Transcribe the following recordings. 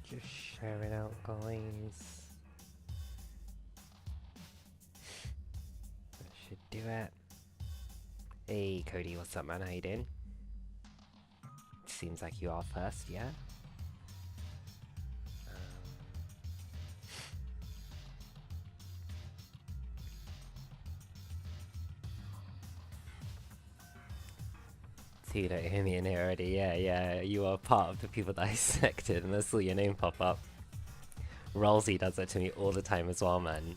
Just share it out, guys. That should do it. Hey, Cody, what's up, man? How you doing? Seems like you are first, yeah? So you don't hear me in here already? Yeah, you are part of the people that I selected, and I saw your name pop up. Rolsey does that to me all the time as well, man.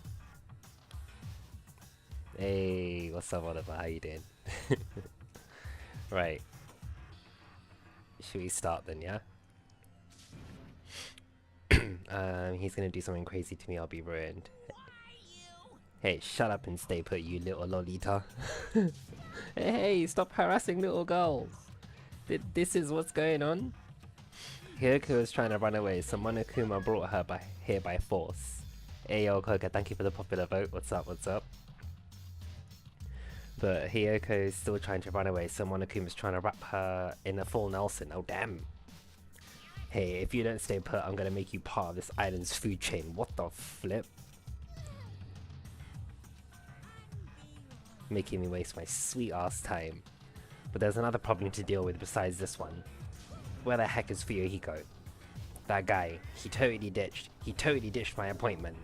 Hey, what's up, Oliver? How you doing? Right. Should we start then, yeah? He's gonna do something crazy to me, I'll be ruined. Hey, shut up and stay put, you little Lolita. Hey, stop harassing little girls. This is what's going on? Hyoko is trying to run away, so Monokuma brought her here by force. Hey yo, Koga, thank you for the popular vote. What's up, what's up? But Hyoko is still trying to run away, so Monokuma's trying to wrap her in a full Nelson. Oh damn. Hey, if you don't stay put, I'm gonna make you part of this island's food chain. What the flip? Making me waste my sweet ass time. But there's another problem to deal with besides this one. Where the heck is Fuyuhiko? That guy, he totally ditched my appointment.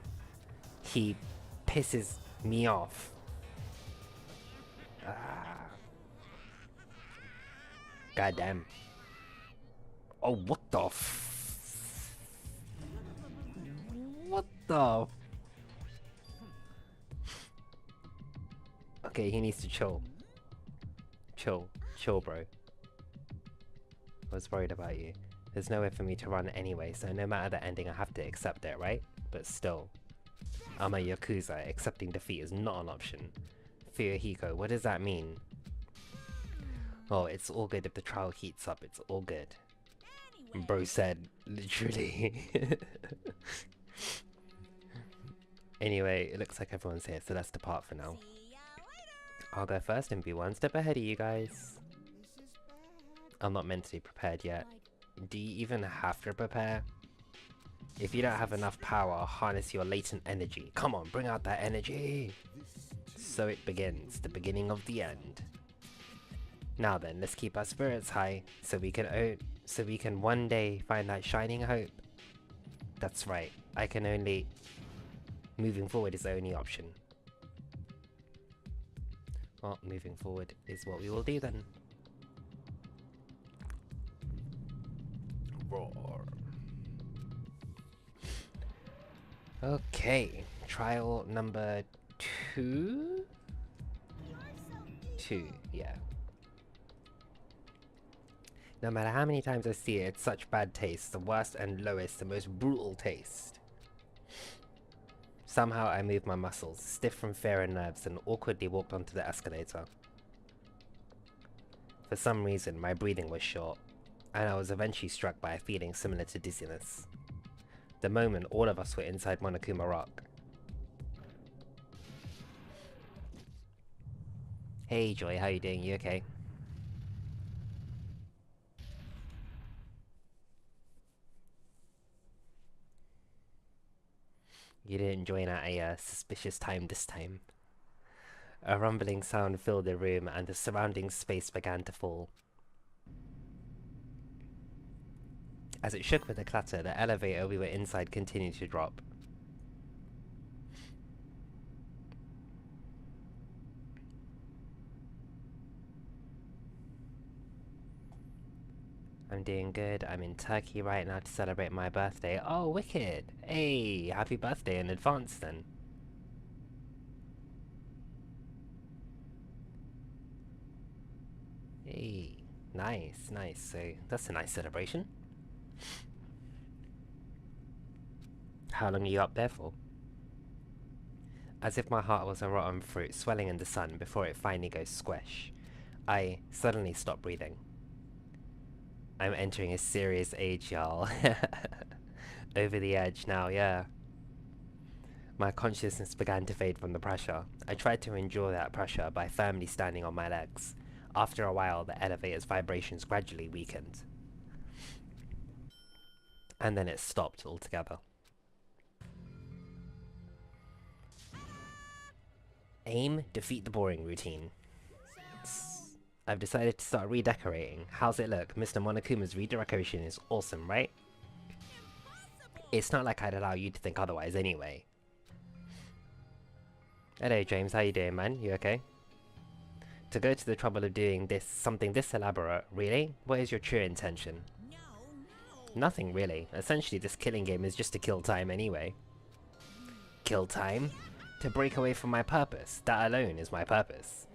He pisses me off. Goddamn. Oh, what the what the Okay, he needs to chill. Chill, bro. I was worried about you. There's nowhere for me to run anyway, so no matter the ending, I have to accept it, right? But still, I'm a Yakuza. Accepting defeat is not an option. Fuyuhiko, what does that mean? Oh, it's all good if the trial heats up. It's all good. Bro said, literally. Anyway, it looks like everyone's here, so let's depart for now. I'll go first and be one step ahead of you guys. I'm not mentally prepared yet. Do you even have to prepare? If you don't have enough power, harness your latent energy. Come on, bring out that energy! So it begins, the beginning of the end. Now then, let's keep our spirits high, so we can one day find that shining hope. That's right, moving forward is the only option. Well, moving forward is what we will do then. Roar. Okay, trial number 2? 2, yeah. No matter how many times I see it, it's such bad taste. The worst and lowest, the most brutal taste. Somehow I moved my muscles, stiff from fear and nerves, and awkwardly walked onto the escalator. For some reason, my breathing was short, and I was eventually struck by a feeling similar to dizziness. The moment all of us were inside Monokuma Rock. Hey Joy, how you doing? You okay? You didn't join at a suspicious time this time. A rumbling sound filled the room and the surrounding space began to fall. As it shook with a clatter, the elevator we were inside continued to drop. I'm doing good. I'm in Turkey right now to celebrate my birthday. Oh, wicked! Hey, happy birthday in advance then. Hey, nice. So, that's a nice celebration. How long are you up there for? As if my heart was a rotten fruit swelling in the sun before it finally goes squish, I suddenly stopped breathing. I'm entering a serious age, y'all. Over the edge now, yeah. My consciousness began to fade from the pressure. I tried to endure that pressure by firmly standing on my legs. After a while, the elevator's vibrations gradually weakened. And then it stopped altogether. Aim, defeat the boring routine. I've decided to start redecorating. How's it look? Mr. Monokuma's redecoration is awesome, right? It's not like I'd allow you to think otherwise anyway. Hello James, how you doing, man? You okay? To go to the trouble of doing something this elaborate, really? What is your true intention? Nothing really. Essentially this killing game is just to kill time anyway. Kill time? To break away from my purpose. That alone is my purpose.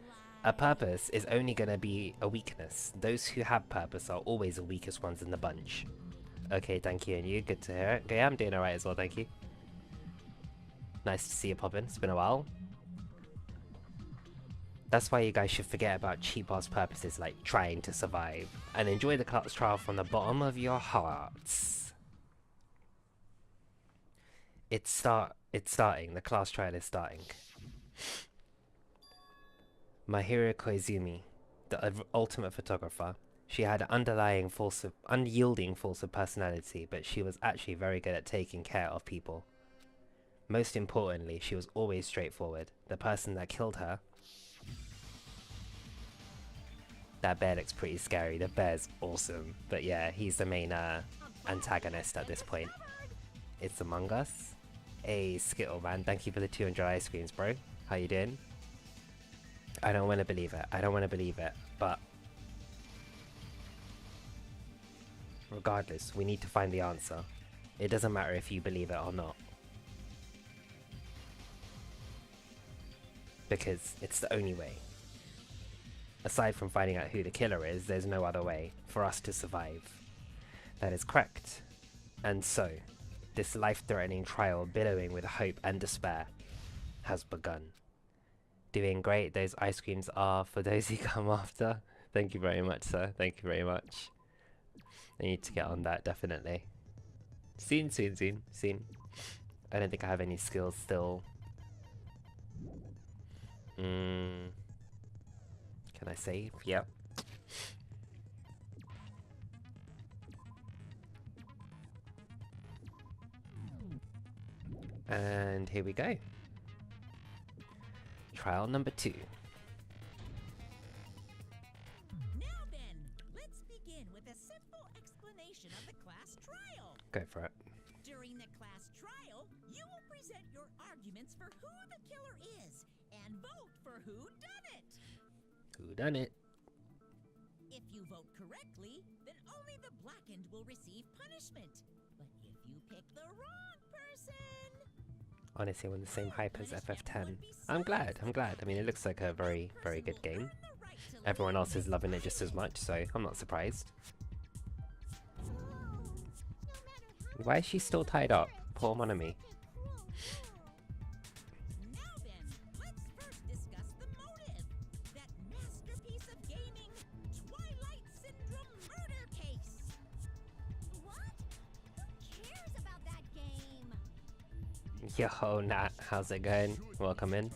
A purpose is only gonna be a weakness. Those who have purpose are always the weakest ones in the bunch. Okay, thank you, and you? Good to hear it. Okay, I'm doing alright as well, thank you. Nice to see you poppin'. It's been a while. That's why you guys should forget about cheap-ass purposes like trying to survive, and enjoy the class trial from the bottom of your hearts. It's starting. The class trial is starting. Mahiru Koizumi, the ultimate photographer. She had an unyielding force of personality, but she was actually very good at taking care of people. Most importantly, she was always straightforward. The person that killed her... That bear looks pretty scary. The bear's awesome. But yeah, he's the main antagonist at this point. It's Among Us. Hey, Skittle man, thank you for the 200 ice creams, bro. How you doing? I don't want to believe it. I don't want to believe it, but... Regardless, we need to find the answer. It doesn't matter if you believe it or not. Because it's the only way. Aside from finding out who the killer is, there's no other way for us to survive. That is correct. And so, this life-threatening trial billowing with hope and despair has begun. Doing great, those ice creams are for those who come after. Thank you very much, sir. Thank you very much. I need to get on that, definitely. Soon. I don't think I have any skills still. Can I save? Yep. And here we go. Trial number 2. Now then, let's begin with a simple explanation of the class trial. Go for it. During the class trial, you will present your arguments for who the killer is and vote for who done it. Who done it? If you vote correctly, then only the blackened will receive punishment. But if you pick the wrong person... Honestly, I'm on the same hype as FF10. I'm glad. I mean, it looks like a very, very good game. Everyone else is loving it just as much, so I'm not surprised. Why is she still tied up? Poor Monami. Now then, let's first discuss the motive. That masterpiece of gaming, Twilight Syndrome murder case. What? Who cares about that game? Yo, Nat, how's it going? Welcome in.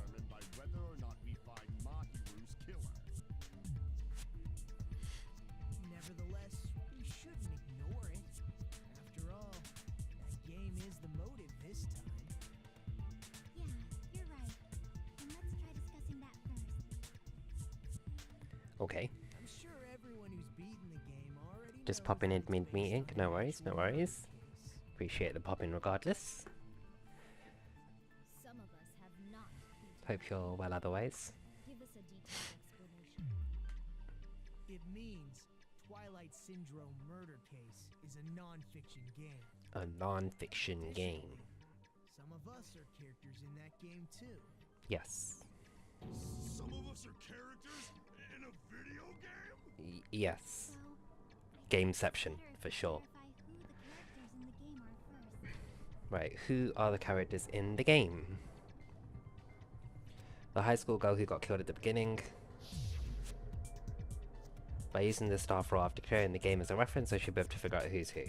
Nevertheless, we shouldn't ignore it. After all, that game is the motive this time. Yeah, you're right. And let's try discussing that first. Okay. I'm sure everyone who's beaten the game already Just knows popping in that mid-meeting. the No worries, no actual worries. case. Appreciate the pop-in regardless. Some of us have not beaten. Hope you're well otherwise. Give us a detailed explanation. It means Twilight Syndrome Murder Case is a non-fiction game. A non-fiction game. Some of us are characters in that game too. Yes. Some of us are characters in a video game? Yes. So, Gameception, better if for we sure. clarify who the characters in the game are first. Right, who are the characters in the game? The high school girl who got killed at the beginning. By using the staff roll after clearing the game as a reference, I should be able to figure out who's who.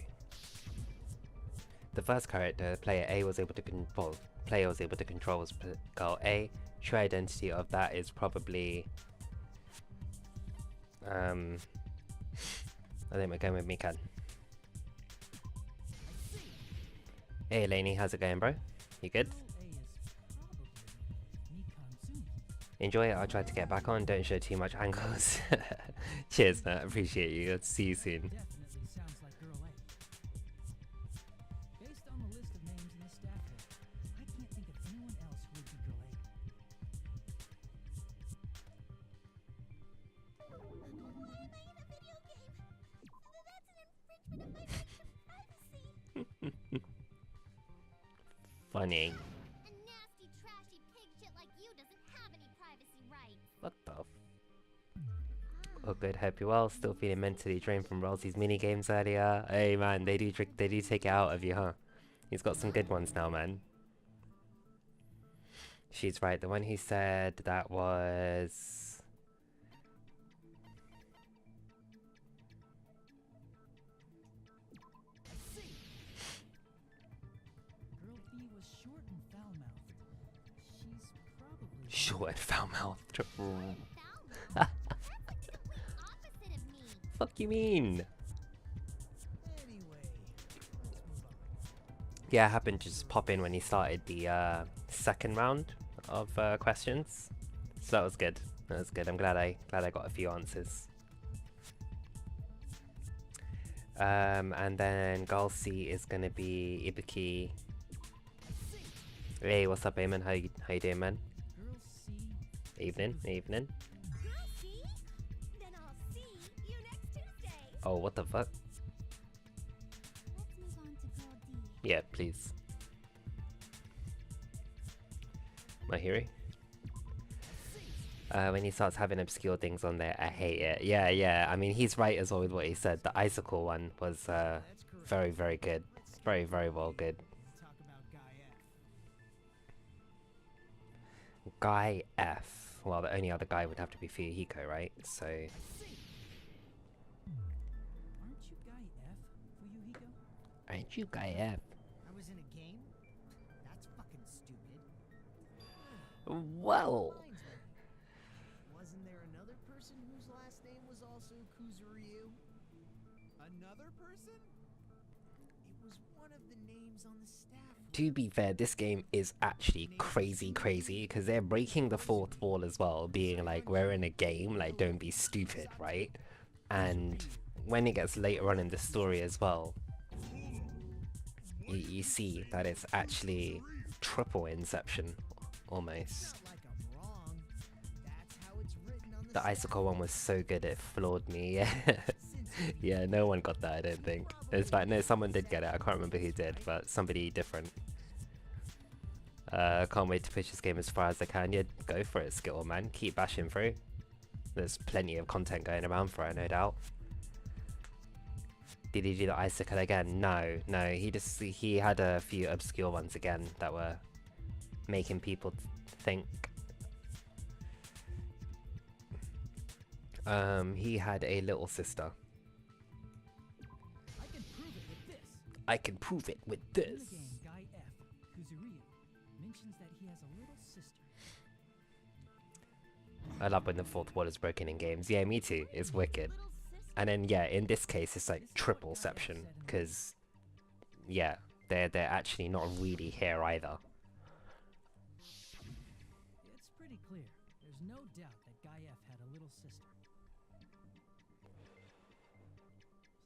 The first character, player A, was able to control. Player was able to control was girl A. True identity of that is probably. I think we're going with Mikan. Hey Lainey, how's it going, bro? You good? Enjoy it. I'll try to get back on. Don't show too much angles. Cheers, man. Appreciate you. I'll see you soon. Definitely sounds like girl A. Based on the list of names in the staff list, I can't think of anyone else who would be girl A. Why am I in a video game? That's an infringement of my privacy. Funny. A nasty, trashy pig shit like you doesn't have any privacy rights. What the f- Oh good, hope you're well. Still feeling mentally drained from Rosie's mini games earlier. Hey man, they do take it out of you, huh? He's got some good ones now, man. She's right. The one he said that was Girl B was short and foul-mouthed. She's probably short and foul-mouthed. Foul-mouthed? That's the complete opposite of me. Fuck you mean? Anyway, let's move on. Yeah, I happened to just pop in when he started the second round of questions, so that was good. That was good. I'm glad I got a few answers. And then Girl C is gonna be Ibuki. Hey, what's up, Eamon? How you doing, man? Girl C. Evening, evening. Girl C? Then I'll see you next Tuesday. Oh, what the fuck? Let's move on to girl D. Yeah, please. Mahiru? When he starts having obscure things on there, I hate it. Yeah, yeah. I mean, he's right as well with what he said. The icicle one was That's correct. very, very good. Very, very well good. Talk about Guy F. Guy F. Well, the only other guy would have to be Fuyuhiko, right? So, Aren't you Guy F, Fuyuhiko? aren't you Guy F? I was in a game? That's fucking stupid. Well, Reminds me. Wasn't there another person whose last name was also Kuzuryu? Another person? It was one of the names on the staff. to be fair, this game is actually crazy, because they're breaking the fourth wall as well, being like, we're in a game, like, don't be stupid, right? And when it gets later on in the story as well, you see that it's actually triple Inception, almost. Not like I'm wrong. That's how it's written on The icicle one was so good it floored me. Yeah, yeah. No one got that. I don't think. It's like no, someone did get it. I can't remember who did, but somebody different. Can't wait to push this game as far as I can. Yeah, go for it, Skittle man. Keep bashing through. There's plenty of content going around for it, no doubt. Did he do the icicle again? No, no. He had a few obscure ones again that were making people think. He had a little sister. I can prove it with this. I can prove it with In the this. game, Guy F, Kuzuryu, mentions that he has a little sister. I love when the fourth wall is broken in games. Yeah, me too. It's wicked. Little sister. And then yeah, in this case, it's like tripleception, because yeah, they're actually not really here either. It's pretty clear. There's no doubt that Guy F had a little sister.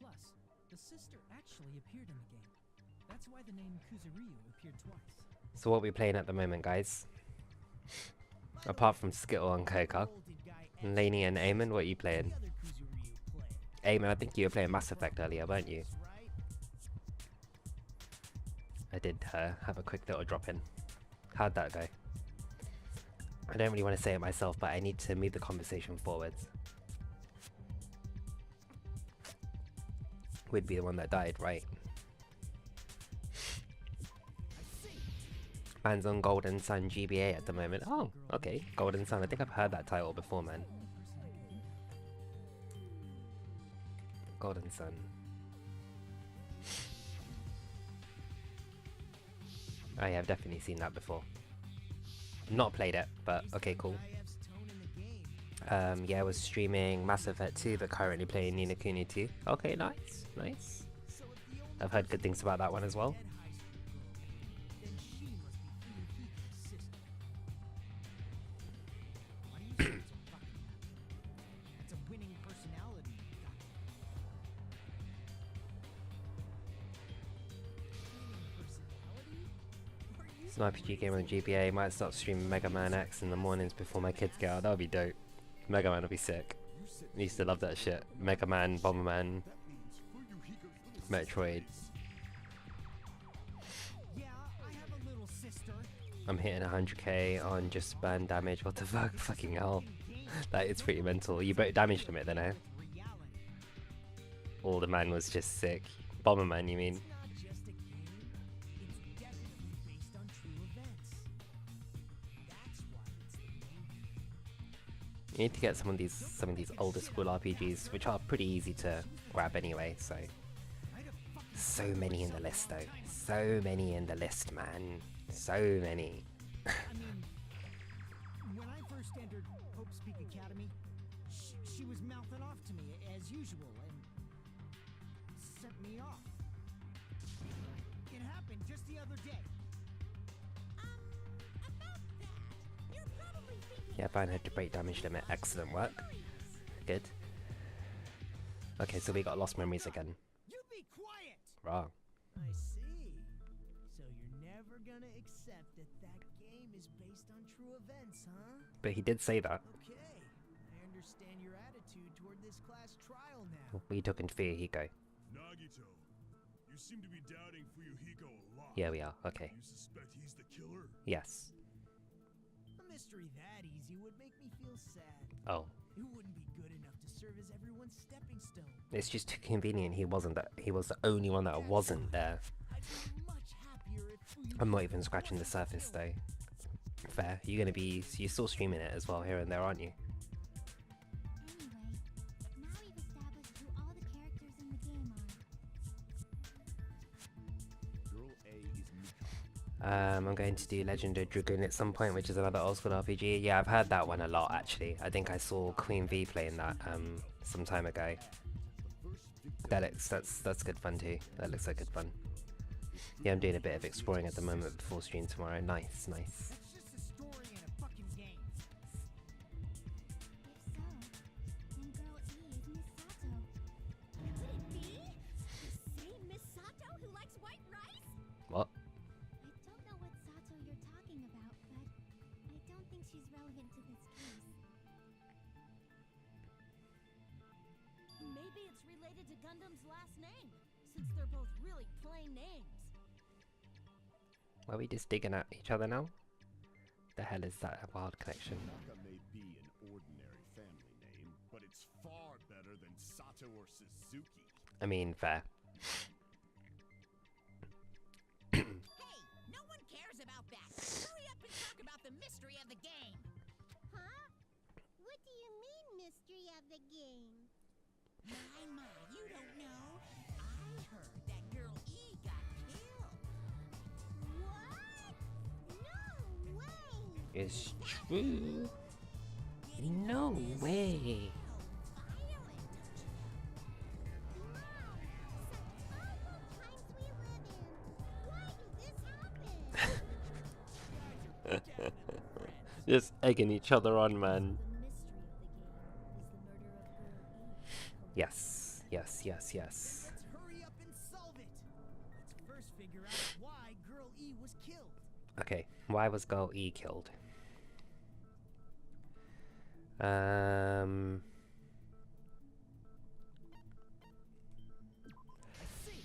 Plus, the sister actually appeared in the game. That's why the name Kuzuryu appeared twice. So what are we playing at the moment, guys? Apart from Skittle and Coca, Lainey and Eamon, what are you playing? Eamon, I think you were playing Mass Effect earlier, weren't you? I did have a quick little drop in. How'd that go? I don't really want to say it myself, but I need to move the conversation forwards. Would be the one that died, right? Man's on Golden Sun GBA at the moment. Oh, okay. Golden Sun. I think I've heard that title before, man. Golden Sun. Oh yeah, I've definitely seen that before. Not played it, but okay, cool. Yeah, I was streaming Mass Effect 2, but currently playing Ni no Kuni 2. Okay, nice, nice. I've heard good things about that one as well. Some RPG game on GBA. Might start streaming Mega Man X in the mornings before my kids get out. That would be dope. Mega Man would be sick. I used to love that shit. Mega Man, Bomberman, Metroid. Yeah, I have a little sister. I'm hitting 100k on just burn damage. What the fuck? Fucking hell. That is pretty mental. You broke damage limit then, eh? All the man was just sick. Bomberman, you mean? It's not just a game. It's definitely based on true events. That's why it's the movie. You need to get some of these older school RPGs, which are pretty easy to grab anyway. So many in the list though. So many in the list, man. So many. I mean, when I first entered Hope's Peak Academy, she was mouthing off to me as usual and set me off. It happened just the other day. About that, you're probably thinking Yeah, Brian had to break damage limit. Excellent work. Good. Okay, so we got lost memories again. You be quiet! Raw. I see. So you're never gonna accept that that game is based on true events, huh? But he did say that. Okay, I understand your attitude toward this class trial now. We took into Fuyuhiko. Nagito, you seem to be doubting Fuyuhiko a lot. Yeah, we are. Okay. You suspect he's the killer? Yes. A mystery that easy would make me feel sad. Oh. It wouldn't be good enough to serve as everyone's stepping stone. It's just too convenient. He wasn't that. He was the only one that wasn't there. I'd be much happier if I'm not even scratching the surface though. Fair. You're still streaming it as well here and there, aren't you? Anyway, now we've established who all the characters in the game are. Girl A is Mika. I'm going to do Legend of Dragoon at some point, which is another old school RPG. Yeah, I've heard that one a lot actually. I think I saw Queen V playing that some time ago. That's good fun too. That looks like good fun. Yeah, I'm doing a bit of exploring at the moment before stream tomorrow. Nice, nice. That's just a story in a fucking game. If so, then girl E is Miss Sato. could it be the same Miss Sato who likes white rice? What? I don't know what Sato you're talking about, but I don't think she's relevant to this case. Maybe it's related to Gundam's last name, since they're both really plain names. Are we just digging at each other now? The hell is that? A wild connection. Naka may be an ordinary family name, but it's far better than Sato or Suzuki. I mean, fair. Hey, no one cares about that. Hurry up and talk about the mystery of the game. Huh? What do you mean, mystery of the game? My, you don't know. I heard that girl E got killed. What? No way! It's true. No way. Just egging each other on, man. Yes, yes, yes, yes. Let's hurry up and solve it. Let's first figure out why Girl E was killed. Okay, why was Girl E killed? I see.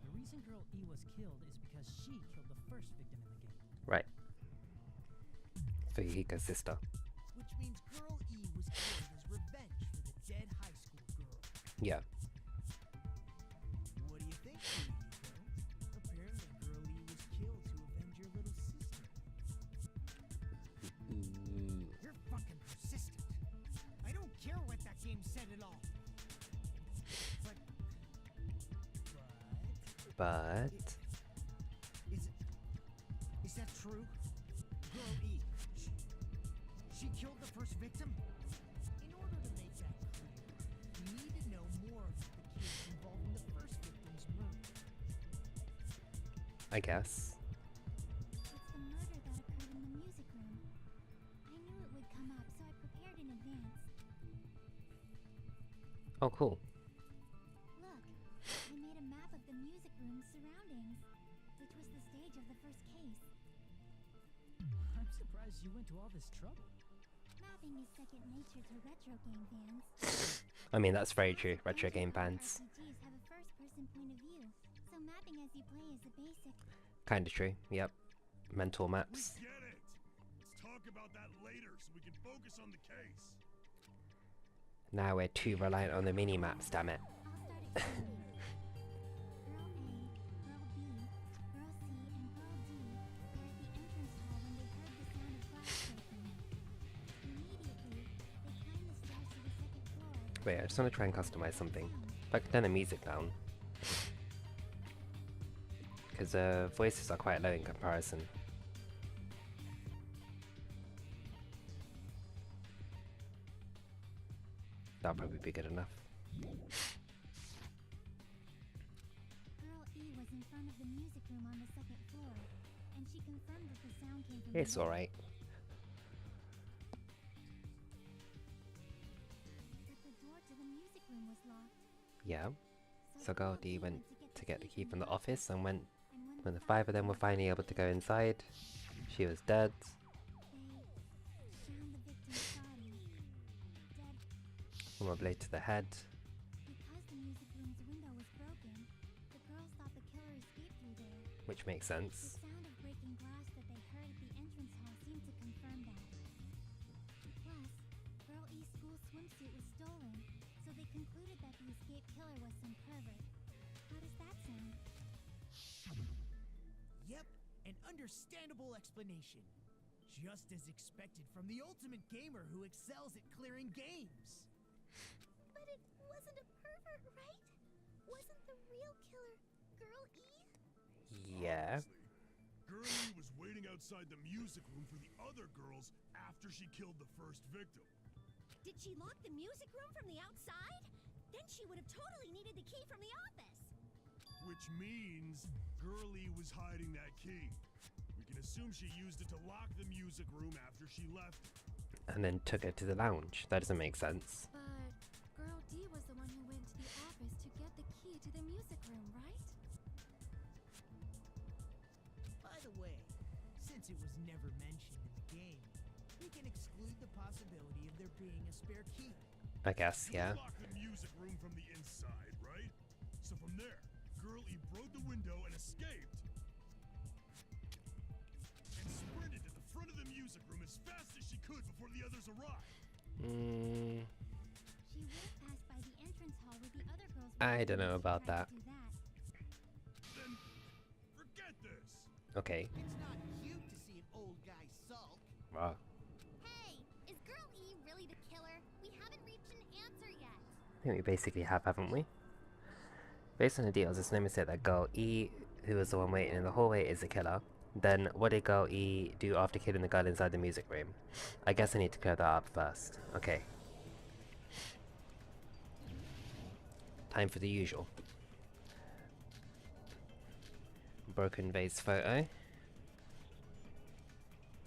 The reason Girl E was killed is because she killed the first victim in the game. Right. Fuyuhiko's sister. Which means Girl E was killed as revenge for the dead high school girl. Yeah. What do you think, Fuyuhiko? Apparently Girl E was killed to avenge your little sister. You're fucking persistent. I don't care what that game said at all. But Is that true? Girl E, she killed the first victim? In order to make that clear, we need to know more about the case involving the first victim's murder. I guess. It's the murder that occurred in the music room. I knew it would come up, so I prepared in advance. Oh, cool. Look, I made a map of the music room's surroundings, which was the stage of the first case. I'm surprised you went to all this trouble. Mapping is second nature to retro game fans. I mean, that's very true. Retro game fans. RPGs have a first-person point of view, so mapping as you play is the basic. Kinda true. Yep. Mental We maps. get it. Let's talk about that later so we can focus on the case. Now we're too reliant on the mini maps. Damn it. I'll start explaining. Girl A, Girl B, Girl C, and Girl D were at the entrance hall when they heard the sound of glass breaking. Immediately, they climbed the stairs to the second floor. Wait, I just want to try and customize something. If I could turn the music down. Because voices are quite low in comparison. That'll probably be good enough. Girl E was in front of the music room on the second floor, and she confirmed that the sound came from It's the alright. But the door to the music room was locked. Yeah. So Girl D went to get the key from the lock, office, and and when the five of them were finally able to go inside, she was dead. they found the victim's body, dead. From a blade to the head. Because the music room's window was broken, the girls thought the killer escaped through there. Which makes The sense. sound of breaking glass that they heard at the entrance hall seemed to confirm that. Plus, Girl E's school swimsuit was stolen, so they concluded that the escaped killer was some pervert. How does that sound? Yep, an understandable explanation. Just as expected from the ultimate gamer who excels at clearing games. But it wasn't a pervert, right? Wasn't the real killer Girl E? Yeah. Girlie was waiting outside the music room for the other girls after she killed the first victim. Did she lock the music room from the outside? Then she would have totally needed the key from the office. Which means Girlie was hiding that key. We can assume she used it to lock the music room after she left. And then took her to the lounge. That doesn't make sense. But Girl D was the one who went to the office to get the key to the music room, right? By the way, since it was never mentioned in the game, we can exclude the possibility of there being a spare key. I guess, You yeah. locked the music room from the inside, right? So from there, Girlie broke the window and escaped. And sprinted to the front of the music room as fast as she could before the others arrived. Mm, She would have passed by the entrance hall with the other girls. I don't know before she about tried that. to do that. Then, forget this. Okay. It's not cute to see an old guy sulk. Wow. Hey, is Girl E really the killer? We haven't reached an answer yet. I think we basically have, haven't we? Based on the deals, it's name said that Girl E, who was the one waiting in the hallway, is the killer. Then, what did Girl E do after killing the girl inside the music room? I guess I need to clear that up first. Okay. Time for the usual. Broken vase photo.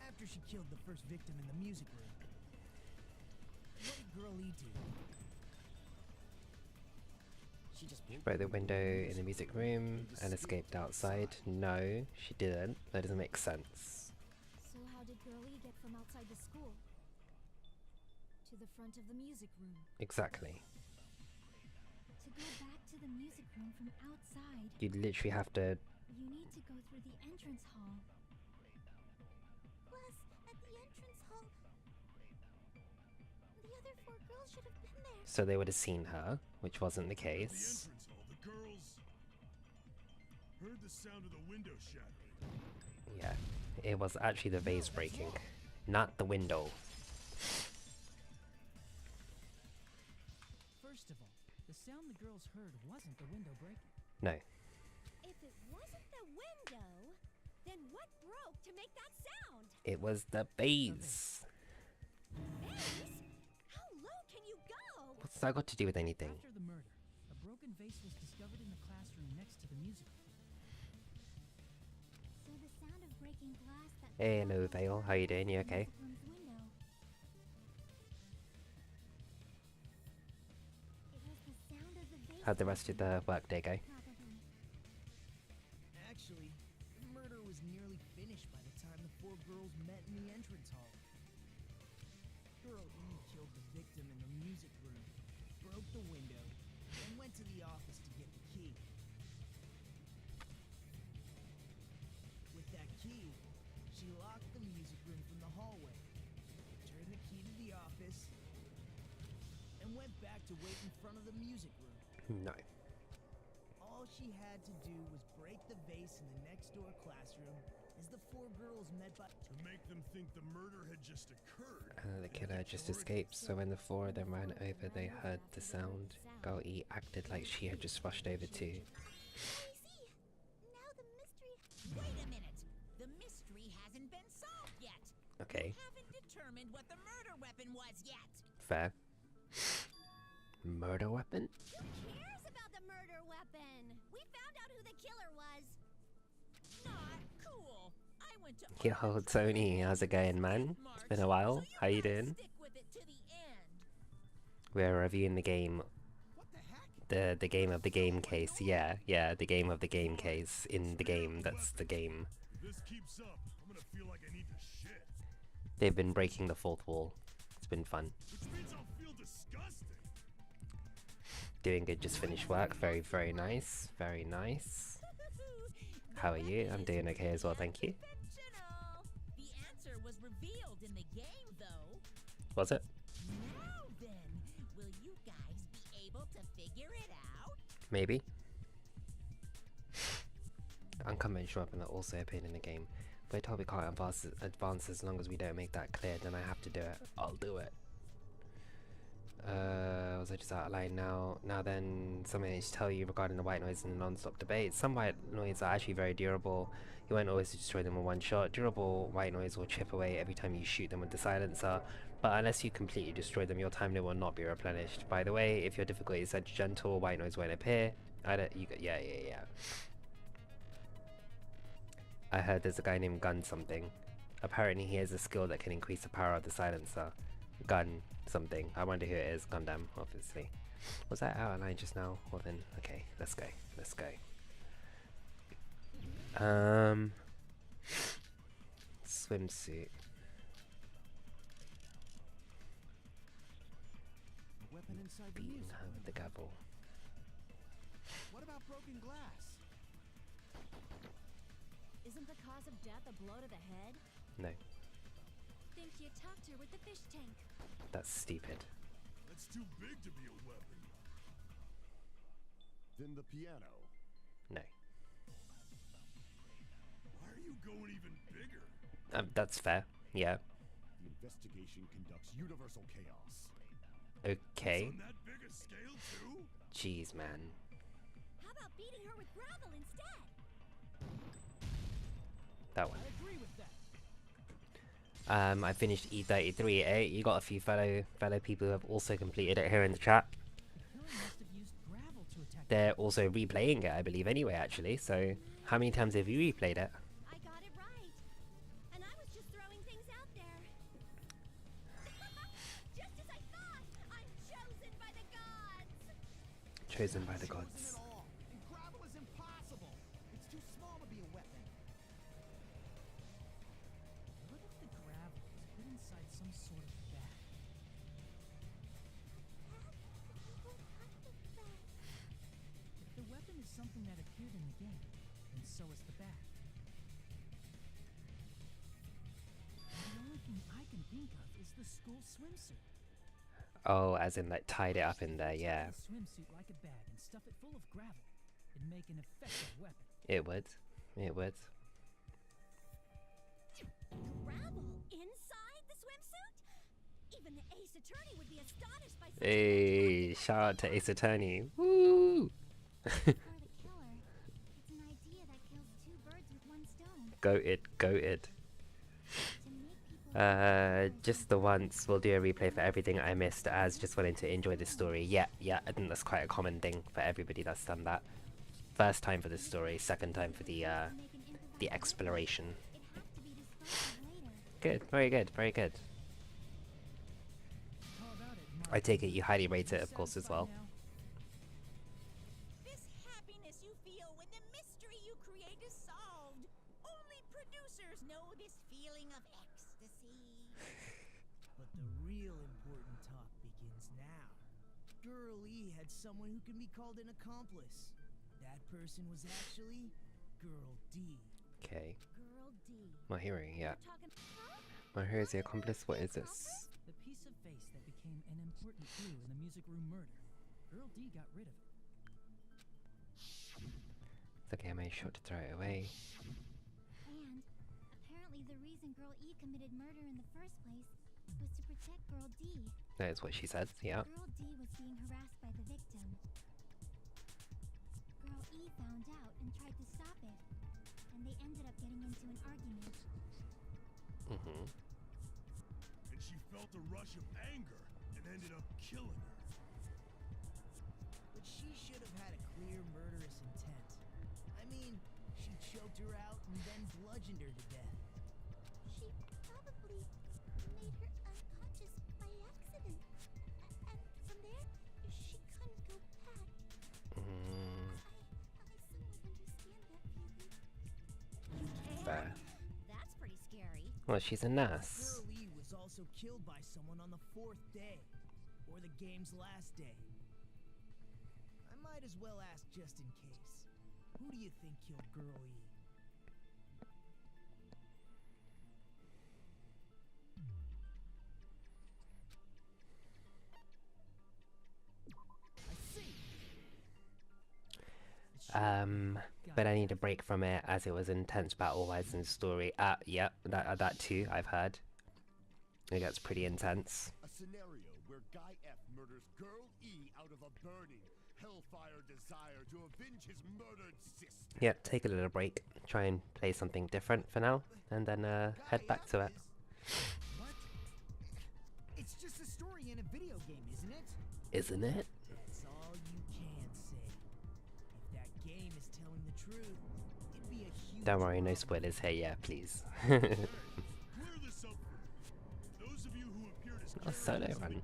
After she killed the first victim in the music room, what did Girl E do? She just Broke the window in the music room and escaped outside. No, she didn't. That doesn't make sense. So how did Girl E get from outside the school to the front of the music room? Exactly. To go back to the music room from outside, You literally have to. you need to go through the entrance hall. Plus, at the entrance hall, the other four girls should have been there. So they would have seen her, which wasn't the At the case. entrance hall, the girls heard the sound of the window shattering. Yeah, it was actually the vase breaking, not the window. First of all, the sound the girls heard wasn't the window breaking. No. If it wasn't the window, then what broke to make that sound? It was the vase. Vase? How low can you go? What's that got to do with anything? After the murder, a broken vase was discovered in the classroom next to the music room. So the sound of breaking glass that Hey, hello, Vale. How you doing? You okay? music room's window. It was the sound of the vase How'd the rest of the work day go? probably. Actually, the murder was four girls met in the entrance hall. Girl E killed the victim in the music room, broke the window, and went to the office to get the key. With that key, she locked the music room from the hallway, turned the key to the office, and went back to wait in front of the music room. No. All she had to do was break the vase in the next door classroom as the four girls met by... To make them think the murder had just occurred. The killer just escaped, so when the four of them ran over, they heard the sound. Girl E acted like she had just rushed over too. I see. Now the mystery. Wait a minute. The mystery hasn't been solved yet. Okay, Haven't determined what the murder weapon was yet. fair. Murder weapon? Who cares about the murder weapon? We found out who the killer was. Not cool. I went to Yo, Tony, how's it going, man? It's been a while. How you doing? Stick with it to the end. We're reviewing the game, What the heck? the game of the game case. Yeah, the game of the game case in the game. That's the game. If this keeps up, I'm gonna feel like I need to shit. They've been breaking the fourth wall. It's been fun. Which means I'll feel disgusting. Doing good, just finished work. Very, very nice. Very nice. How are you? I'm doing okay as well, thank you. Conventional. The answer was revealed in the game, though. Was it? Now then, will you guys be able to figure it out? Maybe. Unconventional weapon that also appeared in the game. We're told we can't advance as long as we don't make that clear, then I have to do it. I'll do it. Was I just out of line now? Now then, something I need to tell you regarding the white noise and the non-stop debate. Some white noise are actually very durable. You won't always destroy them in one shot. Durable white noise will chip away every time you shoot them with the silencer, but unless you completely destroy them, your time limit will not be replenished. By the way, if your difficulty is set to gentle, white noise won't appear. Yeah. I heard there's a guy named Gun something. Apparently he has a skill that can increase the power of the silencer. Gun something. I wonder who it is. Gundam, obviously. Was that out of line just now? Well then, okay, let's go. Let's go. Swimsuit. A weapon inside the Beating music her with the gavel. What about broken glass? Isn't the cause of death a blow to the head? No, Think you tapped her with the fish tank. that's stupid. That's too big to be a weapon. Then the piano. No. Why are you going even bigger? That's fair. Yeah. The investigation conducts universal chaos. Okay. On that big a scale too? Jeez, man. How about beating her with gravel instead? That one. I agree with that. I finished E33. You got a few fellow people who have also completed it here in the chat. The killer must have used gravel to attack. They're also replaying it, I believe, anyway, actually. So, how many times have you replayed it? I got it right. And I was just throwing things out there. Just as I thought, I'm chosen by the gods. Chosen by the Chosen gods. at all. And gravel is impossible. It's too small to be a weapon. What if the gravel is put inside some sort of bag? If the weapon is something that appeared in the game, then so is the bag. The only thing I can think of is the school swimsuit. Oh, as in, like, tied it up in there, yeah. Take a swimsuit like a bag and stuff it full of gravel. It'd make an effective weapon. It would. It would. Gravel inside the swimsuit? Even the Ace Attorney would be astonished by such Hey, shout out to Ace Attorney. Woo! For the killer, it's an idea that kills two birds with one stone. Goated. To make people Just the once. We'll do a replay for everything I missed as just wanting to enjoy the story. Yeah, I think that's quite a common thing for everybody that's done that. First time for the story, second time for the exploration. it have to be disposed of later. Good, very good, very good. How about it, I take it you highly rate it, of course, as well. This happiness you feel when the mystery you create is solved. Only producers know this feeling of ecstasy. But the real important talk begins now. Girl E had someone who can be called an accomplice. That person was actually Girl D. Okay. Girl D. Mahiru, yeah. You're talking. Huh? Mahiru is the accomplice. What is this? The piece of face that became an important clue in the music room murder. Girl D got rid of it. It's okay, I made sure to throw it away. And apparently the reason Girl E committed murder in the first place was to protect Girl D. That is what she said, yeah. Girl D was being harassed by the victim. Girl E found out and tried to stop it, and they ended up getting into an argument. Mm-hmm. And she felt a rush of anger and ended up killing her. But she should have had a clear murderous intent. I mean, she choked her out and then bludgeoned her to death. She probably made her unconscious by accident. And from there, she couldn't go back. Mm, I somewhat understand that feeling. fair. That's pretty scary. Well, she's a nurse. Girl E was also killed by someone on the 4th day, or the game's last day. I might as well ask just in case. Who do you think killed Girl E? I see. But I need a break from it as it was intense battle-wise in the story. Yep, that too, I've heard. It gets pretty intense. A scenario where Guy F murders Girl E out of a burning, hellfire desire to avenge his murdered sister. Yep, take a little break. Try and play something different for now, and then head back to it. What? It's just a story in a video game, isn't it? Isn't it? That's all you can say. If that game is telling the truth, it'd be a huge Don't worry, no problem. spoilers here, yeah, please. Clear this up for me. Those of you who appeared as Oh, solo characters in run. the game,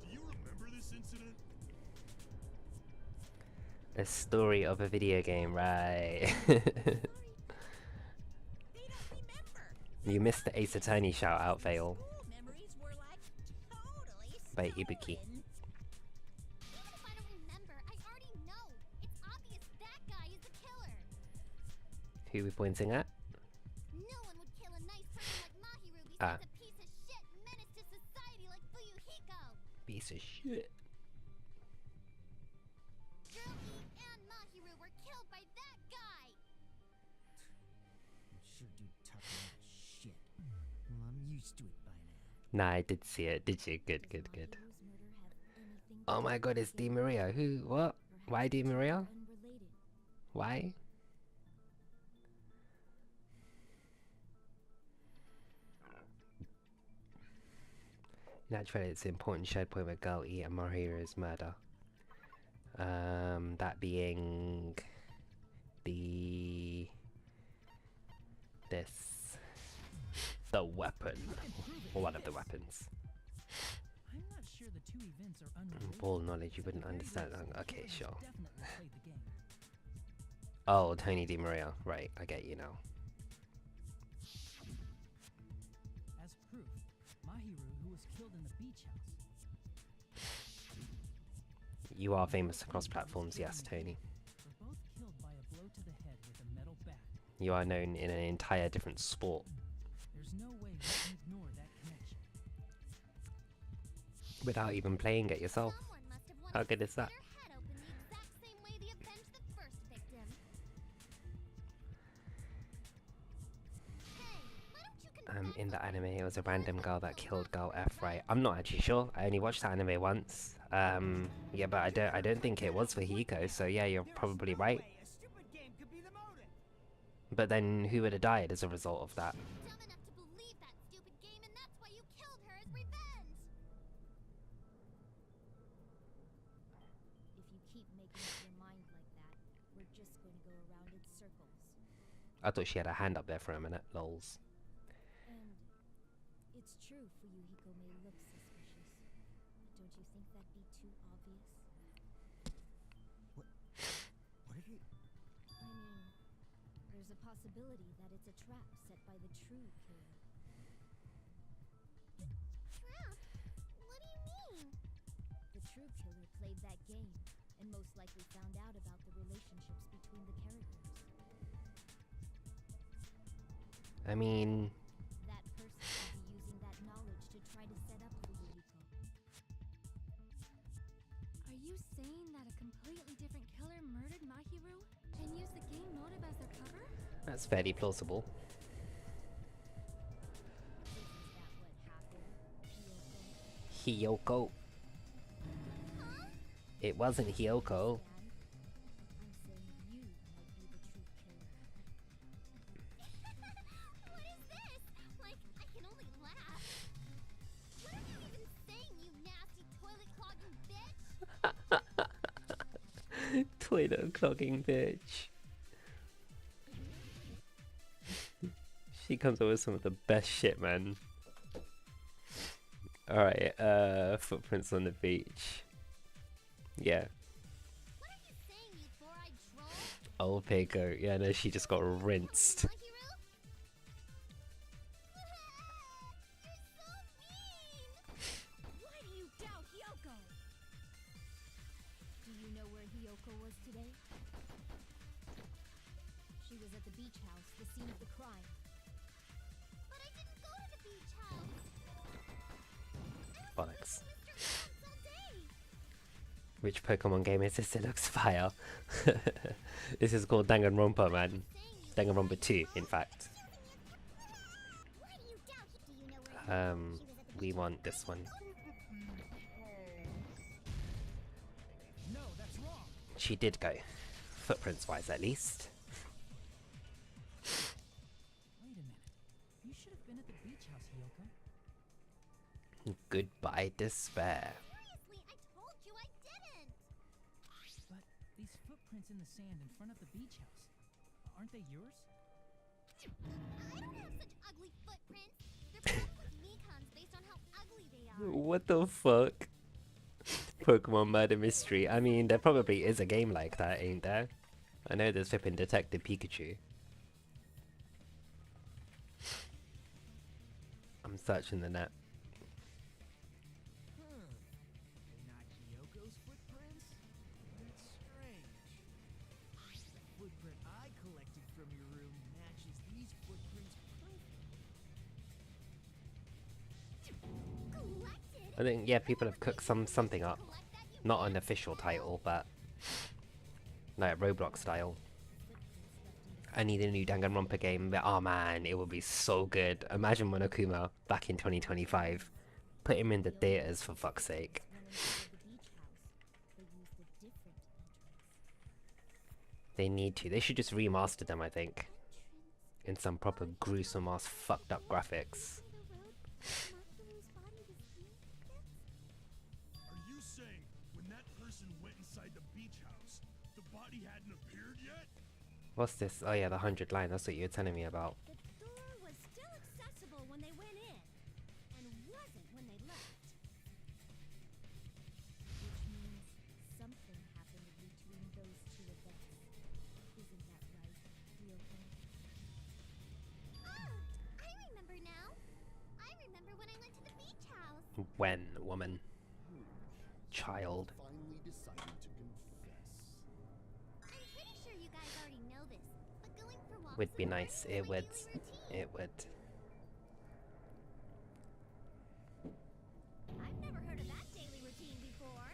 do you remember this incident? A story of a video game, right? They don't remember. You missed the Ace Attorney shout out, Vale, School memories were like totally by Ibuki. stolen. Even if I don't remember, I already know. It's obvious that guy is the killer. Who we pointing at? No one would kill a nice person like Mahiru Ah. besides a piece of shit menace to society like Fuyuhiko. Piece of shit. Girl E and Mahiru were killed by that guy. Sure do talk a lot of shit. Well, I'm used to it by now. Nah, I did see it. Did you? Good, good, good. Mahiru's murder have anything Oh to my do god, with it's Di it? Maria. Who? What? Why Di Perhaps Maria? unrelated. Why? Naturally, it's an important shared point with Girl E and Mahiru's murder. That being the weapon, or one of the weapons. I'm not sure the two events are unrelated. Ball knowledge, you wouldn't At the very understand. least, Okay, Jordan sure. definitely played the game. Oh, Tony Di Maria. Right, I get you now. As proof, Mahiru, who was killed in the beach house. You are famous across platforms, yes, Tony. Were both killed by a blow to the head with a metal bat. You are known in an entire different sport. There's no way we can ignore that connection. Without even playing it yourself. Someone must have wanted How good to is that? split her head open the exact same way they avenged the first victim. Hey, why don't you confess In the what anime, it was a random girl that killed Girl F, right? I'm not actually sure. I only watched the anime once. Yeah, but I don't think it was for Hiko, so yeah, you're probably right. Way a stupid game could be the motive. But then who would have died as a result of that? dumb enough to believe that stupid game and that's why you killed her as revenge? If you keep making up your mind like that, we're just going to go around in circles. I thought she had a hand up there for a minute, lols. And it's true Fuyuhiko may look suspicious. But don't you think that'd be too obvious? What did you... I mean, There's a possibility that it's a trap set by the true killer. Trap? What do you mean? The true killer played that game and most likely found out about the relationships between the characters. I mean, That person will be using that knowledge to try to set up for Yuriko. Are you saying that a completely different killer murdered Mahiru and used the game motive as their cover? that's fairly plausible. Isn't that what happened, Yuriko? Hiyoko. It wasn't Hiyoko. I'm saying you might be the true killer. What is this? Like, I can only laugh. What are you even saying, you nasty toilet clogging bitch? Toilet clogging bitch. She comes up with some of the best shit, man. Alright, footprints on the beach. Yeah. What are you saying, you four-eyed troll? Old Peiko. Yeah, no, she just got rinsed. Mahiru? You're so mean! Why do you doubt Hyoko? Do you know where Hyoko was today? She was at the beach house, the scene of the crime. But I didn't go to the beach house. Bollocks. Mr. Krabs all day. Which Pokemon game is this? It looks fire. This is called Danganronpa, man. Danganronpa 2, in fact. Why do you doubt? Do you know where We want this one. No, that's wrong. She did go. Footprints-wise, at least. Wait a minute. You should have been at the beach house, Hyoko. Goodbye, despair. Seriously, I told you I didn't. But these footprints in the sand in front of the beach house, aren't they yours? I don't have such ugly footprints. They're public Nikons based on how ugly they are. What the fuck? Pokemon Murder Mystery. I mean, there probably is a game like that, ain't there? I know there's flipping Detective Pikachu. I'm searching the net. Not Hyoko's footprints? That's strange. The footprint I collected from your room matches these footprints perfectly. Collected? I think, yeah, people have cooked something up. Collect that, you Not an official title, but like Roblox style. I need a new Danganronpa game, but oh man, it would be so good. Imagine Monokuma back in 2025. Put him in the theaters for fuck's sake. They need to. They should just remaster them, I think. In some proper gruesome ass fucked up graphics. Are you saying when that person went inside the beach house, the body hadn't appeared yet? What's this? Oh yeah, the 100 line. That's what you were telling me about. The door was still accessible when they went in, and wasn't when they left. Which means something happened between those two events. Isn't that right, Ryoko? Oh, I remember now. I remember when I went to the beach house. When, woman? Child. Finally decided to confess. I'm pretty sure you guys already know this, but going for walks Would be in the nice. park is It my would. daily routine. It would. I've never heard of that daily routine before.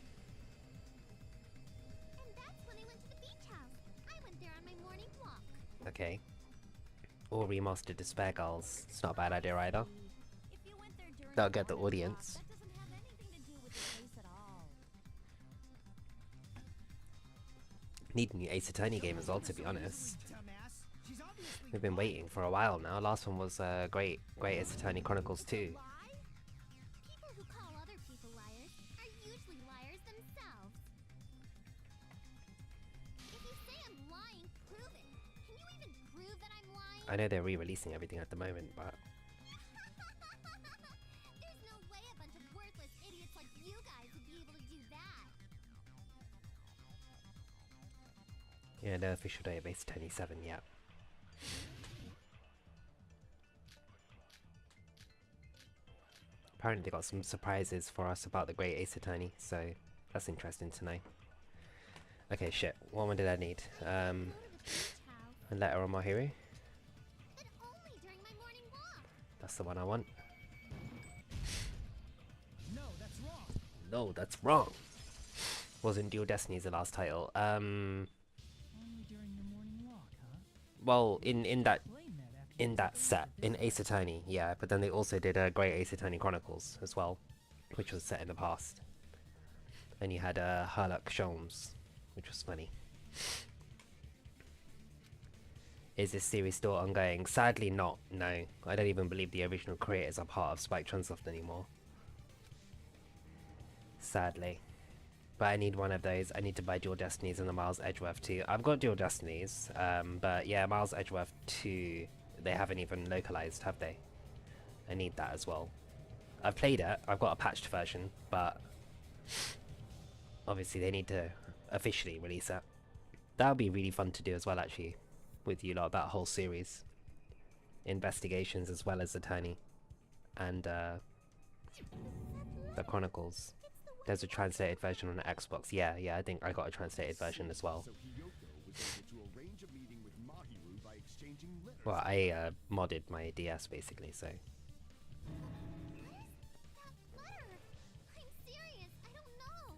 And that's when I went to the beach house. I went there on my morning walk. Okay. Or remastered Despair Girls. It's not a bad idea either. If you went there during That'll a get the morning walk, audience. that doesn't have anything to do with the place at all. Need a new Ace Attorney game as well, to be honest. Dumbass. She's obviously We've been waiting for a while now. Last one was Great Ace Attorney Chronicles 2. Lie? People who call other people liars are usually liars themselves. If you say I'm lying, prove it. Can you even prove that I'm lying? I know they're re-releasing everything at the moment, but There's no way a bunch of worthless idiots like you guys would be able to do that. yeah, no official date of Ace Attorney 7 yet. Apparently they got some surprises for us about the Great Ace Attorney, so that's interesting to know. Okay, shit. What one did I need? A letter on Mahiru. But only during my morning walk. That's the one I want. No, that's wrong. No, that's wrong. Wasn't Dual Destinies the last title? Only during your morning walk, huh? Well, in that Blame that after in that set, in Ace Attorney, yeah, but then they also did a Great Ace Attorney Chronicles as well, which was set in the past. And you had Herlock Sholmes, which was funny. Is this series still ongoing? Sadly not, no. I don't even believe the original creators are part of Spike Chunsoft anymore. Sadly. But I need one of those. I need to buy Dual Destinies and the Miles Edgeworth 2. I've got Dual Destinies, but yeah, Miles Edgeworth 2, they haven't even localized, have they? I need that as well. I've played it, I've got a patched version, but obviously they need to officially release it. That would be really fun to do as well, actually, with you lot, that whole series. Investigations as well as Attorney. And the Chronicles. There's a translated version on the Xbox. Yeah, I think I got a translated version as well. So Hiyoko was able to arrange a meeting with Mahiru by exchanging letters. Well, I modded my DS basically, so. That letter. I'm serious. I don't know.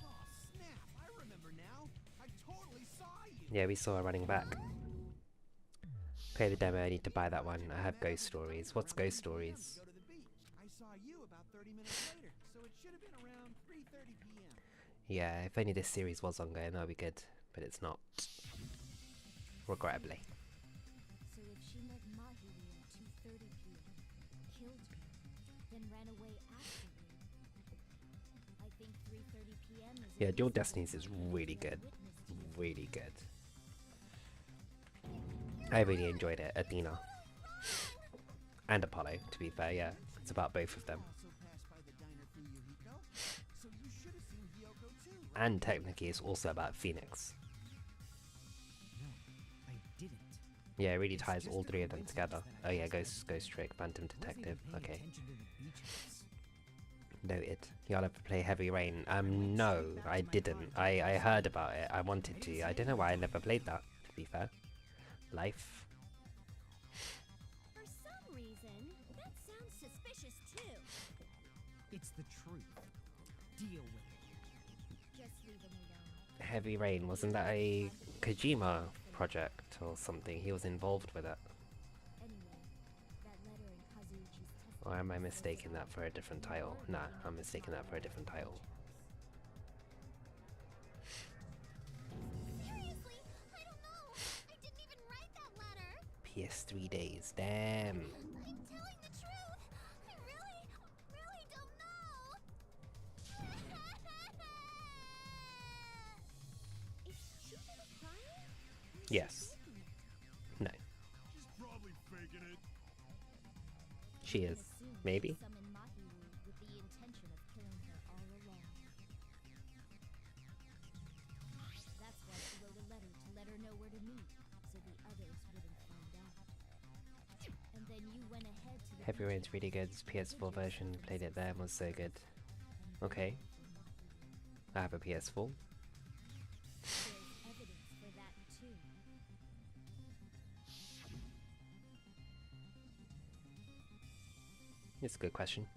Oh, snap. I remember now. I totally saw you. Yeah, we saw her running back. Play the demo, I need to buy that one. I have Ghost Stories. What's Ghost Stories? Go to the beach. I saw you about 30 minutes later, so it should have been around 3:30 p.m. Yeah, if only this series was ongoing, that would be good. But it's not. Regrettably. So if she met Mahiru at 2:30 p.m., killed her, then ran away afterward, I think 3:30 p.m. is. Yeah, a Dual reasonable Destinies is time really for a good. witness to Really good. I really enjoyed it, Athena. And Apollo, to be fair, yeah. It's about both of them. Also passed by the diner for Yuhiko, so you should have seen Hiyoko too. And technically it's also about Phoenix. No, I didn't. Yeah, it really ties all three of them together. Oh yeah, Ghost Trick, Phantom Wasn't Detective, even paying okay. attention to the beaches. Noted. Y'all have to play Heavy Rain. No, I didn't. I heard about it. I wanted to. I don't know why I never played that, to be fair. Life. For some reason, that sounds suspicious too. It's the truth. Deal with it. Just leave him alone. Heavy Rain, wasn't that a Kojima project or something? He was involved with it. Anyway, that letter in Kazuichi's testimony. Or am I mistaking that for a different title? Nah, I'm mistaking that for a different title. Seriously, I don't know. I didn't even write that letter. PS3 days, damn. I'm telling the truth. I really don't know. Is she gonna cry? Yes. No. She's probably faking it. She is. Maybe. Summoned Mahiru with the intention of killing her all along. That's why she wrote a letter to let her know where to meet, so the others wouldn't find out. And then you went ahead to the Heavy Rain's really good. PS4 version, played it there and was so good. Okay. I have a PS4. There's evidence for that too. It's a good question.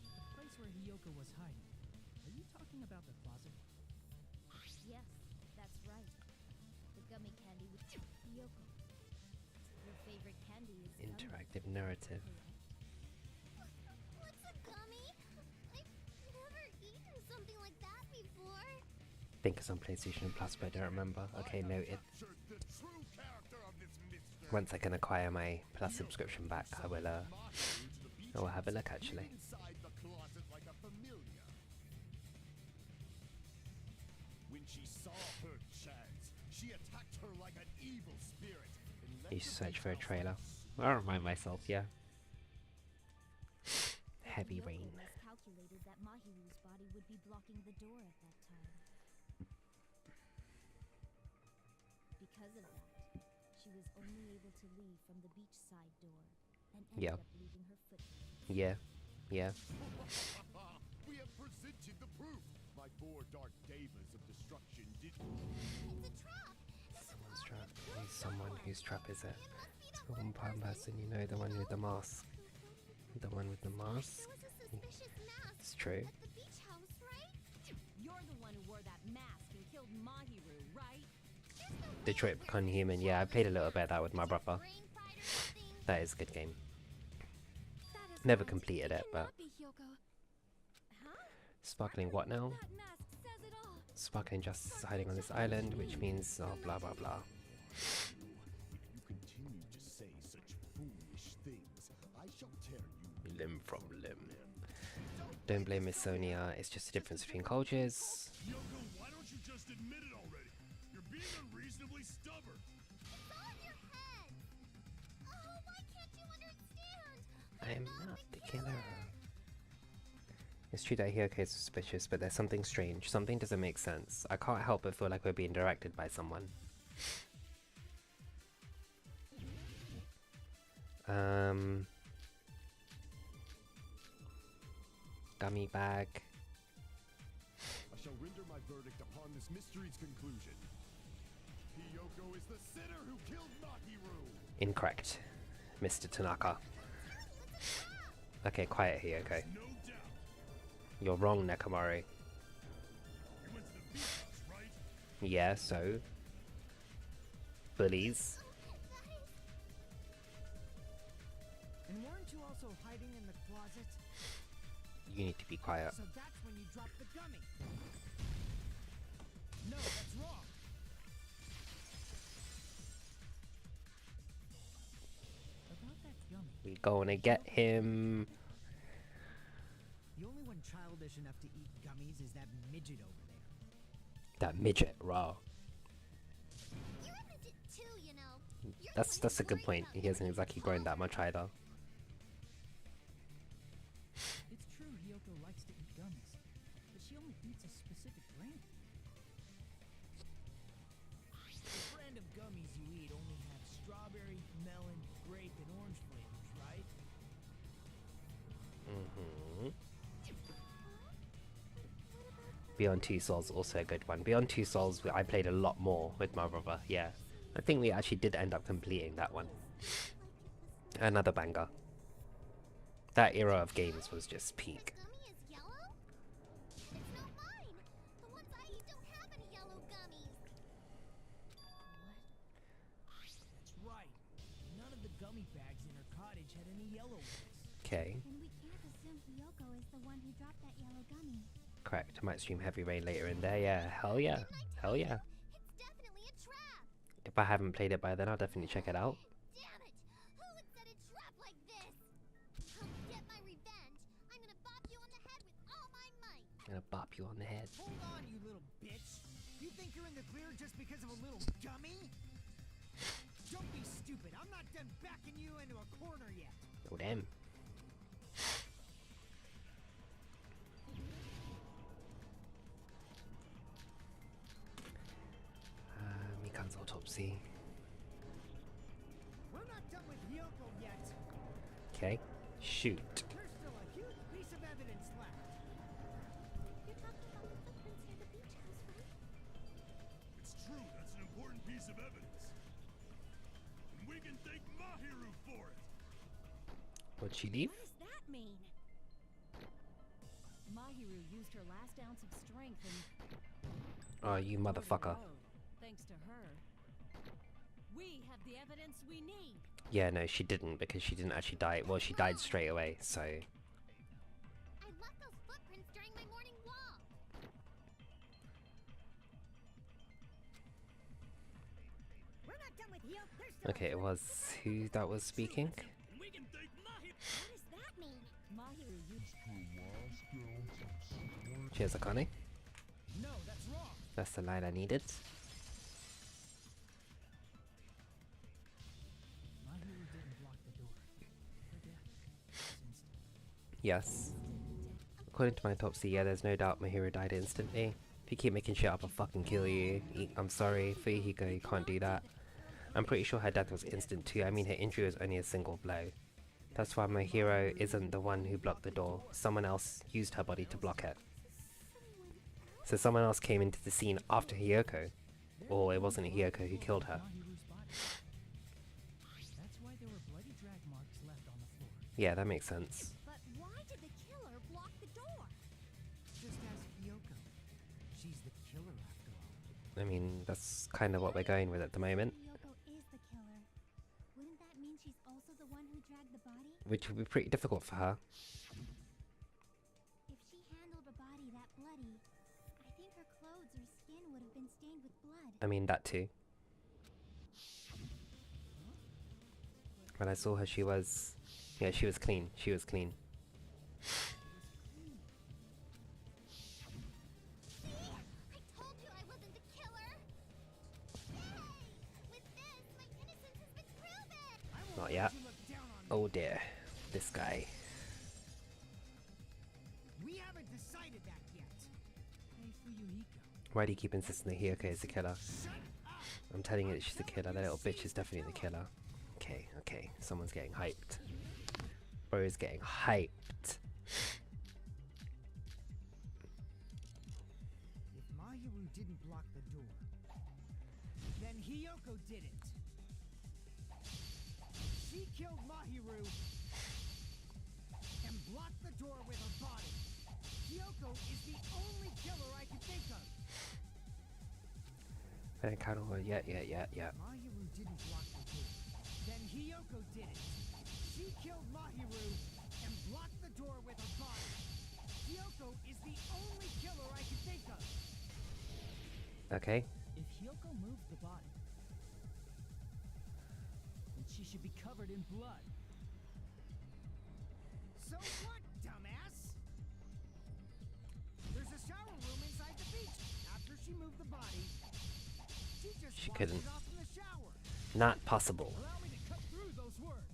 The place where Hiyoko was hiding. Are you talking about the closet? Yes, that's right. The gummy candy with Yoko. Your favorite candy is gummy, Interactive narrative. correct? What's a gummy? I've never eaten something like that before. Think it's on PlayStation Plus, but I don't remember. Okay, noted. Captured the true character of this mystery. Once I can acquire my Plus subscription back, I will have a look actually. Inside the closet like a familiar. When she saw her chance, she attacked her like an evil spirit. and let You the search for a big house trailer. slowly I'll remind myself, yeah. But Heavy Yoko rain. miscalculated that Mahiru's body would be blocking the door at that time. Because of that, she was only able to leave from the beachside door and ended Yeah. up leaving her footprints. Yeah. Yeah. We have presented the proof. My four dark devas of destruction did. It's a trap! Someone's trap. Someone whose trap is it? It's the one person, you know, the one with the mask. The one with the mask? There was a suspicious mask It's true. at the beach house, right? You're the one who wore that mask and killed Mahiru, right? Detroit Become Human. Yeah, I played a little bit of that with my brother. Brain fried or something. That is a good game. That is Never not- completed it, but Cannot be Hyoko. Huh? sparkling what now? That mask says it all. Sparkling justice is hiding on this island, which means oh blah blah blah. You continue to say such foolish things. I shall tear you Limb from limb. Don't blame Miss Sonia. It's just a difference between cultures. Yoko, why don't you just admit it already? You're being unreasonably stubborn. It's all in your head. Oh, why can't you understand? I am not the killer. It's true that Hyoko is suspicious, but there's something strange. Something doesn't make sense. I can't help but feel like we're being directed by someone. Gummy bag. I shall render my verdict upon this mystery's conclusion. Hiyoko is the sinner who killed Mahiru. Incorrect, Mr. Tanaka. Okay, quiet, Hyoko. No doubt. You're wrong, Nekomaru. You went to the beach house, right? Yeah, so? Bullies. And weren't you also hiding in the closet? You need to be quiet. So that's when you dropped the gummy. No, that's wrong. About that gummy. We gonna get him. The only one childish enough to eat gummies is that midget over there. That midget, raw. You're a midget too, you know. You're That's the one a good who's point. worried He about hasn't exactly grown that much either. It's true Hyoko likes to eat gummies, but she only eats a specific brand. The brand of gummies you eat only have strawberry, melon, grape, and orange flavors, right? Mm-hmm. Beyond Two Souls, also a good one. Beyond Two Souls, I played a lot more with my brother, yeah. I think we actually did end up completing that one. Another banger. That era of games was just peak. gummy is yellow? It's not mine. The ones I eat don't have any yellow gummies. That's right. None of the gummy bags in her cottage had any yellow ones. Okay, And we can't assume Hiyoko is the one who dropped that yellow gummy. correct. I might stream Heavy Rain later in there, yeah. Hell yeah. Hell yeah. It's definitely a trap. If I haven't played it by then, I'll definitely check it out. Damn it! Who would set a trap like this? I'll get my revenge. I'm gonna bop you on the head with all my might. I'm gonna bop you on the head. Hold on, you little bitch. You think you're in the clear just because of a little gummy? Don't be stupid. I'm not done backing you into a corner yet. Oh, damn. Mikan's autopsy. We're not done with Hiyoko yet. Okay. Shoot. There's still a huge piece of evidence left. You're talking about the footprints near the beach house, right? It's true, that's an important piece of evidence. And we can thank Mahiru for it. Would she leave? What does that mean? Mahiru used her last ounce of strength and Oh, you boarded the motherfucker. road. Thanks to her, we have the evidence we need. Yeah, no, she didn't because she didn't actually die. Well, she died straight away, so. I left those footprints during my morning walk. We're not done with Hiyoko. There's still Okay, it was who that was speaking? And we can thank Mahiru. What does that mean? Mahiru used Cheers, Akane. No, that's wrong. That's the line I needed. Mahiru didn't block the Yes. According to my autopsy, yeah, there's no doubt Mahiru died instantly. If you keep making shit up, I'll fucking kill you. I'm sorry, Fuyuhiko, you can't do that. I'm pretty sure her death was instant too. I mean, her injury was only a single blow. That's why Mahiru isn't the one who blocked the door. Someone else used her body to block it. So someone else came into the scene after Hiyoko. Or it wasn't Hiyoko who killed her. Mahiru's body. That's why there were bloody drag marks left on the floor. Yeah, that makes sense. But why did the killer block the door? Just ask Yoko. She's the killer after all. I mean, that's kind of what we're going with at the moment. Yoko is the killer. Wouldn't that mean she's also the one who dragged the body? Which would be pretty difficult for her. If she handled a body that bloody, I think her clothes or skin would have been stained with blood. I mean, that too. When I saw her, she was... Yeah, she was clean. She was clean. See? I told you I wasn't the killer! Yay! With this, my innocence has been proven! Not yet. You look down on me. Oh dear. This guy. We haven't decided that yet. Hey, Fuyuhiko. Why do you keep insisting that Hiyoko is the killer? I'm telling you that she's the killer. That little bitch is definitely the killer. Okay, okay. Someone's getting hyped. Bro is getting hyped. If Mahiru didn't block the door, then Hiyoko did it. She killed Mahiru and blocked the door with her body. Hiyoko is the only killer I can think of. I don't count all. Yeah. Mahiru didn't block the door. Then Hiyoko did it. She killed Mahiru and blocked the door with her body. Hiyoko is the only killer I can think of. Okay. If Hiyoko moved the body, then she should be covered in blood. So what, dumbass? There's a shower room inside the beach. After she moved the body, she She couldn't. it off in the shower. Not possible. Allow me to cut through those words.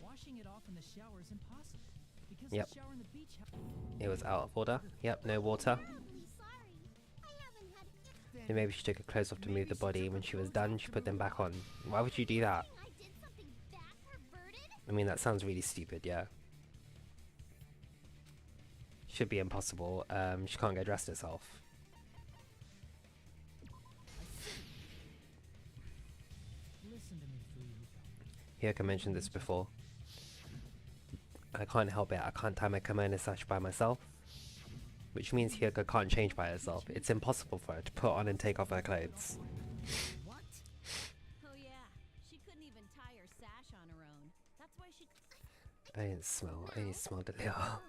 Washing it off in the shower is impossible because Yep. the shower in the beach. It was out of order. Yep, no water. Terribly sorry. I haven't had Then maybe she took her clothes off to move the body. When she was done, she put them back on. Why would you do that? I did something bad, perverted. I mean, that sounds really stupid, yeah. Should be impossible. She can't go dressed herself. Listen to me, Fuyuhiko. Hiyoko mentioned this before. I can't help it. I can't tie my kimono sash by myself. Which means Hiyoko can't change by herself. It's impossible for her to put on and take off her clothes. What? Oh yeah, she couldn't even tie her sash on her own. That's why she. I only smelled a little.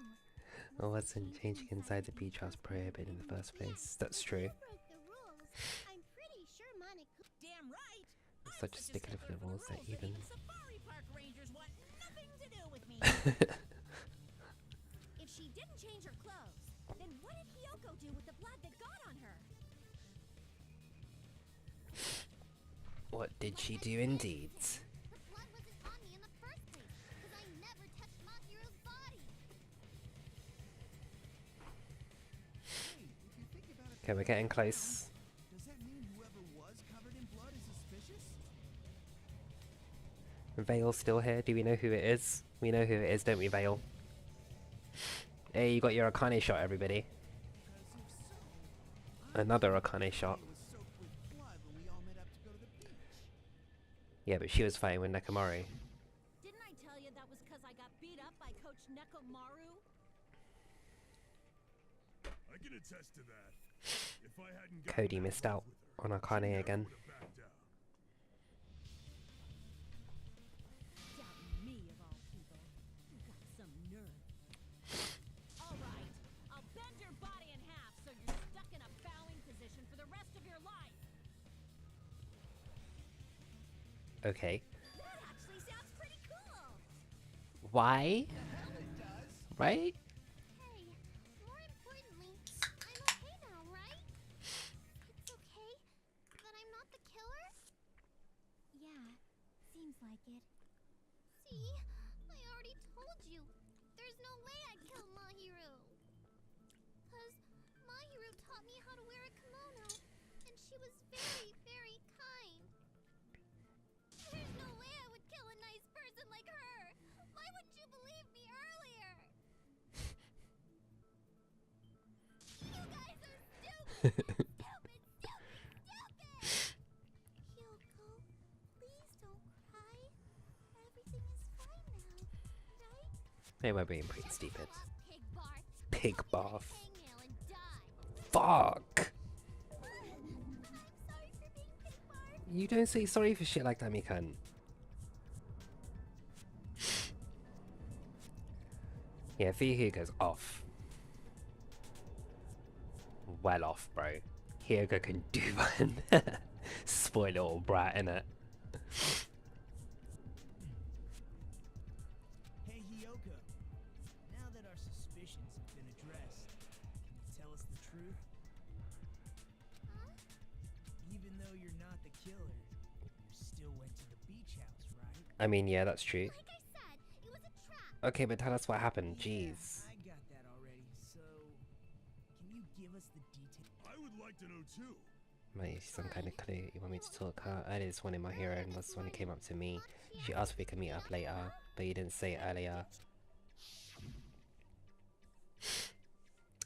Oh, wasn't changing inside the beach house prohibited in the first place. That's true. Who broke the rules? I'm pretty sure Monica. Damn right. Such a stickler for the rules that even... Safari park rangers want nothing to do with me. If she didn't change her clothes, then what did Hiyoko do with the blood that got on her? What did she do indeed? The blood wasn't on me in the first place, because I never touched Mahiru's body. Hey, if you think about it, Okay, we're getting close. does that mean whoever was covered in blood is suspicious? Vale's still here. Do we know who it is? We know who it is, don't we, Vale? Hey, you got your Akane shot, everybody. Because if so, Another Akane shot. it was soaked with blood when we all met up to go to the beach. Yeah, but she was fighting with Nekomaru. Didn't I tell you that was because I got beat up by Coach Nekomaru? I can attest to that. If I hadn't gotten Cody that missed rough out with her, on she Akane never again. would've backed down. Doubting me of all people. You got some nerve. All right, I'll bend your body in half so you're stuck in a bowing position for the rest of your life. Okay. That actually sounds pretty cool. Why? Right? Hey, more importantly, I'm okay now, right? It's okay, but I'm not the killer? Yeah, seems like it. See? I already told you. There's no way I'd kill Mahiru. Cause Mahiru taught me how to wear a kimono, and she was very, very kind. There's no way I would kill a nice person like her. Why wouldn't you believe me earlier? You guys are stupid! Stupid! Stupid! Hyoko, please don't cry. Everything is fine now, right? They were being pretty stupid. Shut up, pig barf. Pig Fucking bath. hangnail and die. Fuck! I'm sorry for being pig barf. You don't say sorry for shit like that, me cunt. Yeah, Fihu goes off. Well off, bro. Hyuga can do one. Spoiled little brat, innit? Hey, Hyoko. Now that our suspicions have been addressed, can you tell us the truth? Huh? Even though you're not the killer, you still went to the beach house, right? I mean, yeah, that's true. Like I said, it was a trap. Okay, but tell us what happened, Yeah, jeez. I got that already. So, can you give us the details? I would like to know too. Mate, some kind of clue. You want me to talk her? Earlier this morning, my hero and was when he came up to me. She asked if we could meet up later, but you didn't say it earlier.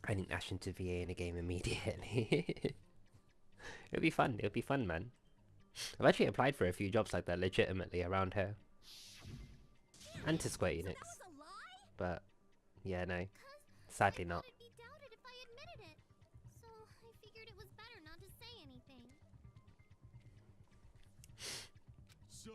I didn't ash into VA in a game immediately. It'll be fun. It'll be fun, man. I've actually applied for a few jobs like that legitimately around here. And to Square Enix. That was a lie? But, yeah, no. 'Cause Sadly I not. thought it'd be doubted if I admitted it. So I figured it was better not to say anything. So,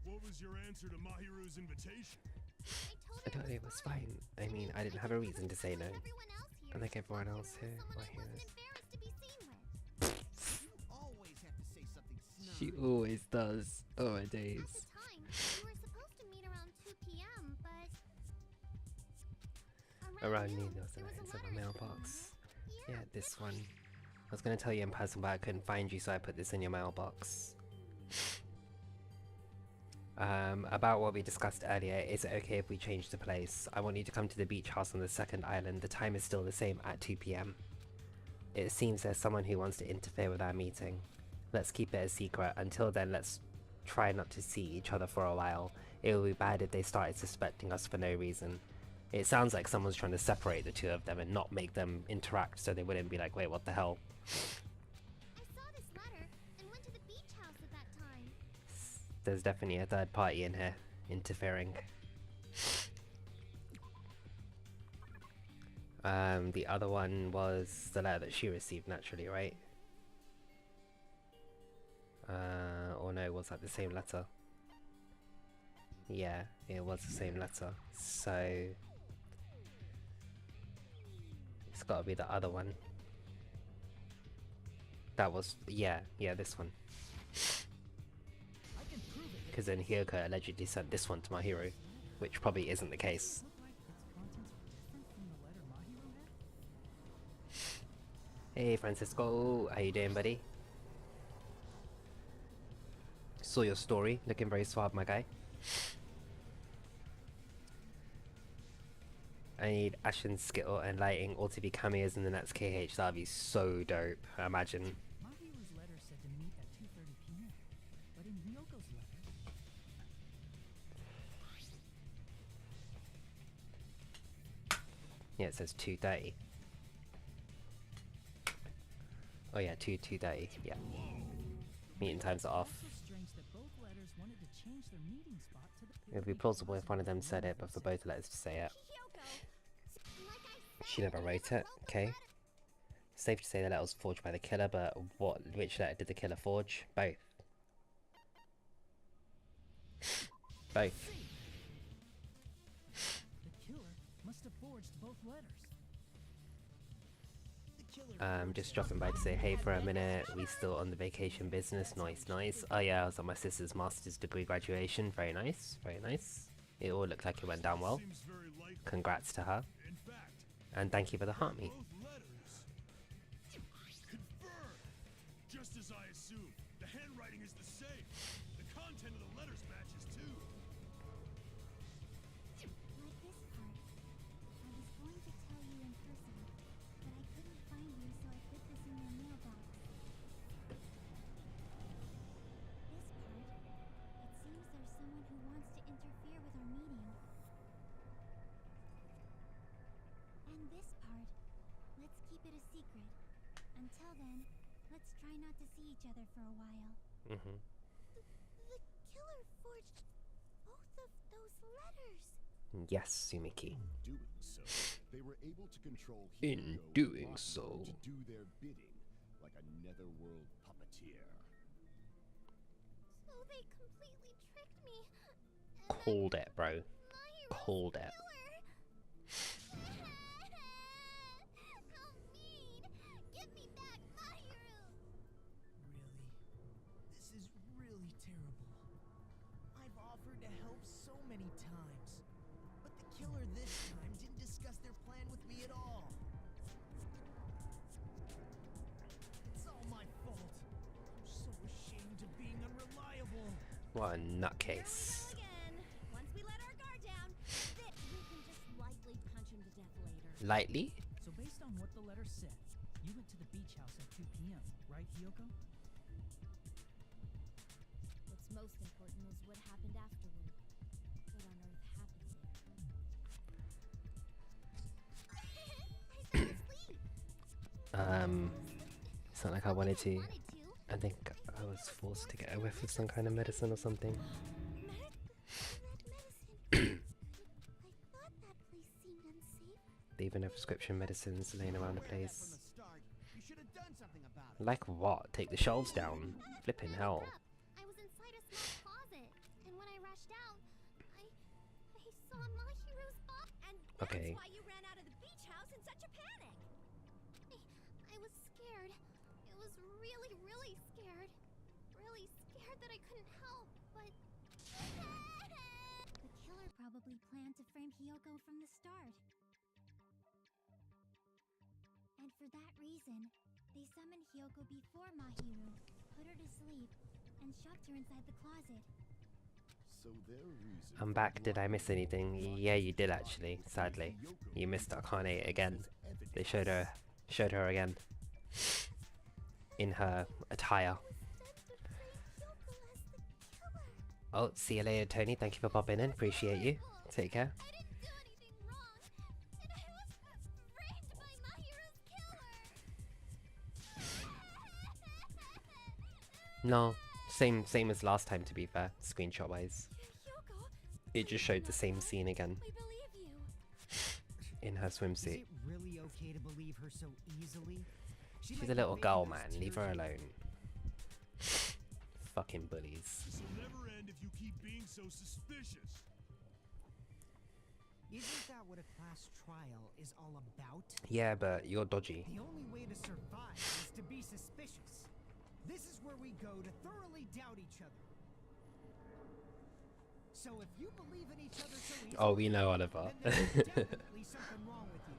what was your answer to Mahiru's invitation? I told I her thought it was fine. I mean, I didn't have a reason to say no. Like everyone else here, And like everyone else here, Mahiru was someone I Mahiru's. wasn't embarrassed to be seen with. You always have to say something snide. She always does. Oh my At days. the time, we were supposed to meet around 2 p.m., but Around noon, noon, there was a there letter was inside a my letter. mailbox. Yeah, this one. I was gonna tell you in person, but I couldn't find you, so I put this in your mailbox. About what we discussed earlier, is it okay if we change the place? I want you to come to the beach house on the second island. The time is still the same at 2 p.m. It seems there's someone who wants to interfere with our meeting. Let's keep it a secret. Until then, let's try not to see each other for a while. It would be bad if they started suspecting us for no reason. It sounds like someone's trying to separate the two of them and not make them interact so they wouldn't be like, wait, what the hell? I saw this letter and went to the beach house at that time. There's definitely a third party in here interfering. The other one was the letter that she received naturally, right? Or no, was that the same letter? Yeah, it was the same letter. So it's gotta be the other one. That was, yeah, this one. I can prove it. Because then Hyoko allegedly sent this one to Mahiru, which probably isn't the case. Look like its contents are different from the letter Mahiru had? Hey Francisco, how you doing, buddy? Saw your story, looking very suave, my guy. I need Ashen, Skittle, and Lighting all to be cameos in the next KH. That'd be so dope, I imagine. Mahiru's letter said to meet at 2:30 p.m. But in Ryoko's letter, Yeah, it says 2:30. Oh yeah, 2:30. Yeah. Meeting times are off. also strange that both letters wanted to change their meeting spot to the It would be plausible if one of them said it, but for both letters to say it. Hyoko, like I She said, never I wrote never it, wrote the okay? letter. Safe to say the letter was forged by the killer, but which letter did the killer forge? Both. Both. The killer must have forged both letters. The killer Just dropping by to say hey for a minute. We still on the vacation business. Nice, nice. Oh yeah, I was at my sister's master's degree graduation. Very nice, very nice. It all looked like it went down well. Seems very likely. Congrats to her. In fact, And thank you for the heart me. both letters. Confirmed. Just as I assumed, the handwriting is the same. The content of the letters matches too. not to see each other for a while. Mm-hmm. The killer forged both of those letters. Yes, Sumiki. Doing so, they were able to control In Hiro and doing Mahiru so. to do their bidding, like a netherworld puppeteer. So they completely tricked me. And Called it, bro. Mahiru's Called it. killer. How mean! Give me back Mahiru! Really? This is really terrible. I've offered to help so many times, but the killer this time didn't discuss their plan with me at all. It's all my fault. I'm so ashamed of being unreliable. What a Here we nutcase. go again. Once we let our guard down, this we can just lightly punch him to death later. Lightly? So based on what the letter said, you went to the beach house at 2 p.m., right, Hiyoko? What's most important is what happened afterward. What on earth happened there? I fell asleep. It's not like I wanted to. Wanted to. I think I was forced to get a whiff of some kind of medicine or something. That medicine. I thought that place seemed unsafe. They even have prescription medicines laying around the Aware of that place. from the start. You should have done something about it. Like what? Take the shelves down? Flipping hell. I was inside a small closet, and when I rushed out, I saw Mahiru's body. And Okay. that's why you ran out of the beach house in such a panic. I was scared. It was really, really scared. Really scared that I couldn't help, but... The killer probably planned to frame Hiyoko from the start. And for that reason, they summoned Hiyoko before Mahiru, put her to sleep, and shoved her inside the closet. So their reason I'm for back. Did I blocking miss anything? Mahiru's Yeah, you did body actually, was sadly. Hiyoko You missed used Arcane the again. as They showed evidence. her again. In her attire. Sent to frame Hiyoko as the killer. Oh, see you later, Tony. Thank you for popping in. Appreciate you. Take care. I didn't do anything wrong, and I was framed by Mahiru's killer. No, same as last time. To be fair, screenshot wise, Hiyoko, it just showed the same scene again we believe you. in her Is swimsuit. it really okay to believe her so easily? She She's might a be little faking girl, those man. Leave her tears. alone. Fucking bullies. This'll never end if you keep being so suspicious. Isn't that what a class trial is all about? Yeah, but you're dodgy. The only way to survive is to be suspicious. This is where we go to thoroughly doubt each other. So if you believe in each other so easily, Oh, we know Oliver. then there's definitely something wrong with you.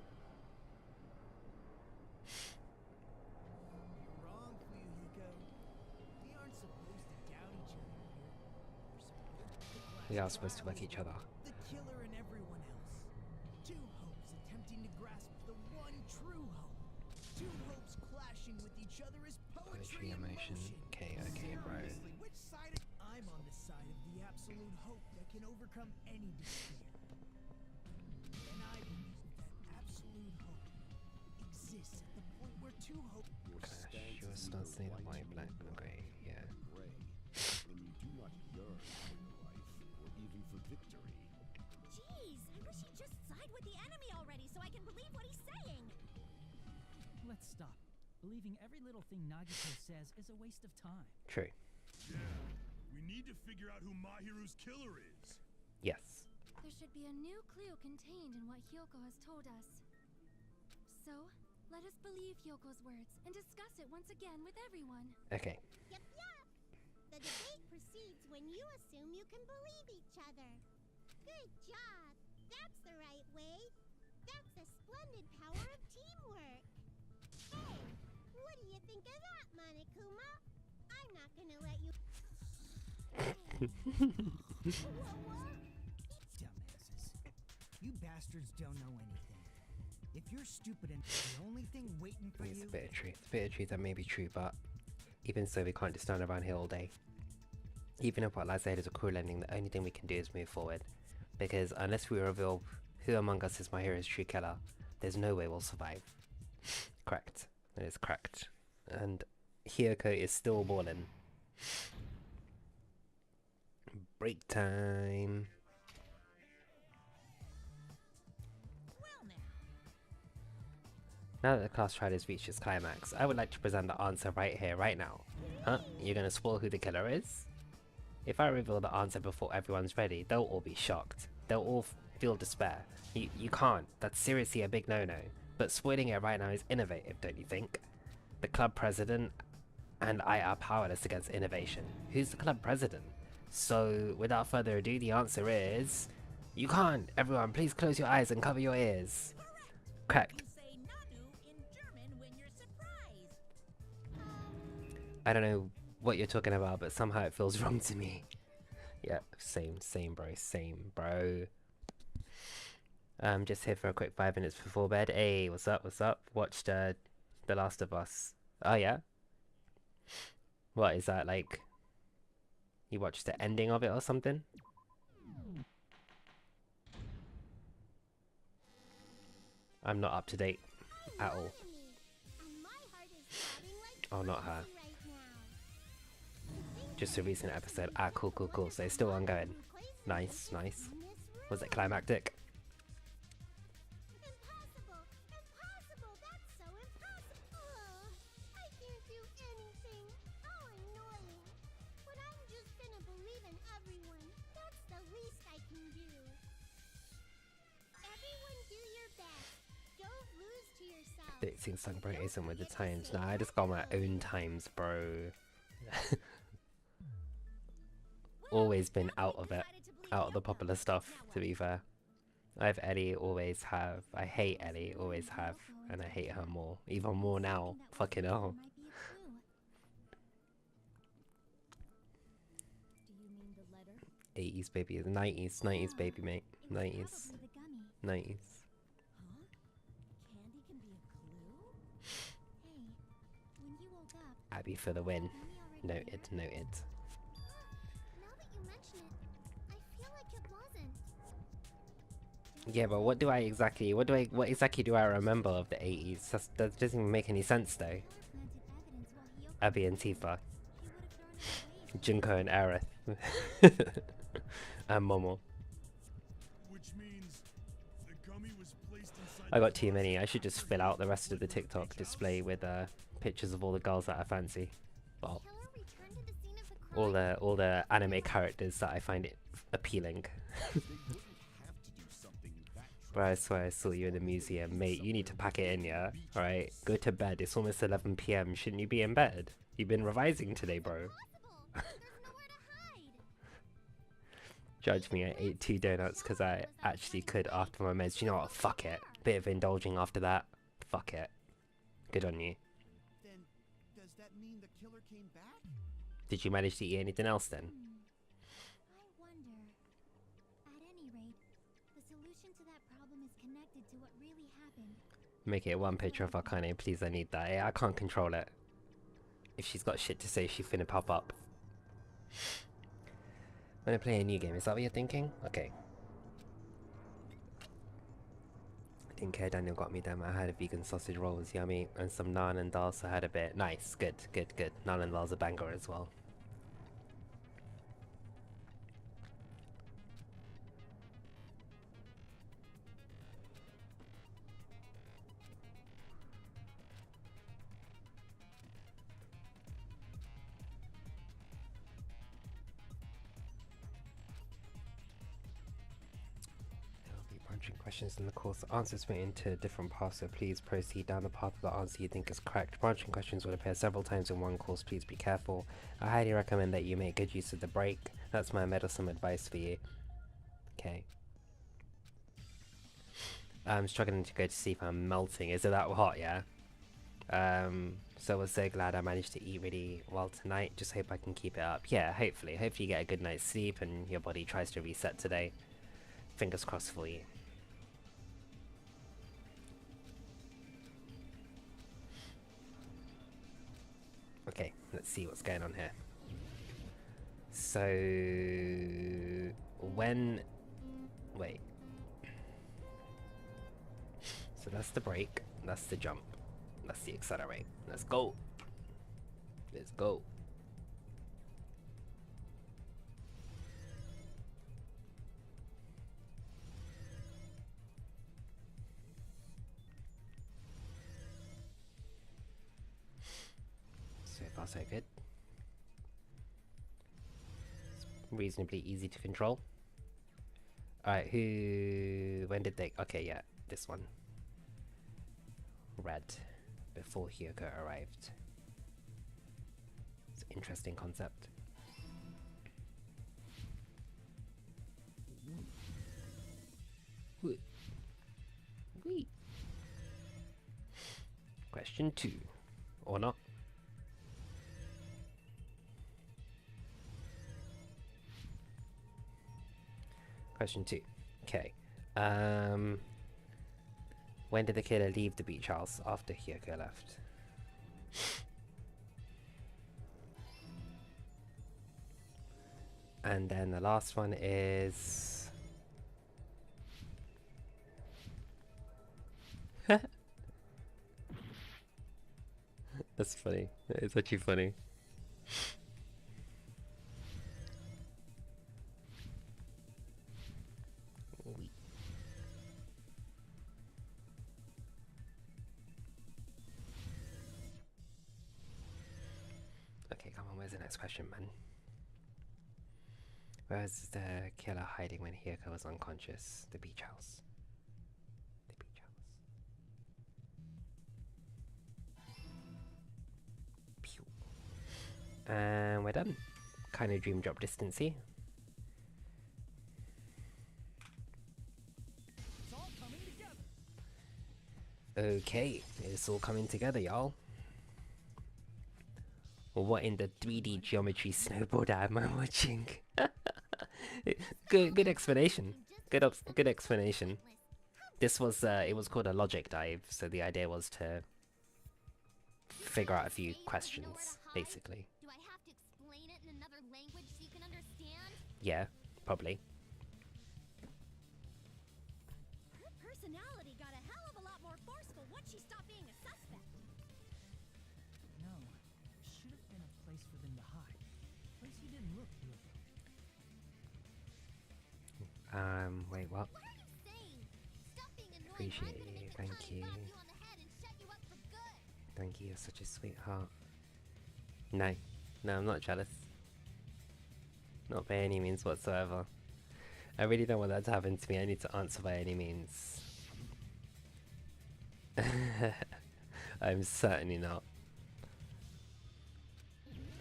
You're wrong, Fuyuhiko. We aren't supposed to doubt each other here. We are supposed to like each other. The killer and everyone else. Two hopes attempting to grasp the one true hope. Two hopes clashing with each other is poetry in emotion. motion. Okay, bro. Seriously, which side? I'm on the side of the absolute hope that can overcome any despair. And I believe that absolute hope exists at the point where two hope. Your stance Sure is starts neither saying white, black, and grey. Yeah. gray, when you do not yearn for your life or even for victory. Jeez, I wish he'd just side with the enemy already so I can believe what he's saying. Let's stop. Believing every little thing Nagito says is a waste of time. True. Yeah, we need to figure out who Mahiru's killer is. Yes. There should be a new clue contained in what Hiyoko has told us. So, let us believe Hyoko's words and discuss it once again with everyone. Okay. Yep, yep. The debate proceeds when you assume you can believe each other. Good job. That's the right way. That's the splendid power of teamwork. Hey, what do you think of that, Monokuma? I'm not gonna let you... What? Dumbasses. You bastards don't know anything. If you're stupid and the only thing waiting for It's you... a bit of truth. A bit of truth that may be true, but even so, we can't just stand around here all day. Even if what lies ahead is a cruel ending, the only thing we can do is move forward. Because unless we reveal who among us is Mahiru's true killer, there's no way we'll survive. Correct. It is correct. And Hiyoko is still balling. Break time. Now that the class trial has reached its climax, I would like to present the answer right here, right now. Huh? You're gonna spoil who the killer is? If I reveal the answer before everyone's ready, they'll all be shocked. They'll all feel despair. You can't. That's seriously a big no-no. But spoiling it right now is innovative, don't you think? The club president and I are powerless against innovation. Who's the club president? So, without further ado, the answer is... You can't! Everyone, please close your eyes and cover your ears. Correct. I don't know what you're talking about, but somehow it feels wrong to me. Yeah, same bro. Just here for a quick 5 minutes before bed. Hey, what's up? Watched The Last of Us. Oh yeah? What is that, like? You watched the ending of it or something? I'm not up to date at all. Oh, not her. Just a recent episode. Ah, cool. So it's still ongoing. Nice. Was it climactic? Impossible! That's so impossible! I can't do anything! How annoying! But I'm just gonna believe in everyone. That's the least I can do. Everyone do your best. Don't lose to yourself. Dixing song bro isn't with the times. Nah, I just got my own times, bro. Always been out of it. Out of the popular stuff, to be fair. I have Ellie, always have. I hate Ellie, always have. And I hate her more. Even more now. Fucking hell. Do you mean the letter? 80s baby. 90s baby, mate. 90s. 90s. Huh? Candy can be a clue? Hey, when you woke up, Abby for the win. Gummy already Noted. Now that you mention it, I feel like it wasn't. Yeah, but what exactly do I remember of the 80s? That doesn't even make any sense though. Abby and Tifa. Junko and Aerith. And Momo. Which means the gummy was placed inside I the got too many. closet I should just fill out the rest of the TikTok display with pictures of all the girls that I fancy. Well, Killer returned to the scene of the crime. all the anime characters that I find it appealing. They wouldn't have to do something that Bro, I swear I saw you in the museum. Mate, you need to pack it in, yeah? Alright, go to bed. It's almost 11 PM. Shouldn't you be in bed? You've been revising today, bro. There's nowhere to hide. Judge me, I ate 2 donuts because I actually could after my meds. You know what? Fuck it. Bit of indulging after that. Fuck it. Good on you. Then, does that mean the killer came back? Did you manage to eat anything else then? I wonder. At any rate, the solution to that problem is connected to what really happened. Make it one picture of Akane, please. I need that. I can't control it. If she's got shit to say, she's finna pop up. When I play a new game, is that what you're thinking? Okay. I didn't care Daniel got me them. I had a vegan sausage roll, was yummy. And some naan and dal, so I had a bit. Nice, good. Naan and dal's a banger as well. Answering questions in the course. Answers went into different paths, so please proceed down the path of the answer you think is correct. Branching questions will appear several times in one course. Please be careful. I highly recommend that you make good use of the break. That's my meddlesome advice for you. Okay. I'm struggling to go to sleep. I'm melting. Is it that hot? Yeah. So I was so glad I managed to eat really well tonight. Just hope I can keep it up. Yeah, hopefully. Hopefully you get a good night's sleep and your body tries to reset today. Fingers crossed for you. Okay, let's see what's going on here. So, wait. So that's the brake, that's the jump, that's the accelerate. Let's go. Let's go. So far so good. It's reasonably easy to control. Alright, when did they... Okay, yeah, this one. Red. Before Hyoko arrived. It's an interesting concept. Wait. Question 2. Or not. Question 2. Okay. When did the killer leave the beach house after Hyoko left? And then the last one is... That's funny. It's actually funny. Okay, come on, where's the next question, man? Where was the killer hiding when Hyoko was unconscious? The beach house. The beach house. Pew. And we're done. Kind of dream drop distancy. It's all coming together. Okay, it's all coming together, y'all. What in the 3D geometry snowboard am I watching? Good explanation. Good explanation. This was it was called a logic dive, so the idea was to figure out a few questions, basically. Do I have to explain it in another language so you can understand? Yeah, probably. Her personality got a hell of a lot more forceful once she stopped being a suspect. No, there should have been a place for them to hide. A place you didn't look, Hyoko. Wait, what? What are you saying? Stop being annoying. Appreciate I'm gonna you, make the thank tiny you. bop you on the head and shut you up for good. Thank you, you're such a sweetheart. No. No, I'm not jealous. Not by any means whatsoever. I really don't want that to happen to me. I need to answer by any means. I'm certainly not.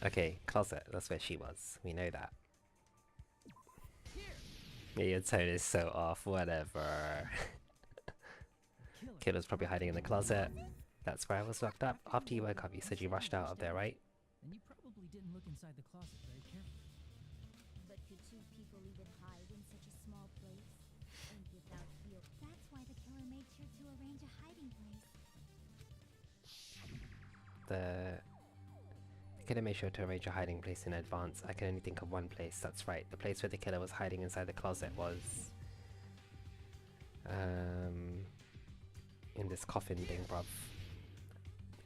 Okay, closet. That's where she was. We know that. Yeah, your tone is so off. Whatever. Killer. Killer's probably hiding in the closet. That's where I was locked up. After you woke up, you said you rushed out of there, right? And you probably didn't look inside the closet very carefully. But could two people even hide in such a small place? And without feel. That's why the killer made sure to arrange a hiding place. The killer made sure to arrange a hiding place in advance. I can only think of one place. That's right. The place where the killer was hiding inside the closet was... in this coffin thing, bruv.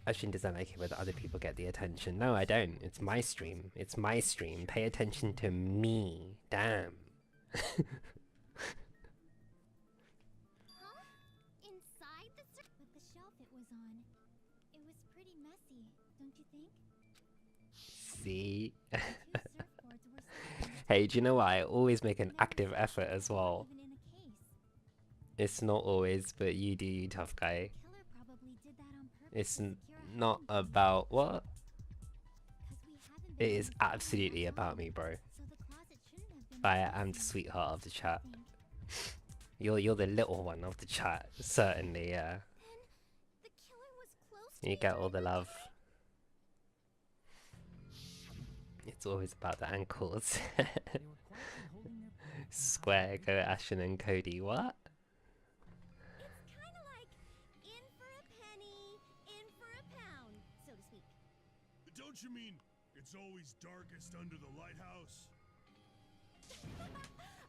Ashton doesn't like it when other people get the attention. No, I don't. It's my stream. It's my stream. Pay attention to me. Damn. Huh? Inside the But the shelf it was on, it was pretty messy, don't you think? See? Two surfboards were stuck Hey, do you know what? I always make an active effort as well. even in a case. It's not always, but you do, you tough guy. Killer probably did that on purpose. It's to secure a not hiding place. about... What? 'Cause we haven't been It is able to find absolutely what's about on, me, bro. so the closet shouldn't have been I the am the place. sweetheart of the chat. I think. You're the little one of the chat. Certainly, yeah. the killer was close to You me get all during the the love. day. It's always about the ankles. They were quietly holding their breath and Square, go Ashen and Cody. What? It's kind of like in for a penny, in for a pound, so to speak. Don't you mean it's always darkest under the lighthouse?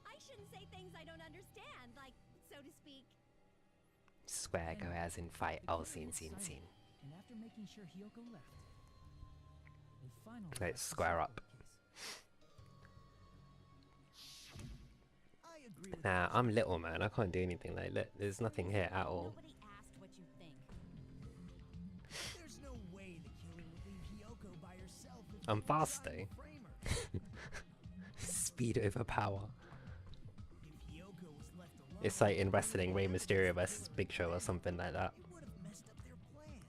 I shouldn't say things I don't understand, like, so to speak. Square, go as in fight. the Oh, killer scene, went scene, silent, scene. And after making sure Hyoko left, A final Let's test to square settle up. the case. I agree with Nah, you. I'm little, man. I can't do anything. Like, look, there's nothing here at all. Nobody asked what you think. There's no way the killer would leave Hiyoko by herself if I'm they were fast, trying though. to frame her. Speed over power. If Hiyoko was left alone, It's like in wrestling, Rey Mysterio versus Big Show or something like that. it would have messed up their plan.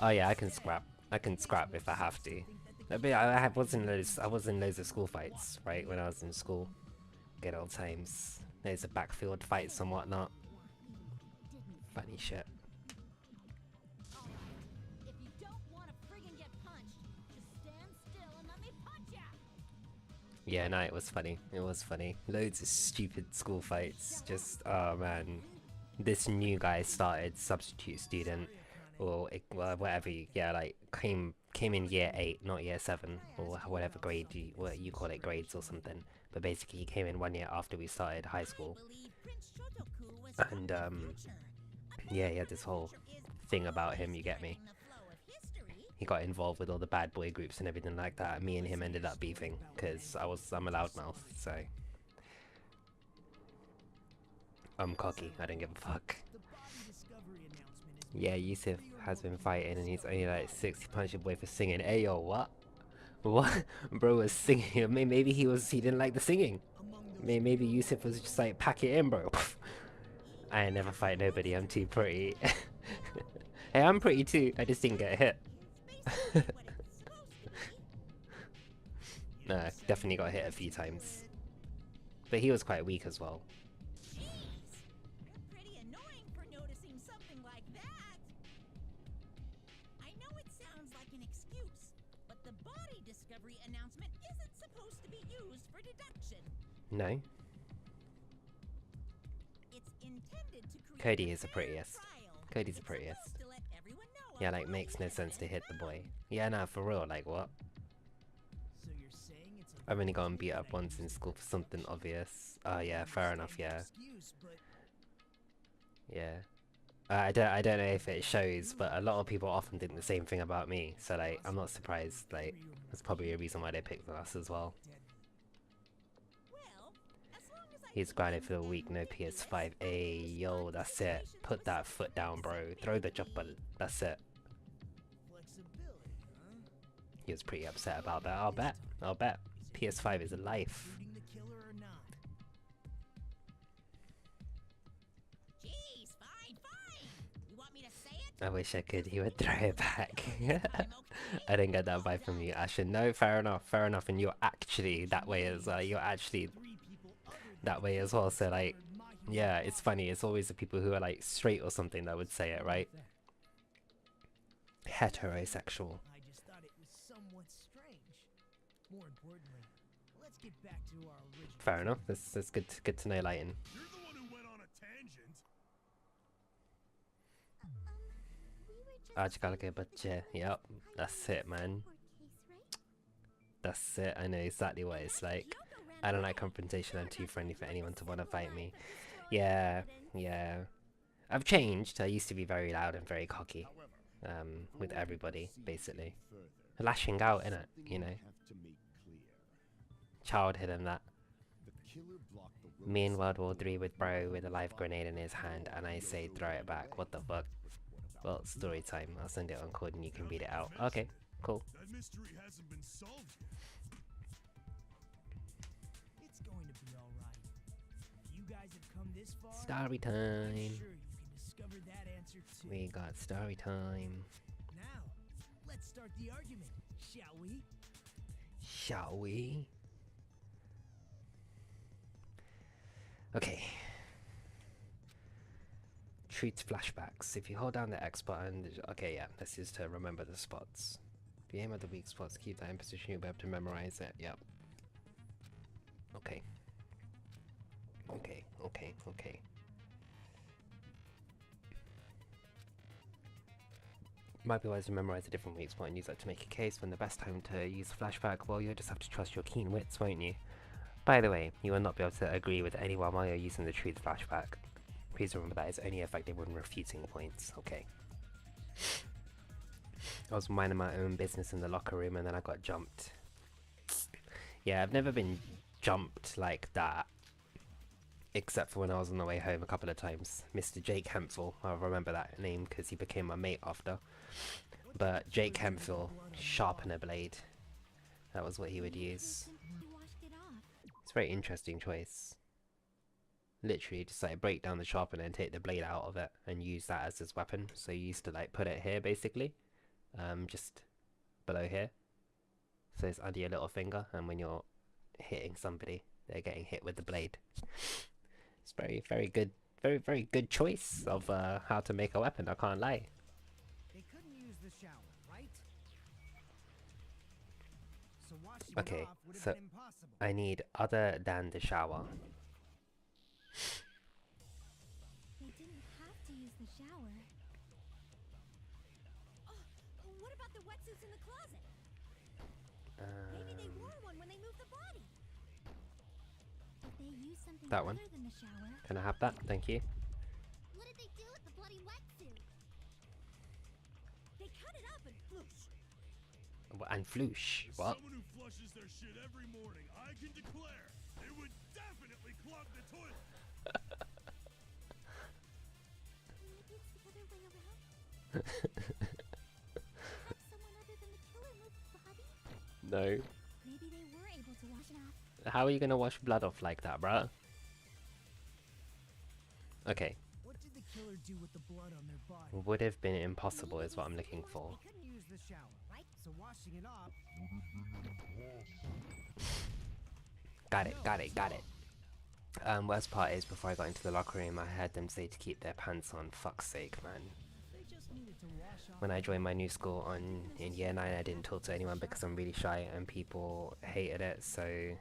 Oh yeah, I can scrap. I can scrap if I have to. I was in loads of school fights, right, when I was in school. Good old times. There's a backfield fights and whatnot. Funny shit. Alright, if you don't want to friggin' get punched, just stand still and let me punch ya! Yeah, no, it was funny. It was funny. Loads of stupid school fights. Just, oh man. This new guy started, substitute student, or whatever. Yeah, like came in year 8, not year 7, or whatever grade what you call it, grades or something. But basically, he came in 1 year after we started high school, and yeah, he had this whole thing about him. You get me? He got involved with all the bad boy groups and everything like that. Me and him ended up beefing because I'm a loudmouth, so I'm cocky. I don't give a fuck. The body discovery announcement is Yeah, Yusuf has been fighting and he's only like 60 punch a boy for singing. Hey yo, what? What? Bro was singing. Maybe he didn't like the singing. among those Maybe Yusuf was just like, pack it in, bro. I ain't never fight nobody. I'm too pretty. Hey, I'm pretty too. I just didn't get hit. Nah, definitely got hit a few times. But he was quite weak as well. Jeez! You're pretty annoying for noticing something like that! I know it sounds like an excuse, but the body discovery announcement isn't supposed to be used for deduction. No? It's intended to create Cody a is the fair prettiest. trial. Cody's the It's prettiest. supposed to let everyone know Yeah, of like what makes no sense to hit the boy. Yeah, nah, for real, like what? So you're saying it's a I've only gotten beat up once in school for something obvious. Oh yeah, fair enough, yeah. excuse, but Yeah. I don't know if it shows, but a lot of people often think the same thing about me. So like, I'm not surprised. Like, that's probably a reason why they picked us as well. Well, as long as I He's grinding for the week, no PS5. Ayy, yo, that's it. Put that foot down, bro. Throw the chopper. That's it. flexibility, huh? He was pretty upset about that. I'll bet. I'll bet. PS5 is a life. Shooting the killer or not? Jeez, fine, fine. You want me to say it? I wish I could. He would throw it back. I'm okay. I didn't get that vibe from you, Ashen. No, fair enough, fair enough. And you're actually that way as well. You're actually Three people other than that way as well. So like, Mahiru yeah, it's funny. It's always the people who are like straight or something that would say it, right? Heterosexual. I just thought it was somewhat strange. More importantly, let's get back to our original. Fair enough. That's good to know, Lighten. You're the one who went on a tangent. We were just Aajkal ke bacche. Yep, that's it, man. court case, right? That's it. I know exactly what it's like. I don't like confrontation. I'm too friendly for anyone to want to fight me. Yeah, yeah. I've changed. I used to be very loud and very cocky. With everybody, basically. Lashing out, innit? You know? Childhood and that. Me in World War 3 with bro with a live grenade in his hand, and I say throw it back. What the fuck? Well, story time. I'll send it on code and you can read it out. Okay, cool. That mystery hasn't been solved yet. It's going to be alright. If you guys have come this far, Story I'm time. sure you can discover that answer too. We got story time. Now, let's start the argument, shall we? Shall we? Okay. Treat flashbacks. If you hold down the X button, okay, yeah, this is to remember the spots. If you aim at the weak spots, keep that in position, you'll be able to memorize it. Yep. Okay. Okay. Might be wise to memorize a different weak spot and use that to make a case. When the best time to use flashback, well, you'll just have to trust your keen wits, won't you? By the way, you will not be able to agree with anyone while you're using the truth flashback. Please remember that it's only effective when refuting points, okay? I was minding my own business in the locker room and then I got jumped. Yeah, I've never been jumped like that. Except for when I was on the way home a couple of times. Mr. Jake Hemphill, I remember that name because he became my mate after. But Jake Hemphill, sharpen a blade. That was what he would use. He washed it off. It's a very interesting choice. Literally just like break down the sharpener and take the blade out of it and use that as his weapon. So you used to like put it here basically. Just below here. So it's under your little finger, and when you're hitting somebody, they're getting hit with the blade. It's very, very good, very good choice of how to make a weapon, I can't lie. They couldn't use the shower, right? So washing Okay, it off would have so been impossible. I need other than the shower. They didn't have to use the shower. Oh, what about the wetsuits in the closet? Maybe they wore one when they moved the body. If they used something That other one. than the shower, Can I have that? Thank you. What did they do with the bloody wetsuit? They cut it up and And floosh. As What? someone who flushes their shit every morning, I can declare it would definitely clog the toilet. maybe it's the other way around. Perhaps someone other than the killer moved the body. No. Maybe they were able to wash it off. How are you gonna wash blood off like that, bruh? Okay. What did the killer do with the blood on their body? Would have been impossible is what I'm looking for. They couldn't use the shower, right? So washing it off. Got it. Worst part is before I got into the locker room, I heard them say to keep their pants on. Fuck's sake, man. They just needed to wash off. When I joined my new school in year 9, I didn't talk to anyone because I'm really shy and people hated it, so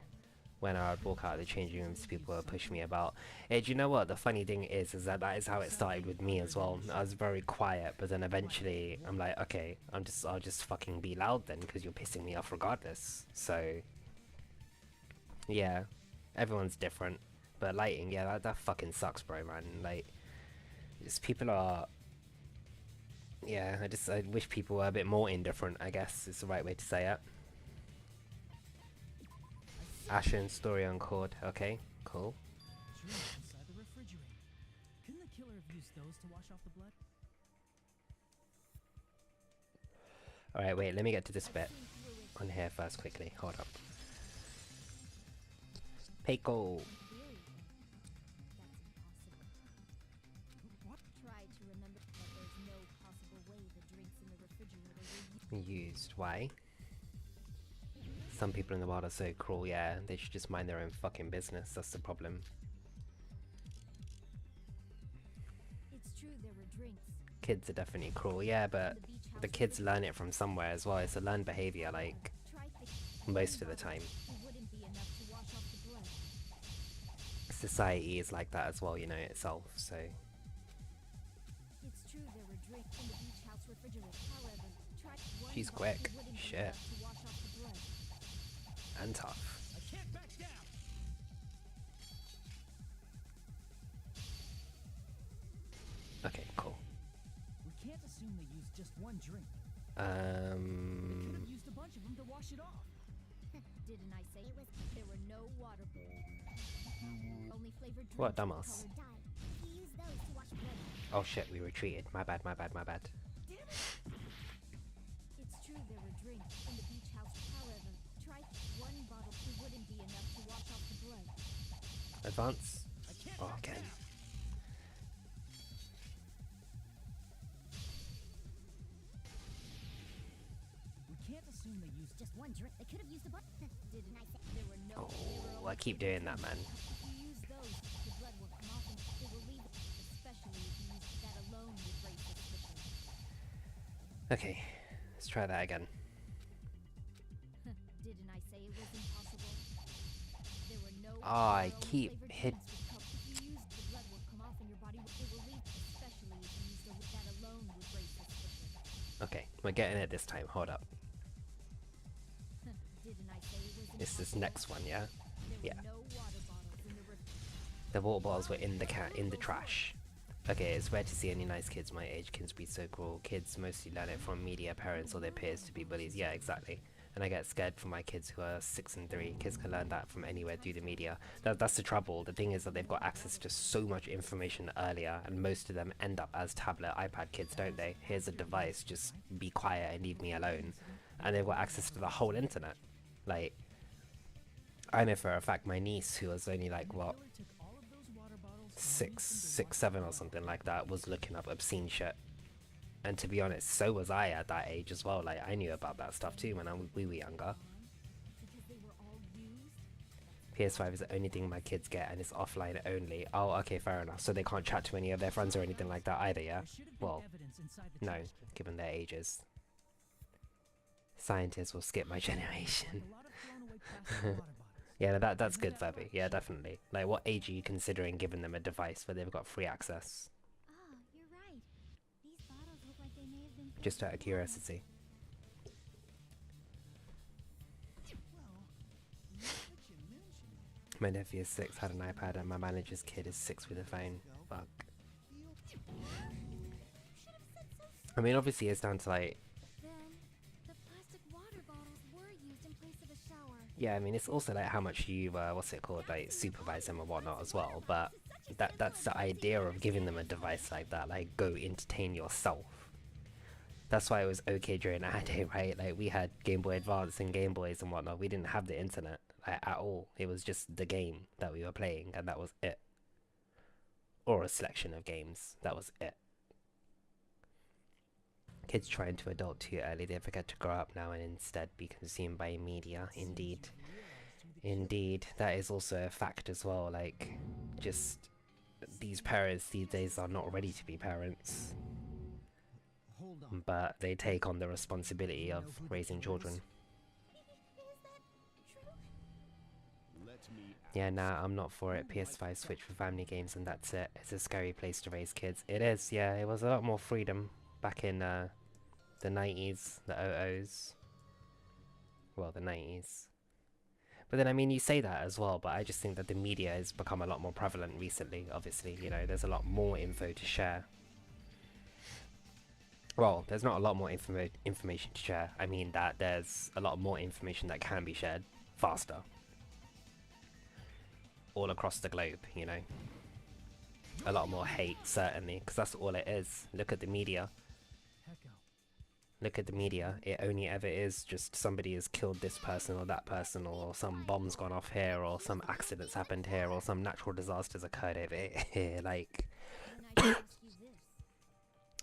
when I would walk out of the changing rooms, people would push me about. Hey, do you know what? The funny thing is that is how it started with me as well. I was very quiet, but then eventually I'm like, okay, I'll just fucking be loud then because you're pissing me off regardless. So, yeah, everyone's different. But lighting, yeah, that fucking sucks, bro, man. Like, just people are... Yeah, I wish people were a bit more indifferent, I guess is the right way to say it. Ashen story on cord. Okay, cool. Drinks inside the refrigerator. Couldn't the killer have used those to wash off the blood? Alright, wait, let me get to this bit on here first quickly. Hold up. Peiko. try to remember that there's no possible way the drinks in the refrigerator were Used. Why? Some people in the world are so cruel, yeah. They should just mind their own fucking business. That's the problem. It's true there were drinks. Kids are definitely cruel, yeah, but the kids learn it from somewhere as well. It's a learned behavior, like, Try most of the time. it wouldn't be enough to wash off the blood. Society is like that as well, you know, itself, so... It's true there were drinks in the beach house refrigerator. However, try one She's bottle, quick. it wouldn't be Shit. enough to wash off the blood. And tough. I can't back down. Okay, cool. We can't assume they used just one drink. They could have used a bunch of them to wash it off. Didn't I say it was? There were no water. Only flavored drinks. What a with dumbass. colored dye. He used those to wash blood. Oh shit, we retreated. My bad. It's true there were drinks in the beach house. However, try one bottle. It wouldn't be enough to wash off the blood. Advance. I can't Oh, back okay. down. We can't assume they used just one drink. They could have used a bunch. Didn't I say there were no? there were Oh, I keep doing that, man. If you use those, the blood will come off and it will leave. Especially if you use that alone would raise suspicion. Okay, let's try that again. Didn't I say it was impossible? There were no. Oh, I there were only keep flavored hit. drinks with color. If you used the blood will come off and your body it will leave. Especially if you used that alone would raise suspicion. Okay, we're getting it this time. Hold up. Didn't I say it was impossible? It's this next one, yeah? There Yeah. were no water bottles in the The water bottles were in the trash. Okay, it's rare to see any nice kids my age can be so cruel. Kids mostly learn it from media, parents, or their peers to be bullies. Yeah, exactly. And I get scared for my kids who are 6 and 3. Kids can learn that from anywhere through the media. That's the trouble. The thing is that they've got access to so much information earlier, and most of them end up as tablet, iPad kids, don't they? Here's a device, just be quiet and leave me alone. And they've got access to the whole internet. Like, I know for a fact my niece, who was only like, what, six, 7 or something like that, was looking up obscene shit. And to be honest, so was I at that age as well. Like, I knew about that stuff too when we were younger. PS5 is the only thing my kids get, and it's offline only. Oh, okay, fair enough. So they can't chat to any of their friends or anything like that either, yeah? Well, no, given their ages. Scientists will skip my generation. Yeah, that's good, Fabby. Yeah, definitely. Like, what age are you considering giving them a device where they've got free access? Ah, you're right. These bottles look like they may have been filled Just out of with water. curiosity. My nephew is 6, had an iPad, and my manager's kid is 6 with a phone. Fuck. I mean, obviously it's down to like... Then, the plastic water bottles were used in place of a shower. Yeah, I mean, it's also like how much you, what's it called, like supervise them and whatnot as well. But that's the idea of giving them a device like that, like go entertain yourself. That's why it was okay during our day, right? Like we had Game Boy Advance and Game Boys and whatnot. We didn't have the internet like, at all. It was just the game that we were playing, and that was it. Or a selection of games. That was it. Kids trying to adult too early. They forget to grow up now and instead be consumed by media. Indeed. Indeed. That is also a fact as well. Like, just these parents these days are not ready to be parents. Hold on. But they take on the responsibility of raising children. Let me Yeah, nah, I'm not for it. PS5 Switch for family games and that's it. It's a scary place to raise kids. It is, yeah. It was a lot more freedom back in the 90s, the 00s. Well, the 90s. But then, I mean, you say that as well, but I just think that the media has become a lot more prevalent recently, obviously. You know, there's a lot more info to share. Well, there's not a lot more information to share. I mean that there's a lot more information that can be shared faster. All across the globe, you know. A lot more hate, certainly, because that's all it is. Look at the media. Look at the media. It only ever is just somebody has killed this person or that person, or some bombs gone off here, or some accidents happened here, or some natural disasters occurred over here. Like, Then I should ask you this.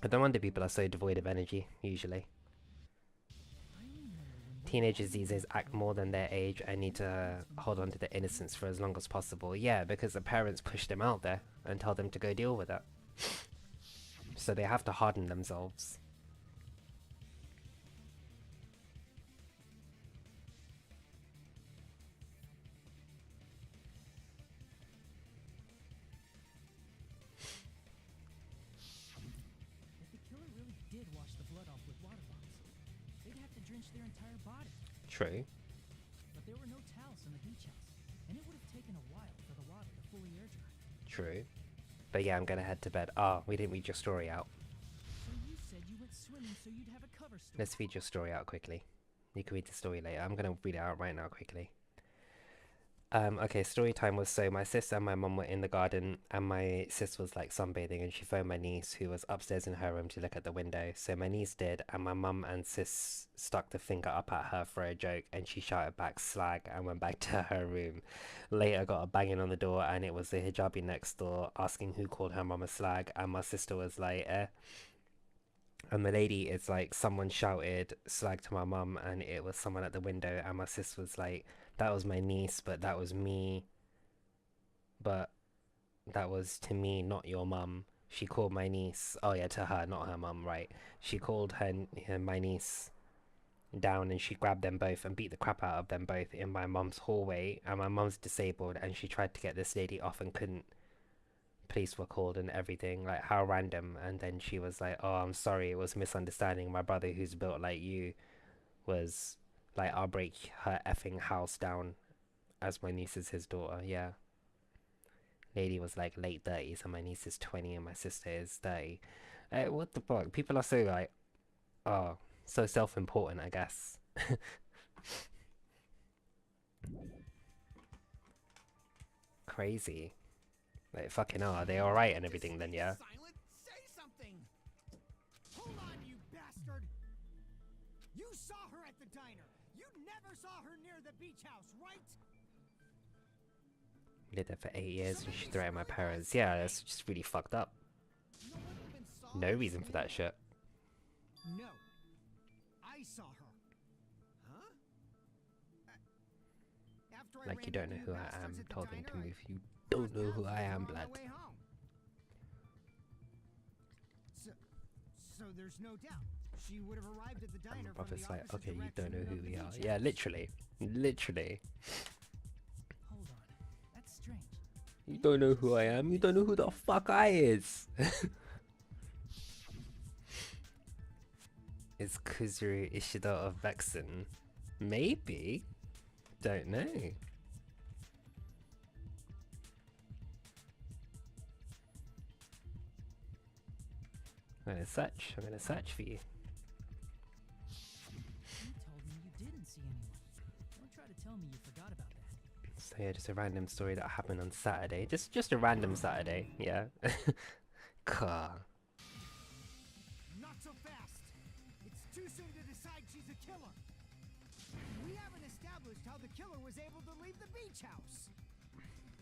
I don't wonder people are so devoid of energy, usually. Teenagers these days act more than their age and need to hold on to their innocence for as long as possible. Yeah, because the parents push them out there and tell them to go deal with it. So they have to harden themselves. If the killer really did wash the blood off with water bombs, they'd have to drench their entire body. True. But there were no towels in the beach house, and it would have taken a while for the water to fully air dry. True. But yeah, I'm gonna head to bed. Ah, we didn't read your story out. So you said you went swimming so you'd have a cover story. Let's read your story out quickly. You can read the story later. I'm gonna read it out right now quickly. Okay, story time was so my sis and my mum were in the garden and my sis was like sunbathing and she phoned my niece who was upstairs in her room to look at the window. So my niece did and my mum and sis stuck the finger up at her for a joke and she shouted back slag and went back to her room. Later got a banging on the door and it was the hijabi next door asking who called her mum a slag and my sister was like, eh. And the lady is like, someone shouted slag to my mum and it was someone at the window and my sis was like, that was my niece, but that was me. But that was to me, not your mum. She called my niece. Oh yeah, to her, not her mum, right? She called my niece down and she grabbed them both and beat the crap out of them both in my mum's hallway. And my mum's disabled and she tried to get this lady off and couldn't. Police were called and everything. Like, how random. And then she was like, oh, I'm sorry, it was a misunderstanding. My brother, who's built like you, was like, I'll break her effing house down as my niece is his daughter. Yeah. Lady was like late 30s, and my niece is 20, and my sister is 30. What the fuck? People are so like, oh, so self-important, I guess. Crazy. Like, fucking are they alright and everything then, yeah? Silent, say something. Hold on, you bastard. You saw her at the diner. You never saw her near the beach house, right? Lived there for 8 years and she threw at my parents. Yeah, that's just really fucked up. No one even saw No her reason for that shit. No. I saw her. Huh? After I Like, you ran don't know into who you I bastards am. at the Told them diner, to I move. You don't know who crossed I paths am, with her on blood. my way home. So there's no doubt she would have arrived at the And diner my from the brother's like, opposite okay, you don't know direction who of the we are. beach Yeah, house. literally. Literally. Hold on. That's strange. You don't know who I am. You don't know who the fuck I is. Is Kuzuru Ishida of Vexen? Maybe. Don't know. I'm gonna search. I'm gonna search for you. You told me you didn't see anyone. Don't try to tell me you forgot about that. So yeah, just a random story that happened on Saturday. Just a random Saturday. Yeah. Car. Not so fast. It's too soon to decide she's a killer. We haven't established how the killer was able to leave the beach house.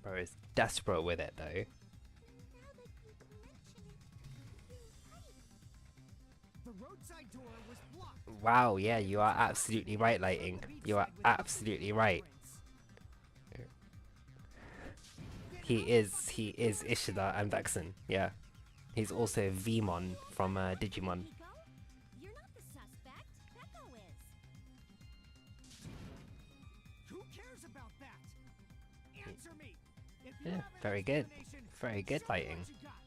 Bro is desperate with it though. Now that you mention it, you're right. The roadside door was blocked. Wow, yeah, you are absolutely right, Lighting. You are absolutely right. He is Ishida and Vexen, yeah. He's also Vmon from Digimon. Nico, you're not the suspect. Echo is. Who cares about that? Answer me. If you Yeah, have an very good. explanation, Very good, show me Lighting. what you got.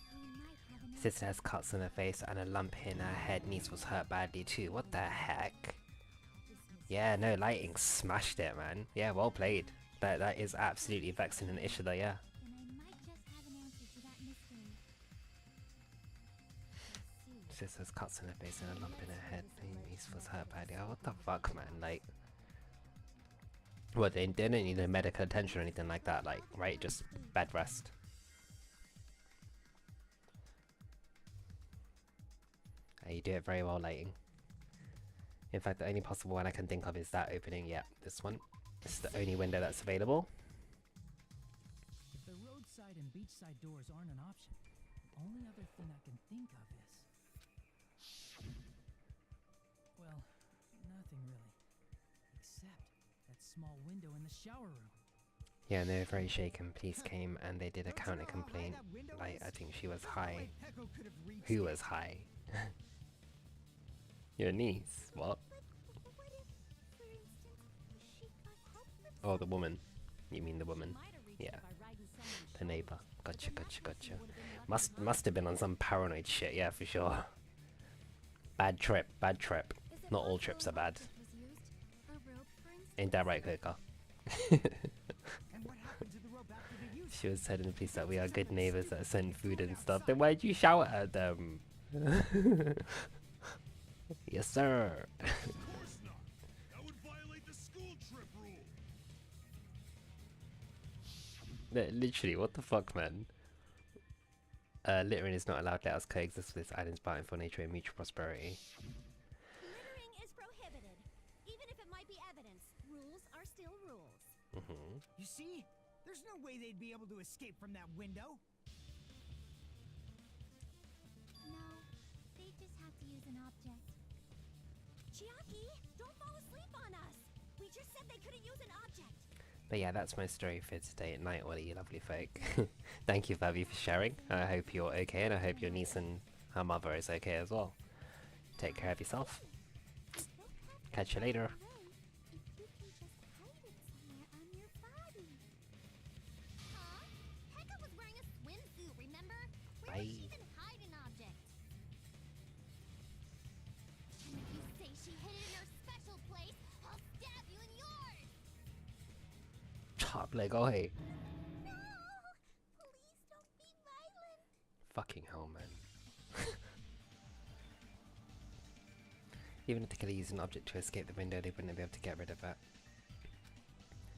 We might have an Sister has cuts on her face and a lump in her head. Niece was hurt badly too. What the heck? Yeah, no, Lighting smashed it, man. Yeah, well played. That is absolutely Vexen and Ishida, yeah. then I might just have an answer to that mystery. I see. Sister has cuts on her face and a lump in her head. Niece was hurt badly. Oh, what the fuck, man? Like, what, they don't need no medical attention or anything like that, like, right? Just bed rest. You do it very well, Lighting. In fact, the only possible one I can think of is that opening. Yeah, this one. This is the only window that's available. If the roadside and beachside doors aren't an option, the only other thing I can think of is... Well, nothing really. Except that small window in the shower room. Yeah, no, very shaken. Police came and they did a counter complaint. Like, I think she was high. Who was high? Your niece? What? But what if, for instance, she got help from Oh, the woman. You mean the woman? Might have reached Yeah. it by riding someone's The neighbor. shoulders. Gotcha, But gotcha, in that case, gotcha. you would've been lucky Must have been on some paranoid shit, yeah, for sure. Bad trip, bad trip. Is it Not all possible trips are an bad. object was used? A rope, for instance? Ain't that right, Coca? And what happened to the rope after they used She was telling the police that we are good neighbors that send food and stuff. Then why'd you shout at them? Yes, sir. Of course not. That would violate the school trip rule. Literally, what the fuck, man? Littering is not allowed. Let us coexist with this island's bountiful nature and mutual prosperity. Littering is prohibited. Even if it might be evidence, rules are still rules. Mm-hmm. You see? There's no way they'd be able to escape from that window. No, they just have to use an object. Chiaki, don't fall asleep on us. We just said they couldn't use an object. But yeah, that's my story for today. Night, all you lovely folk. Thank you, Fabi, for sharing. I hope you're okay, and I hope your niece and her mother is okay as well. Take care of yourself. Catch you later. If you can just hide it somewhere on your body. Huh? Heka was wearing a swimsuit, remember? Where Bye. would she even hide an object? And if you say she hid it in her special place, I'll stab you in yours! Chop Like, oh hey. No! Please don't be violent. Fucking hell, man. Even if the killer used an object to escape the window, they wouldn't be able to get rid of it.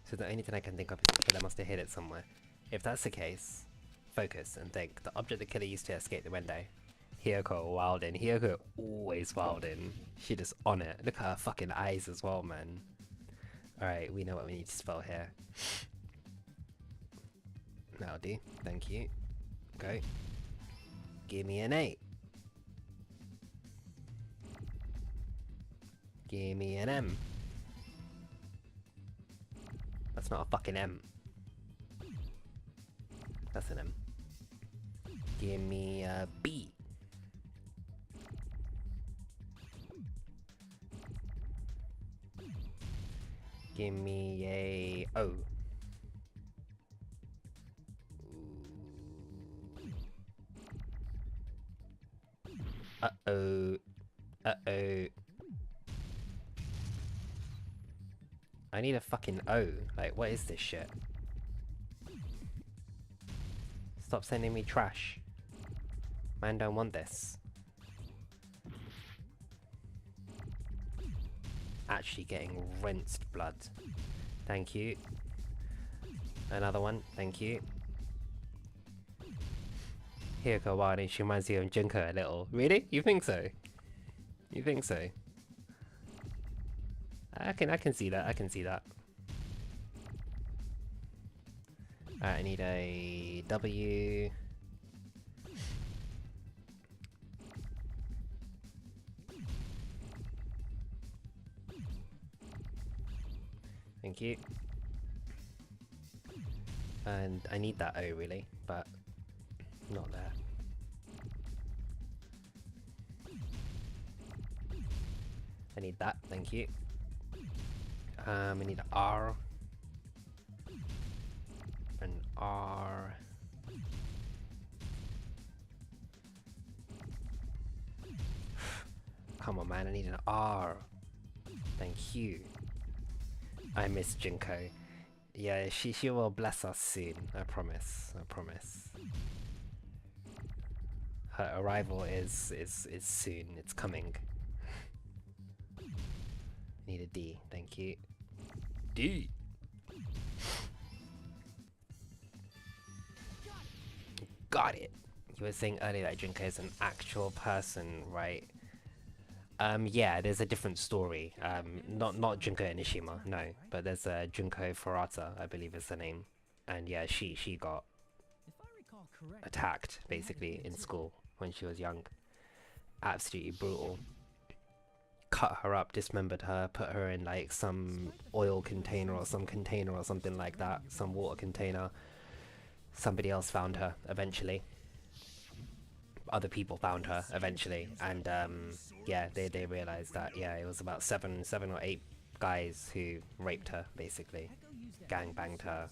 So the only thing I can think of is the killer must have hid it somewhere. If that's the case, focus and think. The object the killer used to escape the window. Hiyoko wildin'. Hiyoko always wildin'. She just on it. Look at her fucking eyes as well, man. Alright, we know what we need to spell here. That'll do. Thank you. Go. Give me an 8. Give me an M. That's not a fucking M. That's an M. Give me a B. Give me a O. Uh-oh. Uh-oh. I need a fucking O. Like, what is this shit? Stop sending me trash. Man, don't want this. Actually getting rinsed blood. Thank you. Another one. Thank you. Hiyoko Wani, she reminds you of Junko a little. Really? You think so? You think so? I can see that. I can see that. Alright, I need a W. Thank you. And I need that O really, but not there. I need that, thank you. I need an R. An R. Come on man, I need an R. Thank you. I miss Junko. Yeah, she will bless us soon. I promise. I promise. Her arrival is soon. It's coming. Need a D. Thank you. D. Got it. You were saying earlier that Junko is an actual person, right? Yeah, there's a different story. Not Junko Nishima, no, but there's a Junko Furata, I believe is the name, and yeah, she got attacked basically in school when she was young. Absolutely brutal. Cut her up, dismembered her, put her in like some oil container or some container or something like that, some water container. Somebody else found her eventually. Other people found her eventually, and yeah, they realized that yeah, it was about seven or eight guys who raped her, basically, gangbanged her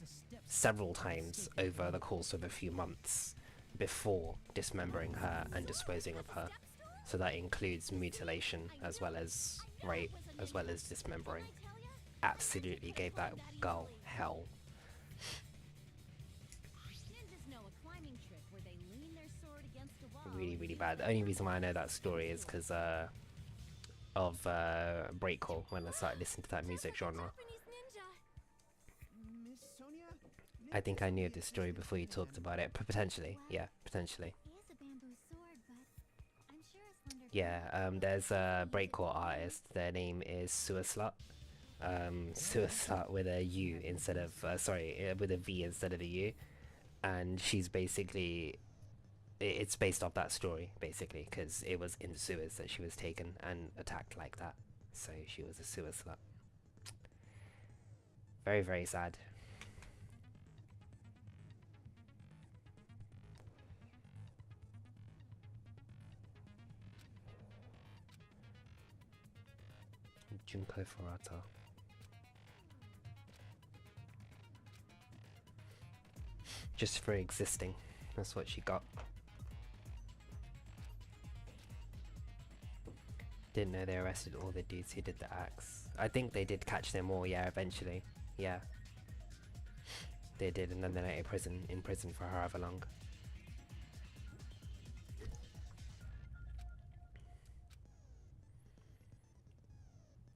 several times over the course of a few months before dismembering her and disposing of her. So that includes mutilation as well as rape as well as dismembering. Absolutely gave that girl hell. Really, really bad. The only reason why I know that story is because of breakcore, when I started listening to that music genre. I think I knew this story before you talked about it. Potentially, yeah, potentially. Yeah, there's a breakcore artist. Their name is Suaslut. Suaslut with a U instead of sorry, with a V instead of a U, and she's basically. It's based off that story, basically, because it was in sewers that she was taken and attacked like that. So she was a sewer slut. Very, very sad. Junko Furata. Just for existing. That's what she got. Didn't know they arrested all the dudes who did the acts. I think they did catch them all, yeah, eventually. Yeah. They did, and then they're in prison for however long.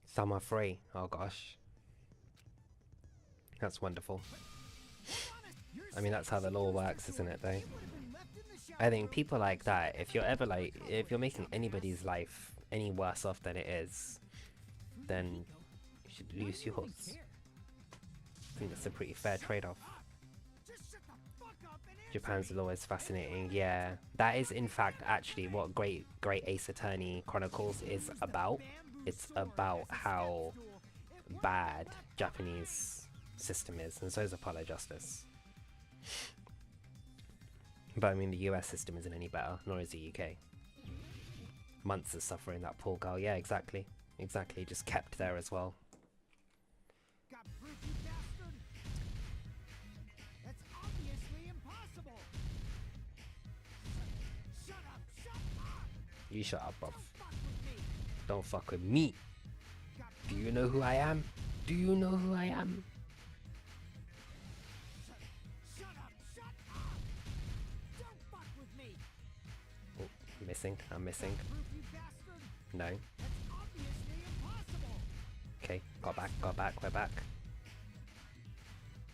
Some are free. Oh gosh. That's wonderful. I mean, that's how the law works, isn't it, though? I think people like that, if you're making anybody's life any worse off than it is, then you should lose yours. I think that's a pretty fair trade-off. Japan's law is fascinating. Yeah, that is in fact actually what Great Ace Attorney Chronicles is about. It's about how bad Japanese system is, and so is Apollo Justice. But I mean, the US system isn't any better, nor is the UK. Months of suffering, that poor girl. Yeah, exactly. Exactly, just kept there as well. That's obviously impossible. Shut up, shut up. You shut up, bruv. Don't fuck with me. Don't fuck with me. Do you know who I am? Do you know who I am? Shut up, shut up. Don't fuck with me. Oh, I'm missing. I'm missing. Proof, you bastard. No. That's obviously impossible. Okay, got back. We're back.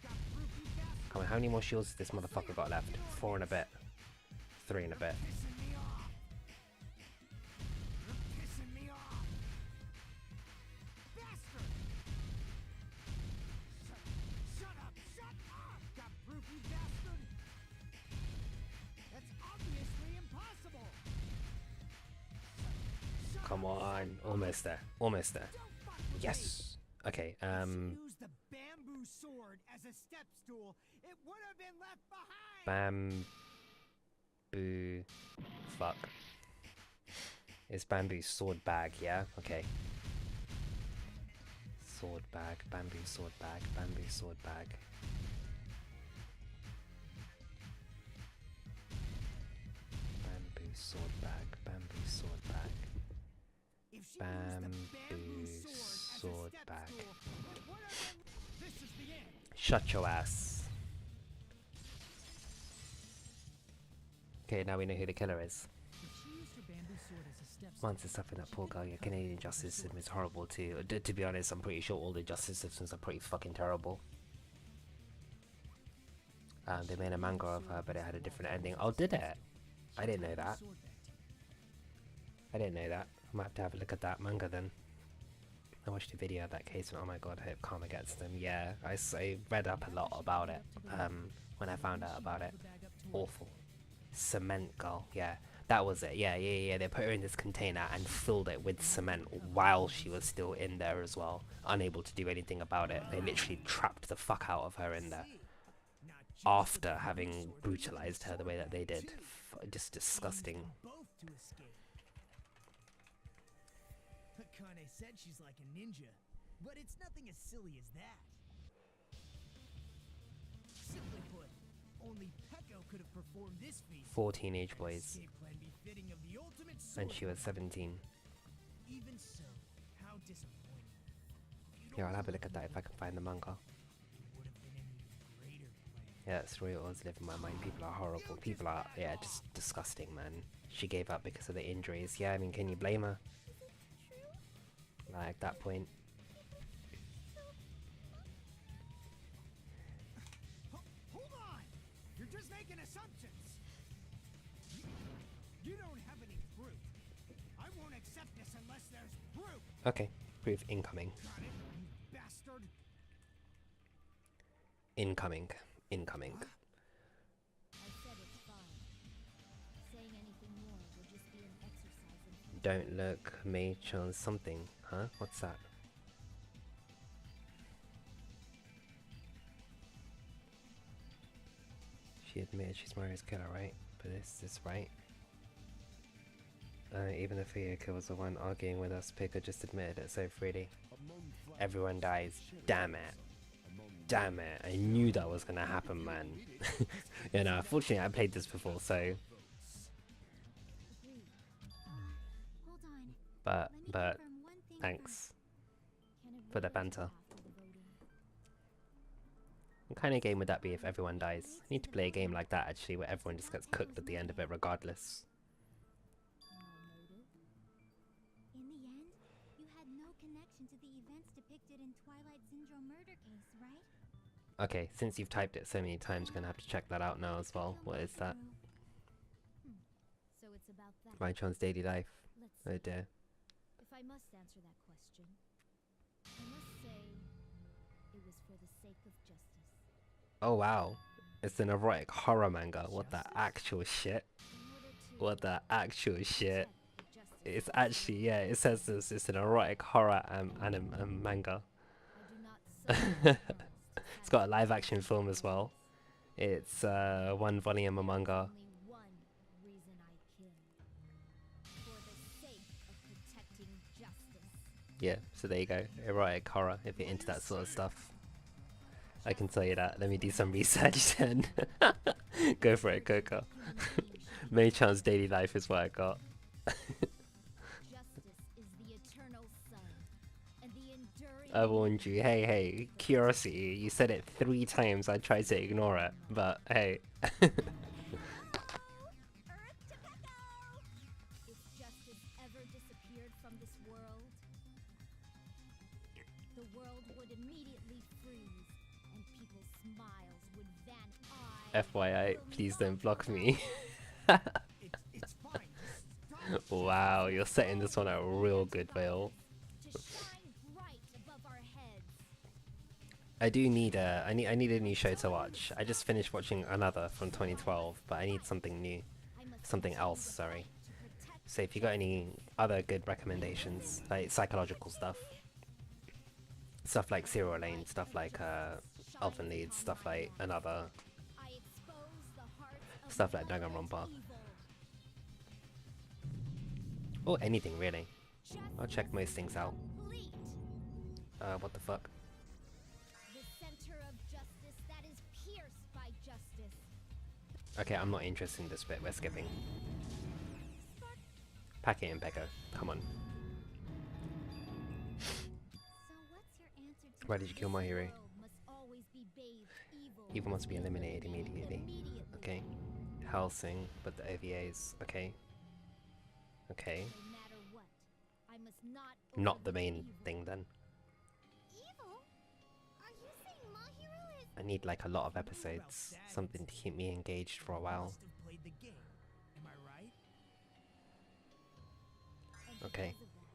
Got proof, you bastard. Come on, how many more shields has this motherfucker got left? 4 and a bit. 3 and a bit. Pissing me off. You're pissing me off. Bastard. Shut up, shut up. Got proof, you bastard. That's obviously impossible. Shut Come up, on, almost there. Almost there. don't fuck with me. Yes. Okay, Use the bamboo sword as a step stool. It would have been left behind. bamboo. Fuck. It's bamboo sword bag, yeah? Okay. Sword bag, bamboo sword bag, bamboo sword bag. Bamboo sword bag, bamboo sword bag. If she used the bamboo Bamboo sword as a sword step bag. stool, it would have been. This is the end. Shut your ass. Okay, now we know who the killer is. If she used her bamboo sword as a step Months of suffering that poor girl, your Canadian justice system is horrible too. To be honest, I'm pretty sure all the justice systems are pretty fucking terrible. They made a manga of her, but it had a different ending. Oh, did it? I didn't know that. sword back to me. I didn't know that. I might have to have a look at that manga then. I watched a video of that case and oh my god, I hope karma gets them. Yeah, I read up a lot about it when I found out about it. Awful. Cement girl, yeah. That was it, yeah. They put her in this container and filled it with cement while she was still in there as well. Unable to do anything about it. They literally trapped the fuck out of her in there. After having brutalized her the way that they did. Just disgusting. Both to escape. Akane said she's like a ninja, but it's nothing as silly as that. Simply put, only Peko could have performed this feat. 4 teenage boys. Escape plan befitting of the ultimate And sword. she was 17. Even so, how disappointing. If you'd Yeah, I'll only have a look at let that if I can find the manga. it would have been an even greater plan. Yeah, that story always live in my mind. People are horrible. People are, yeah, just disgusting, man. She gave up because of the injuries. Yeah, I mean, can you blame her? Like, at that point. Hold on! You're just making assumptions. You don't have any proof. I won't accept this unless there's proof. Okay, proof incoming. Got it, you bastard. Incoming. Incoming. I said it's fine. Saying anything more would just be an exercise in Don't look, mage on something. Huh? What's that? She admitted she's Mario's killer, right? But is this right? Even if Fuyuka was the one arguing with us, Pika just admitted it so freely. Everyone dies. Damn it. Damn it. I knew that was gonna happen, man. You know, fortunately I played this before, so... Agreed. Hold on. But, Let me confirm one thing thanks first. Can it for the really banter. be after the voting? What kind of game would that be if everyone dies? I need to play a game like that actually, where everyone just gets cooked at the end of it regardless. No motive. In the end, you had no connection to the events depicted in Twilight Syndrome murder case, right? Okay, since you've typed it so many times, gonna have to check that out now as well. What is that? So it's about that. Mai-chan's daily life. Let's Oh dear. If I must answer that question, I must say it was for the sake of justice. Oh wow. It's an erotic horror manga. What the actual shit? In order to What the actual shit? protect the justice It's of the actually, world, yeah, it says this, it's an erotic horror manga. I do not serve my pearls to It's got a satisfy live action my film as well. desires. It's one volume of There is manga. only one reason I kill. For the sake of protecting justice. Yeah, so there you go. Erotic horror, if you're into that sort of stuff. I can tell you that. Let me do some research then. Go for it, Coco. Mei-chan's daily life is what I got. Justice is the eternal sun, and the enduring I warned you. Hey, hey, curiosity. You said it 3 times. I tried to ignore it, but hey. If justice ever disappeared from this world, the world would immediately freeze, and people's smiles would vanish. FYI, please don't block me. It's fine. Just stop. Wow, you're setting this one out real good, Vale. To shine bright above our heads. I do need a, I need a new show to watch. I just finished watching another from 2012, but I need something new. I must Something else, sorry. So if you got any other good recommendations, like psychological stuff. Stuff like Serial Lane, stuff like Elfen Leads, stuff like another, I expose the hearts of stuff like good and Danganronpa. evil. Or anything really. I'll check Justice most things out. complete. What the fuck? The center of justice that is pierced by justice. Okay, I'm not interested in this bit, we're skipping. Pack it in, Becca. Come on. So what's your answer to Why did you kill my hero? World must always be bathed evil. Evil must be eliminated immediately. Okay. Helsing, but the OVAs. Okay. Okay. No matter what, I must Not the overlook main evil. thing then. Evil? Are you saying Mahiru is... I need like a lot of episodes. Something to keep me engaged for a while. Must have played the game. Am I right? And Okay. because of that,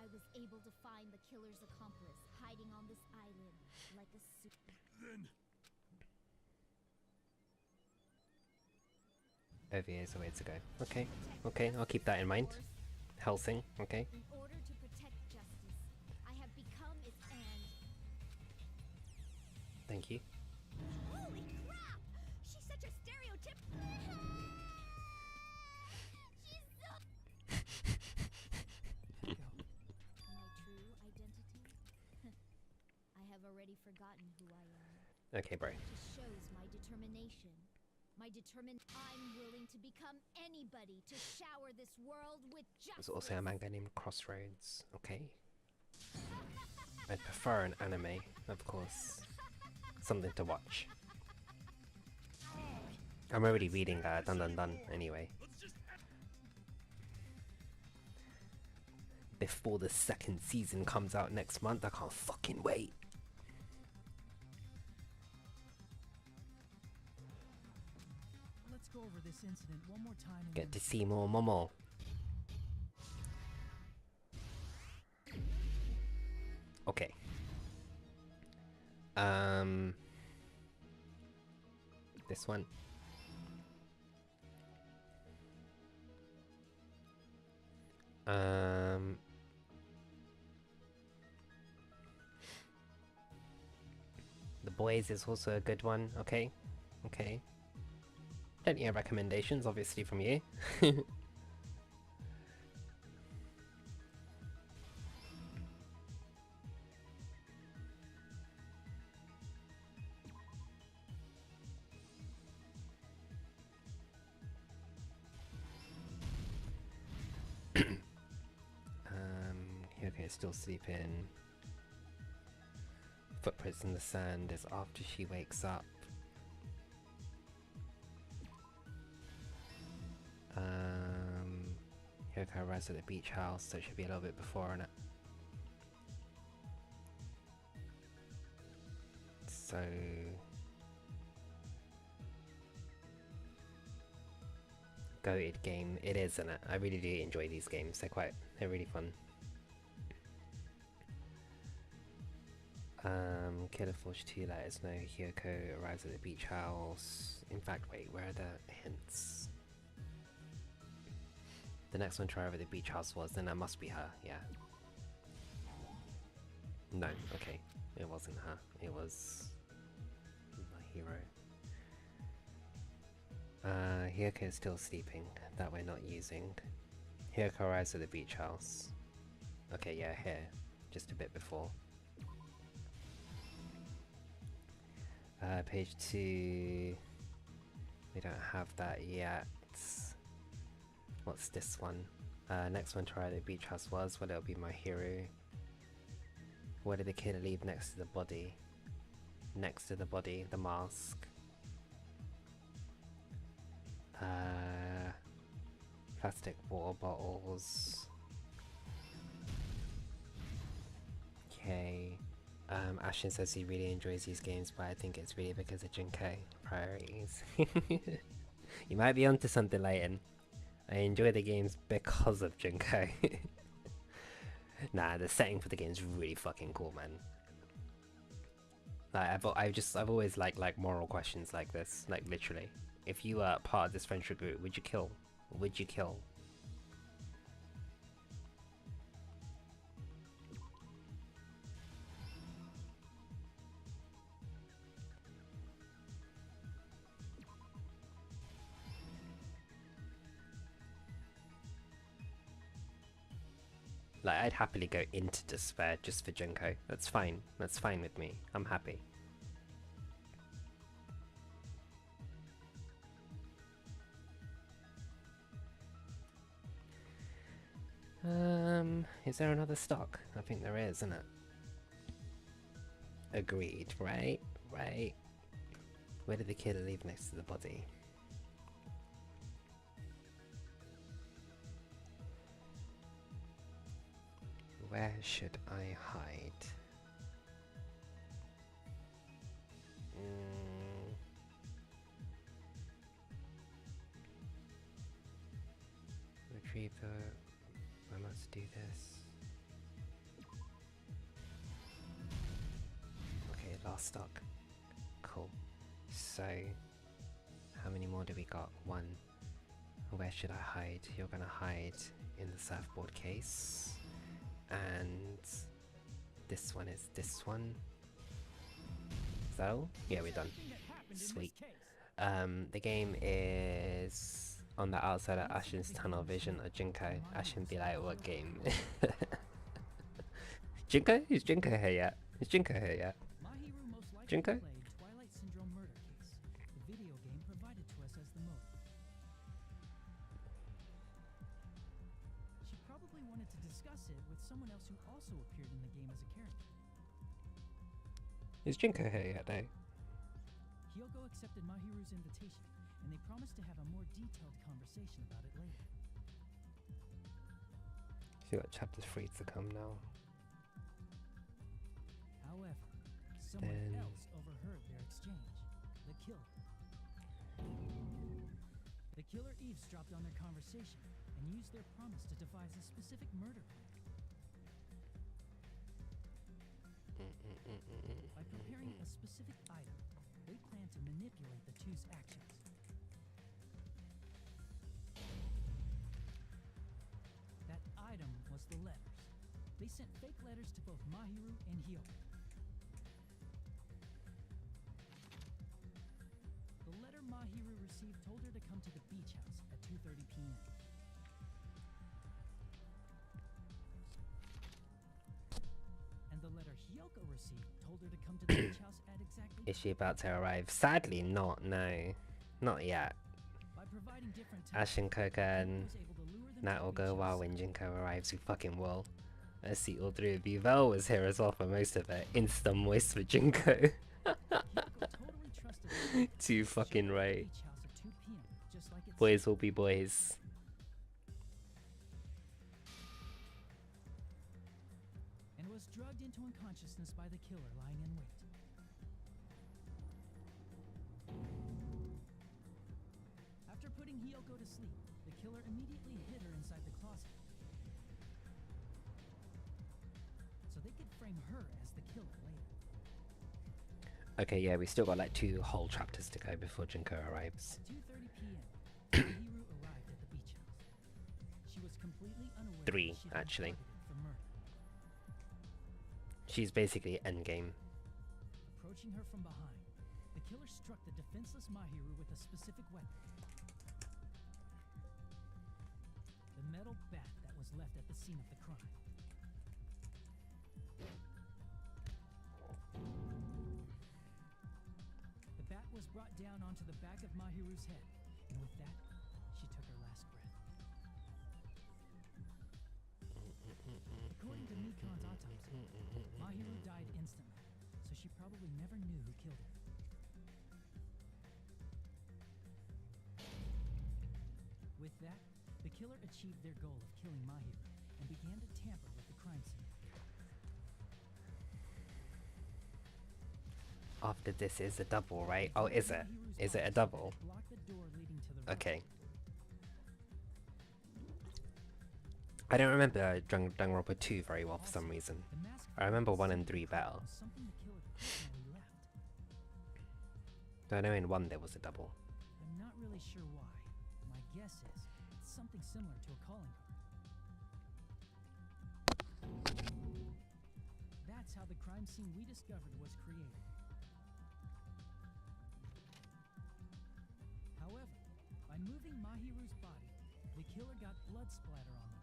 I was able to find the killer's accomplice hiding on this island like a super. Then OVA's the way to go. Okay. Okay, I'll keep that in mind. Helsing. Okay. In order to protect justice, I have become its end. Thank you. Holy crap! She's such a stereotyp. She's so... My true identity? I have already forgotten who I am. Okay, bro. It just shows my determination. I'm willing to become anybody to shower this world with justice. There's also a manga named Crossroads. Okay. I'd prefer an anime, of course. Something to watch. I'm already reading Dun Dun Dun anyway. Before the 2nd season comes out next month, I can't fucking wait. Let's go over this incident one more time and Get then to see more Momo. Okay. This one. The Boys is also a good one. Okay. Okay. Plenty of recommendations, obviously, from you. Okay, still sleeping. Footprints in the sand is after she wakes up. Hyoko arrives at the beach house, so it should be a little bit before, innit? So... goated game. It is, isn't it? I really do enjoy these games. They're really fun. Killer Forge 2 let us know Hyoko arrives at the beach house. In fact, wait, where are the hints? The next one to arrive at the beach house was, then that must be her, yeah. No, okay. It wasn't her. It was Mahiru. Hyoko is still sleeping. That we're not using. Hyoko arrives at the beach house. Okay, yeah, here. Just a bit before. Page 2. We don't have that yet. What's this one? Next one to arrive at the beach house was, well, it'll be Mahiru. Where did the killer leave next to the body? Next to the body, the mask. Plastic water bottles. Okay. Ashton says he really enjoys these games, but I think it's really because of Junko priorities. You might be onto something, Leighton. I enjoy the games because of Junko. Nah, the setting for the game is really fucking cool, man. Like I've always liked moral questions like this. Like literally, if you are part of this friendship group, would you kill? Would you kill? Like, I'd happily go into despair just for Junko. That's fine. That's fine with me. I'm happy. Is there another stock? I think there is, isn't it? Agreed, right? Right. Where did the killer leave next to the body? Where should I hide? Retrieve the... I must do this. Okay, last stock. Cool. So, how many more do we got? One. Where should I hide? You're gonna hide in the surfboard case. And this one is this one. So, yeah, we're done. Sweet. The game is on the outside of Ashen's tunnel vision of Junko. Ashen be like, what game? Junko? Is Junko here yet? Is Junko here yet? Mahiru most likely Junko? played Twilight Syndrome murder case, the video game provided to us as the motive. She probably wanted to discuss it with someone else who also appeared in the game as a character. Is Junko here yet, though? Hyoko accepted Mahiru's invitation, and they promised to have a more detailed conversation about it later. So you got chapter 3 to come now. However, someone Then- else overheard their exchange. The killer. The killer eavesdropped on their conversation and used their promise to devise a specific murder plan. By preparing a specific item, they plan to manipulate the two's actions. That item was the letters. They sent fake letters to both Mahiru and Hyoko. The letter Mahiru received told her to come to the beach house at 2:30 p.m. And the letter Hyoko received told her to come to the beach house at exactly... Is she about to arrive? Sadly not, no. Not yet. By providing different Ashen, Koka, and was able to lure them that to will the go beach well house. when Junko arrives. We fucking will. I see all three of you. Val was here as well for most of it. Insta moist for Junko. Hiyoko totally trusted her. Too fucking Showed up at the right. beach house at 2 p.m., just like it Boys said. will be boys. And was drugged into unconsciousness by the killer lying in wait. After putting Hiyoko to sleep, the killer immediately hid her inside the closet. So they could frame her as the killer later. Okay, yeah, we still got like 2 whole chapters to go before Junko arrives. At 2:30 p.m., Mahiru arrived at the beach house. She was completely unaware that 3, she'd been actually. targeted for murder. She's basically endgame. Approaching her from behind, the killer struck the defenseless Mahiru with a specific weapon. The metal bat that was left at the scene of the crime. The bat was brought down onto the back of Mahiru's head, and with that, she took her last breath. According to Mikan's autopsy, Mahiru died instantly, so she probably never knew who killed her. With that, the killer achieved their goal of killing Mahiru and began to tamper with the crime scene. After this is a double, right? Oh, is it? Mahiru's Is it a body double? blocked the door leading to the room. Okay. I don't remember Danganronpa 2 very well for some reason. The mask I remember 1 and found 3 better. was something the killer personally left. Though I know in 1 there was a double. I'm not really sure why. My guess is it's something similar to a calling card. That's how the crime scene we discovered was created. However, by moving Mahiru's body, the killer got blood splatter on them.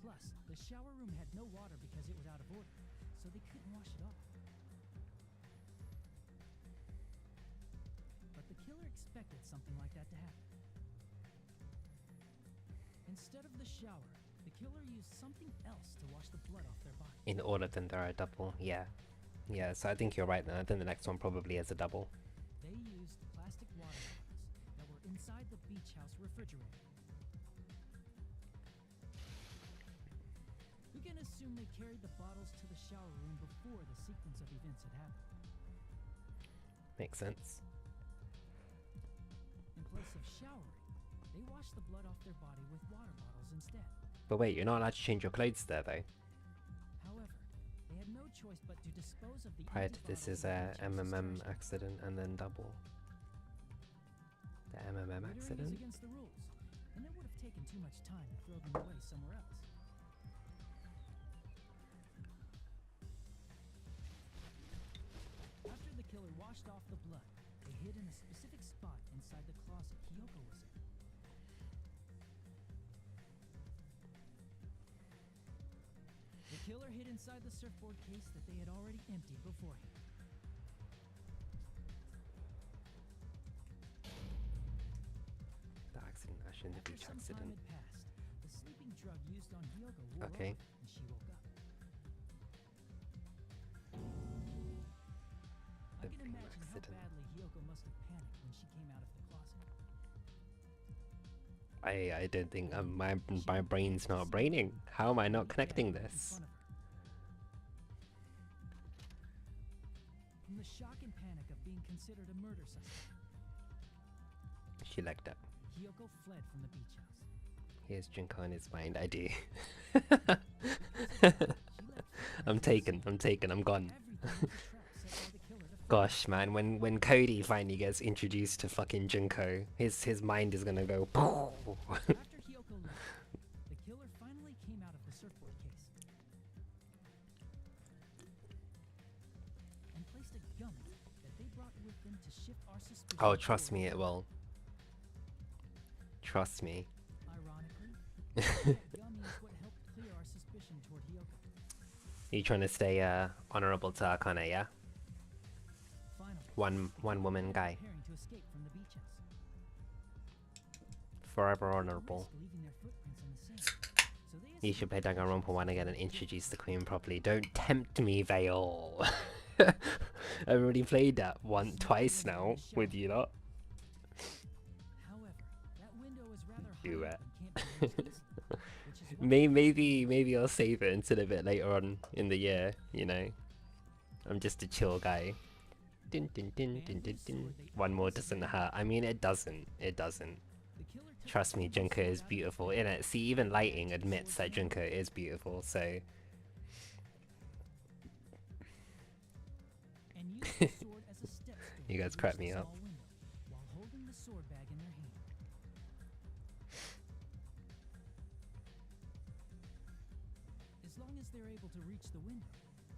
Plus, the shower room had no water because it was out of order, so they couldn't wash it off. But the killer expected something like that to happen. Instead of the shower, the killer used something else to wash the blood off their body. In order then there are a double, yeah. Yeah, so I think you're right then. I think the next one probably is a double. They used plastic water bottles that were inside the beach house refrigerator. We can assume they carried the bottles to the shower room before the sequence of events had happened. Makes sense. In place of showering, they washed the blood off their body with water bottles instead. But wait, you're not allowed to change your clothes there though. However, they had no choice but to dispose of the Prior empty to this bottles is in the a beach house's MMM trash can. accident and then double. The MMM Littering is accident? against the rules, and it would have taken too much time to throw them away somewhere else. After the killer washed off the blood, they hid in a specific spot inside the closet Hiyoko was in. The killer hid inside the surfboard case that they had already emptied beforehand. The accident, actually, the After beach some accident. time had passed, the sleeping drug used on Hiyoko wore Okay. off, and she woke up. I The can big imagine how accident. badly Hiyoko must have panicked when she came out of the closet. I don't think my brain's not braining. How am I not connecting Right in this? front of her. From the shock and panic of being considered a murder suspect, She legged up. Hiyoko fled from the beach house. Here's Junko in his mind. I do. Because of that, she left I'm taken. I'm taken. I'm gone. everything was a trap set by the killer to Gosh, man, when Cody finally gets introduced to fucking Junko, his mind is gonna go. After Hiyoko left, the killer finally came out of the surfboard case and placed a gummy that they brought with them to shift our suspicion. Oh, trust toward me, her. it will. Trust me. Ironically, that gummy is what helped clear our suspicion toward Hiyoko. You trying to stay honorable to Akane, yeah? Finally, One woman guy. preparing to escape from the beach house. Forever They honorable. risked leaving their footprints in the sand, so they You should play Danganronpa 1 again and introduce the queen properly. Don't tempt me, Vale. I've already played that twice now with you lot. However, that window is rather Do high it. up and can't be reached easily, which is why Maybe I'll save it until a bit later on in the year, you know. I'm just a chill guy. Din, din, din, din, din, din. One more doesn't hurt. I mean, it doesn't. It doesn't. the killer took Trust me, the Junko is beautiful. In it, see, even lighting admits that Junko is beautiful, so... and used the sword as a step stool You guys to crack reach me the up. small window, while holding the sword bag in their hand. As long as they're able to reach the window,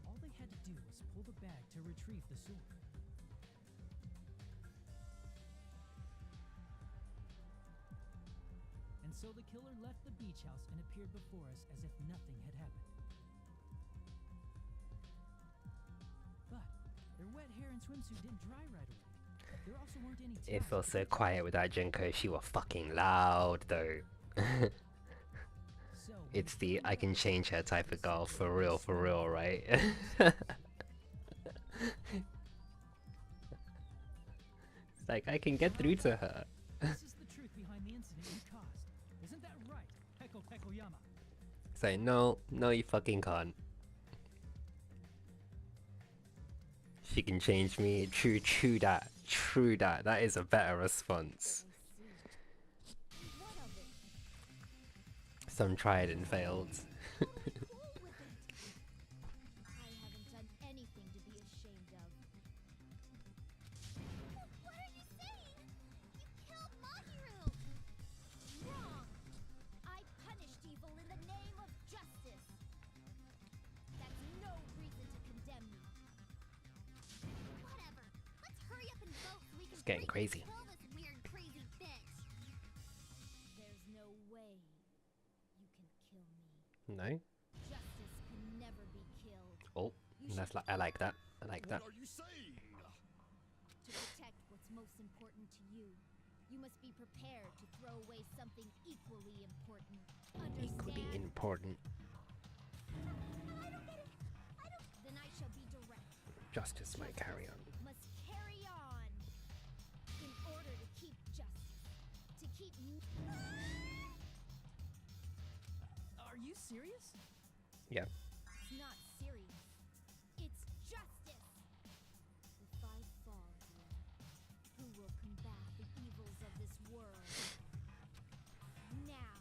all they had to do was pull the bag to retrieve the sword. And so the killer left the beach house and appeared before us as if nothing had happened. But their wet hair and swimsuit didn't dry right away. There also weren't any It towels. felt so quiet without Junko. She was fucking loud, though. So when It's they the found I can out change her type of girl, for real, right? It's like, I can get through to her. this is the truth behind the incident you caused. Isn't that right, Peko Pekoyama? It's like, no, you fucking can't. She can change me. True that. That is a better response. What of it? Some tried and failed. Cool with it. I haven't done anything to be ashamed of. What are you saying? You killed Mahiru! Wrong! I punished evil in the name of justice. That's no reason to condemn me. Whatever. Let's hurry up and vote so we can It's getting crazy. kill this weird, crazy bitch. There's no way you can kill me. No? Justice can never be killed. Oh, that's like, I like that. I like that. What are you saying? To protect what's most important to you, you must be prepared to throw away something equally important. Equally Understand? important. I don't get it. The night shall be direct. Justice might carry on. Must carry on. In order to keep justice. To keep Are you serious? Yeah. It's not serious. It's justice. If I fall here, who will combat the evils of this world? Now,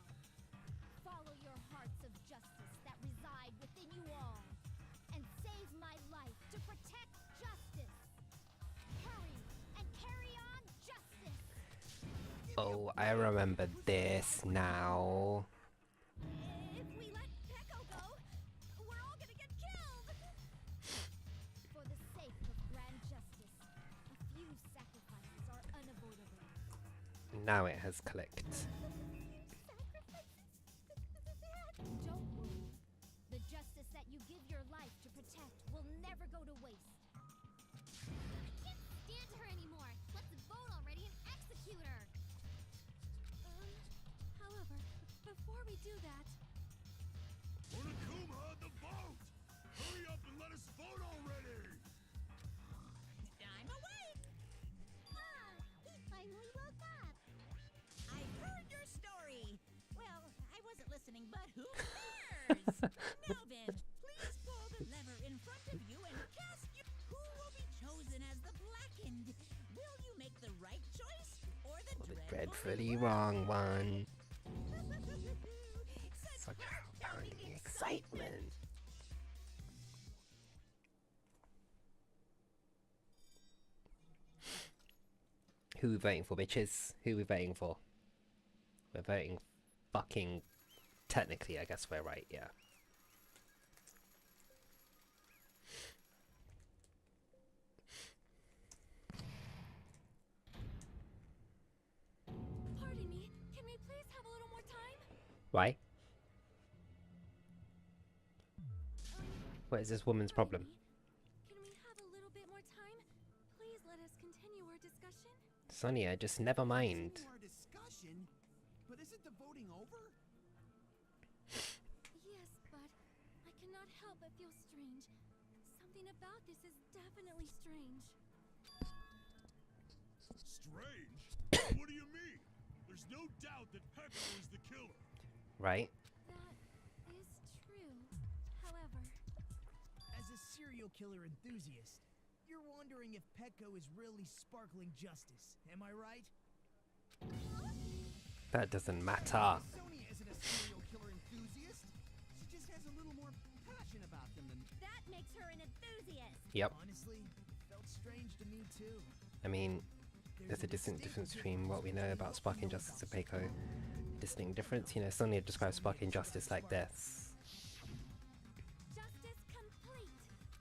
follow your hearts of justice that reside within you all, and save my life to protect justice. Hurry and carry on justice. Oh, I remember this now. If we let Peko go, we're all gonna get killed! For the sake of grand justice, a few sacrifices are unavoidable. Now it has clicked. Don't worry. The justice that you give your life to protect will never go to waste. I can't stand her anymore. Let's vote already and execute her. However, before we do that, Onokuma, the vote! Hurry up and let us vote already! I'm awake. he finally woke up. I heard your story. Well, I wasn't listening, but who cares? Now then, please pull the lever in front of you and cast your... Who will be chosen as the blackened? Will you make the right choice or the The dreadfully dreadfully wrong one. Such Such pounding excitement. Who we voting for, bitches? Who we voting for? We're voting fucking... Technically, I guess we're right, yeah. Pardon me. Can we please have a little more time? Why? What is this woman's problem? Can we have a little bit more time? Please let us continue our discussion. Sonia, just never mind. Continue our discussion, but isn't the voting over? but feel strange. Something about this is definitely strange. Strange? What do you mean? There's no doubt that Pecco is the killer. Right? That is true. However, As a serial killer enthusiast, you're wondering if Petco is really sparkling justice. Am I right? That doesn't matter. Sonia isn't a serial killer enthusiast. She just has a little more passion about them than. That makes her an enthusiast. Yep. Honestly, it felt strange to me too. I mean, there's a distinct difference between what we know about Sparking Justice and Peiko. Distinct difference, you know, Sonia describes Sparking Justice like this. justice complete.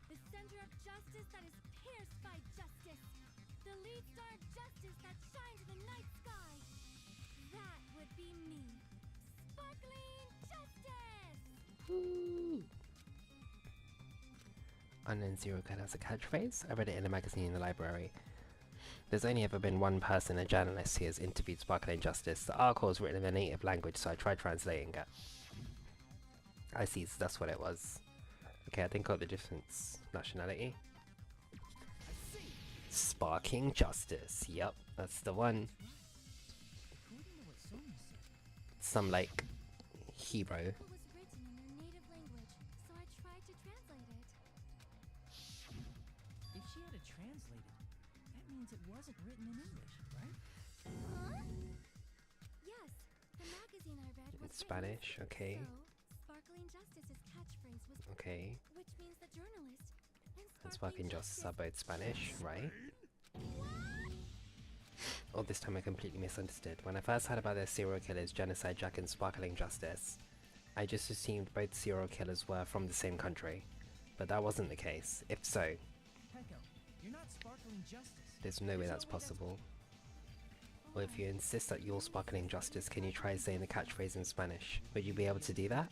The center of justice that is pierced by justice. The lead star of justice that shines in the night sky. That would be me. Sparkling justice! Unknown Zero Kid has a catchphrase. I read it in a magazine in the library. There's only ever been one person, a journalist, who has interviewed Sparkling Justice. The article was written in their native language, so I tried translating it. I see, so that's what it was. Okay, I think I got the difference. Nationality. Sparking Justice. Yep, that's the one. According to what Sonia said, Some, like, hero. It was written in their native language, so I tried to translate it. if she had it translated, that means it wasn't written in English, right? Huh? Yes, the magazine I read was Spanish, written. okay. So, Sparkling Justice's catchphrase was Okay. which means the journalist And Sparking Justice are both Spanish, right? Oh, this time I completely misunderstood. When I first heard about their serial killers, Genocide Jack and Sparkling Justice, I just assumed both serial killers were from the same country. But that wasn't the case. If so, Pecco, you're not Sparkling Justice. there's no way that's possible. Or if you insist that you're Sparkling Justice, can you try saying the catchphrase in Spanish? Would you be able to do that?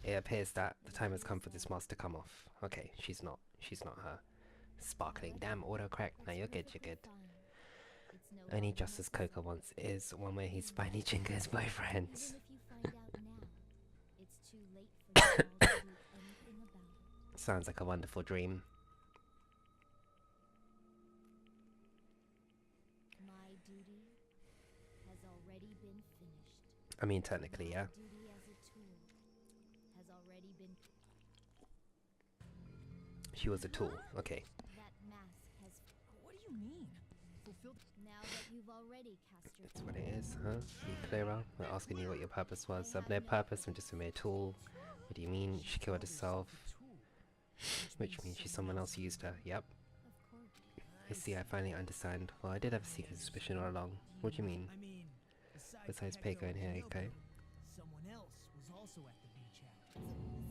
It appears that the time has come for this mask to come off. Okay, she's not. She's not her. Sparkling. Damn, autocorrect. Now you're good, you're good. Only Justice Coco wants is one where he's finally Jingo's boyfriend. Even if you find out now, it's too late for you all to do anything about it. Sounds like a wonderful dream. My duty has already been finished. I mean, technically, yeah. My duty as a tool has already been. She was a tool. Okay. That mask has. What do you mean? Fulfilled? Now that you've already cast your. That's what it is, huh? Be clearer. We're asking you what your purpose was. I've no purpose, I'm just a mere tool. What do you mean? She killed herself. Which means she's someone else used her. Yep. Of course. I see, I finally understand. Well, I did have a secret suspicion all along. What do you mean? I mean, Besides Peiko and Hiyoko. someone else was also at the beach house.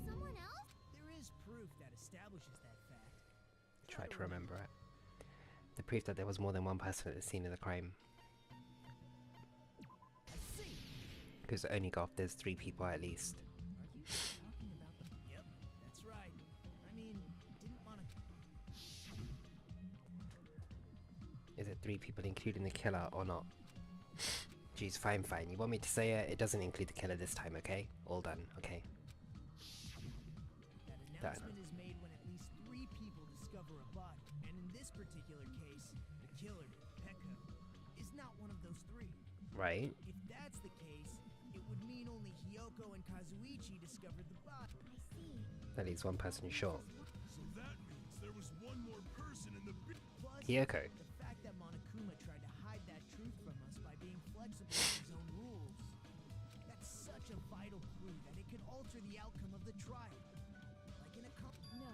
Someone else? There is proof that establishes that fact. Try to remember it. The proof that there was more than one person at the scene of the crime. I see. Because only Golf, there's 3 people at least. Are you talking about the... Yep, that's right. I mean, didn't want to. Is it 3 people including the killer or not? Jeez, fine, fine. You want me to say it? It doesn't include the killer this time, okay? All done, okay. That announcement is made when at least 3 people discover a body. And in this particular case, the killer, Pecco, is not one of those 3. Right? If that's the case, it would mean only Hiyoko and Kazuichi discovered the body. I see. That leaves one person short. So that means there was one more person in the Plus, Hiyoko. the fact that Monokuma tried to hide that truth from us by being flexible with his own rules. That's such a vital clue that it could alter the outcome of the trial. Like in a No.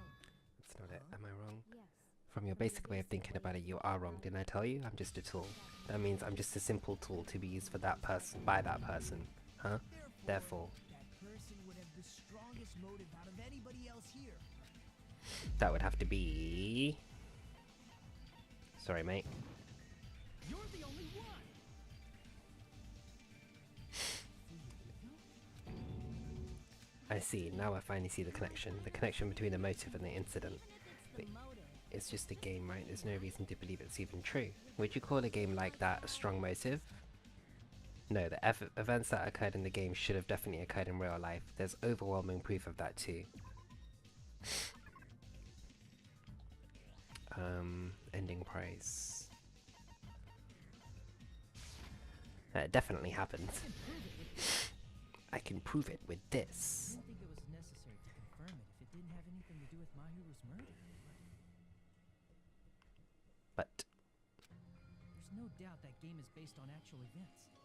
That's not it. Am I wrong? Yes. From your basic way of thinking about it, you are wrong. Didn't I tell you? I'm just a tool. That means I'm just a simple tool to be used for that person, by that person. Huh? Therefore, that person would have the strongest motive out of anybody else here. that would have to be... Sorry, mate. You're the only one. I see. Now I finally see the connection. The connection between the motive and the incident. But it's just a game, right? There's no reason to believe it's even true. Would you call a game like that a strong motive? No, the events that occurred in the game should have definitely occurred in real life. There's overwhelming proof of that too. prize. It definitely happened. I can prove it with I this. didn't think it was necessary to confirm it if it didn't have anything to do with Mahiru's murder. But There's no doubt that game is based on actual events.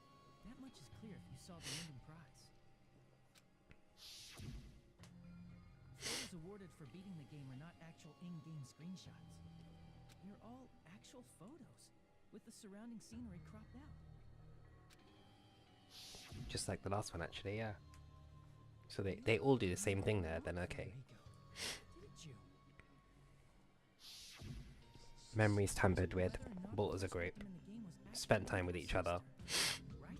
That much is clear if you saw the ending prize. Photos awarded for beating the game are not actual in-game screenshots. They're all actual photos, with the surrounding scenery cropped out. just like the last one, actually, yeah. So they all do the same thing there, then okay. Didn't you? Memories tampered with, Whether or not bought as a what group, happened in the game was spent actually time with your each other. sister, right?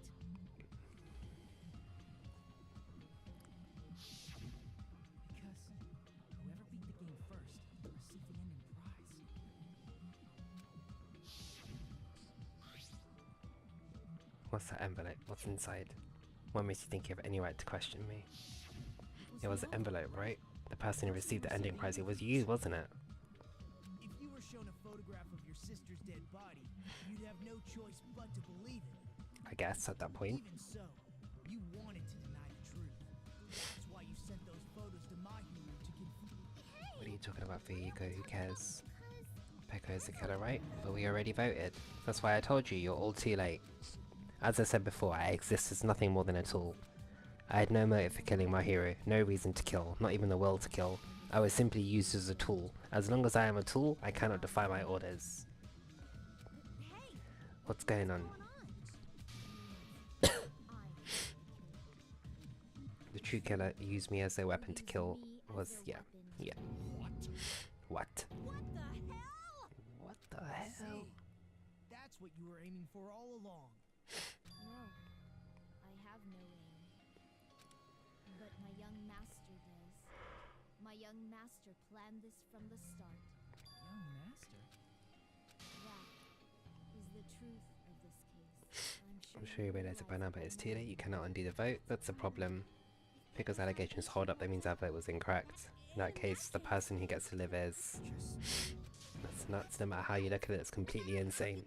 Because whoever beat the game first received the ending prize. What's that envelope? What's inside? What makes you think you have any right to question me? It was an envelope, right? The person who received the ending prize, it was you, wasn't it? If you were shown a photograph of your sister's dead body, you'd have no choice but to believe it. I guess, at that point. Even so, you wanted to deny the truth. That's why you sent those photos to Mahiru to confuse. What are you talking about, Fuyuko? Who cares? Peko is the killer, right? But we already voted. That's why I told you, you're all too late. As I said before, I exist as nothing more than a tool. I had no motive for killing Mahiru, no reason to kill, not even the will to kill. I was simply used as a tool. As long as I am a tool, I cannot defy my orders. What's going on? The true killer used me as a weapon to kill was, yeah. What? What the hell? What the hell? See, that's what you were aiming for all along. No, I have no aim. But my young master does. My young master planned this from the start. Young master? That is the truth of this case. I'm sure you realize it by now, but it's too late. You cannot undo the vote. That's the problem. Because allegations hold up, that means our vote was incorrect. In that case, the person who gets to live is... That's nuts. No matter how you look at it, it's completely insane.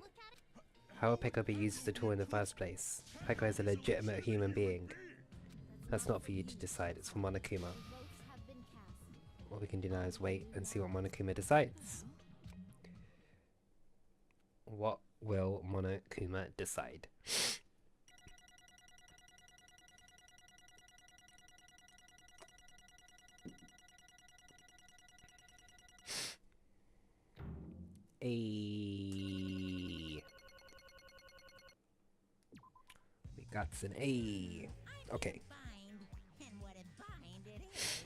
How will Peko be used as a tool in the first place? Peko is a legitimate human being. That's not for you to decide, it's for Monokuma. Votes have been cast. What we can do now is wait and see what Monokuma decides. What will Monokuma decide? A. We got an A. Okay. And what a bind it is.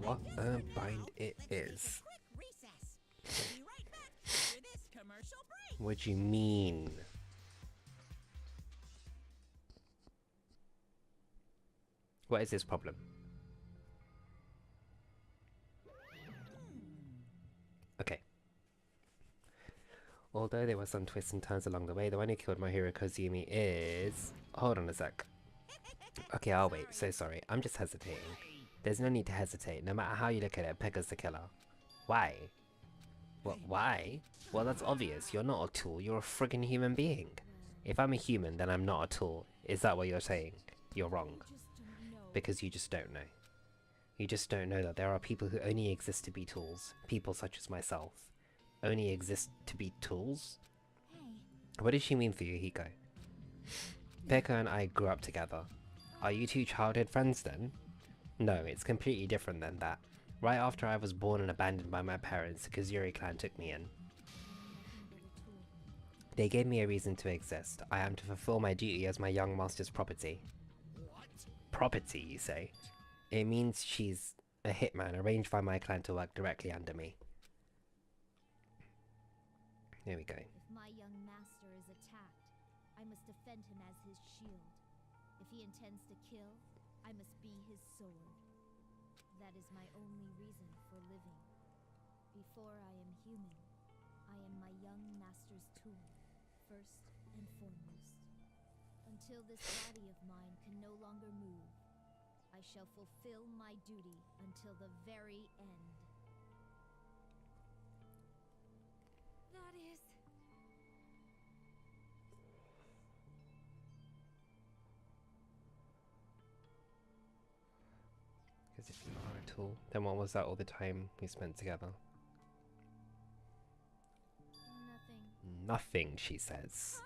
What a bind it is. Quick recess. We'll be right back after this commercial break. What do you mean? What is this problem? Okay. Although there were some twists and turns along the way, the one who killed Mahiru Kozumi is... Hold on a sec. Okay, I'll wait. So sorry. I'm just hesitating. There's no need to hesitate. No matter how you look at it, Pekka's the killer. Why? What? Why? Well, that's obvious. You're not a tool. You're a friggin' human being. If I'm a human, then I'm not a tool. Is that what you're saying? You're wrong. Because you just don't know. You just don't know that there are people who only exist to be tools. People such as myself. Only exist to be tools? What does she mean for you, Hiko? Pekka and I grew up together. Are you two childhood friends then? No, it's completely different than that. Right after I was born and abandoned by my parents, the Kazuri clan took me in. They gave me a reason to exist. I am to fulfill my duty as my young master's property. Property, you say? It means she's a hitman arranged by my clan to work directly under me. There we go. If my young master is attacked, I must defend him as his shield. If he intends to kill, I must be his sword. That is my only reason for living. Before I am human, I am my young master's tool, first and foremost. Until this body of mine can no longer move, I shall fulfill my duty until the very end. That is... Because if you are a tool, then what was that all the time we spent together? Nothing. Nothing, she says.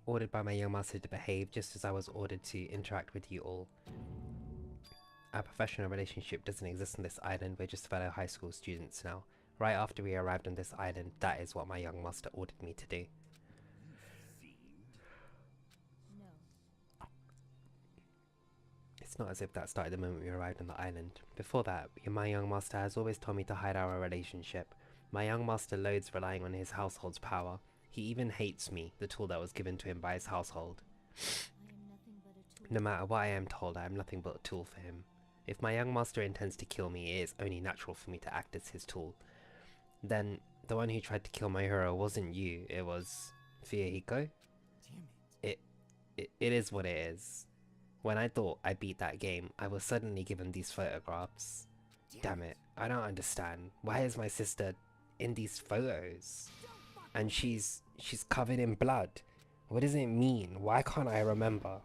Ordered by my young master to behave just as I was ordered to interact with you all. Our professional relationship doesn't exist on this island, we're just fellow high school students now. Right after we arrived on this island, that is what my young master ordered me to do. No. It's not as if that started the moment we arrived on the island. Before that, my young master has always told me to hide our relationship. My young master loathes relying on his household's power. He even hates me, the tool that was given to him by his household. I am nothing but a tool. No matter what I am told, I am nothing but a tool for him. If my young master intends to kill me, it is only natural for me to act as his tool. Then, the one who tried to kill my hero wasn't you, it was Fuyuhiko. Damn it. It is what it is. When I thought I beat that game, I was suddenly given these photographs. Damn it, I don't understand. Why is my sister in these photos? And she's covered in blood. What does it mean? Why can't I remember?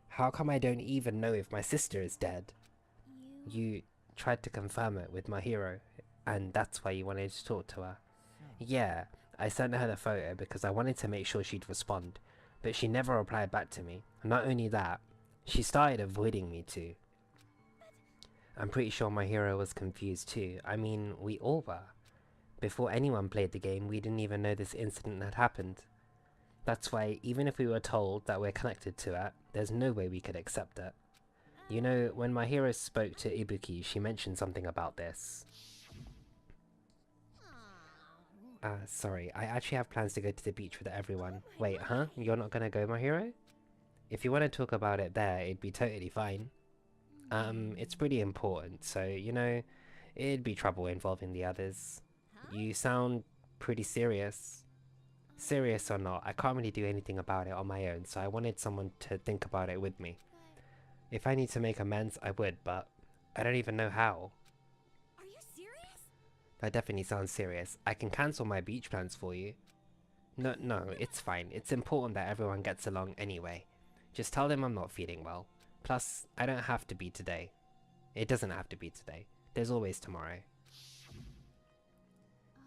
How come I don't even know if my sister is dead? You tried to confirm it with Mahiru, and that's why you wanted to talk to her. Yeah, I sent her the photo because I wanted to make sure she'd respond, but she never replied back to me. Not only that, she started avoiding me too. I'm pretty sure Mahiru was confused too. I mean, we all were. Before anyone played the game, we didn't even know this incident had happened. That's why, even if we were told that we're connected to it, there's no way we could accept it. You know, when Mahiru spoke to Ibuki, she mentioned something about this. Sorry, I actually have plans to go to the beach with everyone. Wait, huh? You're not gonna go, Mahiru? If you want to talk about it there, it'd be totally fine. It's pretty important, so, you know, it'd be trouble involving the others. You sound pretty serious. Serious or not, I can't really do anything about it on my own, so I wanted someone to think about it with me. If I need to make amends, I would, but I don't even know how. Are you serious? That definitely sounds serious. I can cancel my beach plans for you. No, it's fine. It's important that everyone gets along anyway. Just tell them I'm not feeling well. Plus, I don't have to be today. It doesn't have to be today. There's always tomorrow.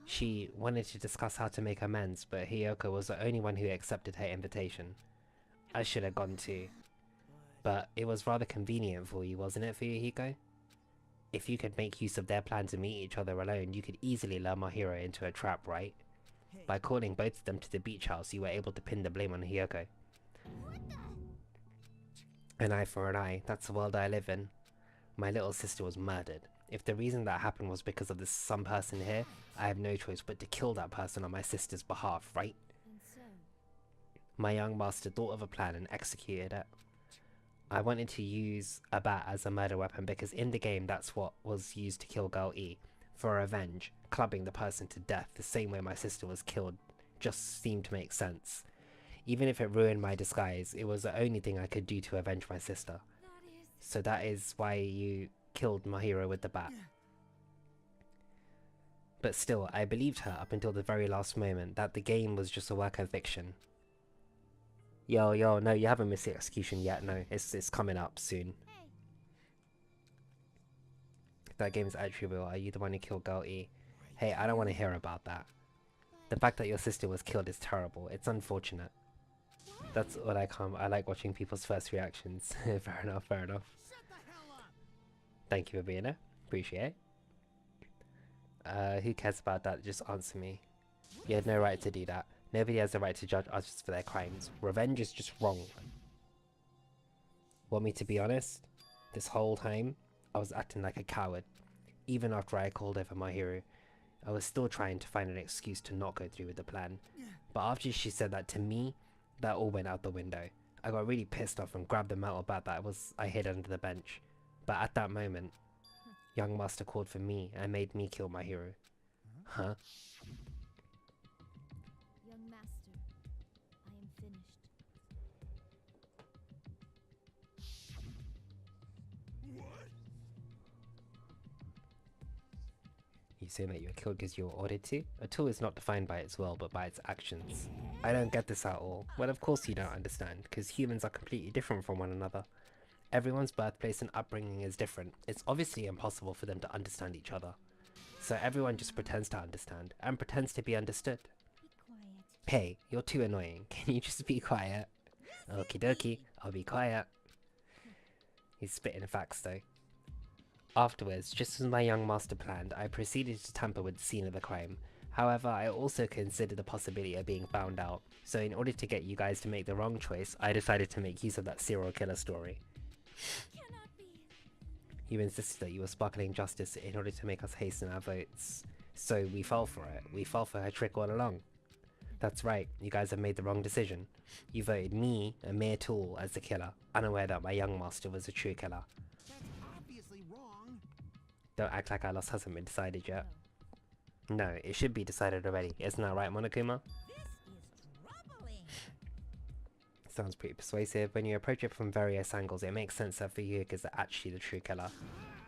She wanted to discuss how to make amends, but Hiyoko was the only one who accepted her invitation. I should have gone too. But it was rather convenient for you, wasn't it, Fuyuhiko? If you could make use of their plan to meet each other alone, you could easily lure Mahiru into a trap, right? By calling both of them to the beach house, you were able to pin the blame on Hiyoko. An eye for an eye, that's the world I live in. My little sister was murdered. If the reason that happened was because of this some person here, I have no choice but to kill that person on my sister's behalf, right? And so, My young master thought of a plan and executed it. I wanted to use a bat as a murder weapon because in the game that's what was used to kill Girl E. For revenge, clubbing the person to death the same way my sister was killed just seemed to make sense. Even if it ruined my disguise, it was the only thing I could do to avenge my sister. that is... So that is why you killed Mahiru with the bat. But still, I believed her up until the very last moment that the game was just a work of fiction. Yo, no, you haven't missed the execution yet, no, it's coming up soon. Hey, If that game's actually real, are you the one who killed Girl E? Hey, I don't want to hear about that. The fact that your sister was killed is terrible, it's unfortunate. That's what I like watching people's first reactions. Fair enough. Shut the hell up! Thank you for being there, appreciate it. Who cares about that, just answer me. You had no right to do that. Nobody has the right to judge others for their crimes. Revenge is just wrong. Want me to be honest? This whole time, I was acting like a coward. Even after I called over Mahiru, I was still trying to find an excuse to not go through with the plan. But after she said that to me, that all went out the window. I got really pissed off and grabbed the metal bat that I hid under the bench. But at that moment, young master called for me and made me kill Mahiru. Huh? young master, I am finished. What? You saying that you were killed because you were ordered to? A tool is not defined by its will, but by its actions. I don't get this at all. Well, of course you don't understand, because humans are completely different from one another. Everyone's birthplace and upbringing is different. It's obviously impossible for them to understand each other. So everyone just pretends to understand, and pretends to be understood. Be quiet. Hey, you're too annoying. Can you just be quiet? Okie dokie, I'll be quiet. He's spitting facts though. Afterwards, just as my young master planned, I proceeded to tamper with the scene of the crime. However, I also considered the possibility of being found out, so in order to get you guys to make the wrong choice, I decided to make use of that serial killer story. Cannot be. You insisted that you were sparkling justice in order to make us hasten our votes, so we fell for it. We fell for her trick all along. That's right, you guys have made the wrong decision. You voted me, a mere tool, as the killer, unaware that my young master was a true killer. That's obviously wrong. Don't act like our loss hasn't been decided yet. No, it should be decided already. Isn't that right, Monokuma? This is troubling. Sounds pretty persuasive. When you approach it from various angles, it makes sense that Fuyuhiko is actually the true killer.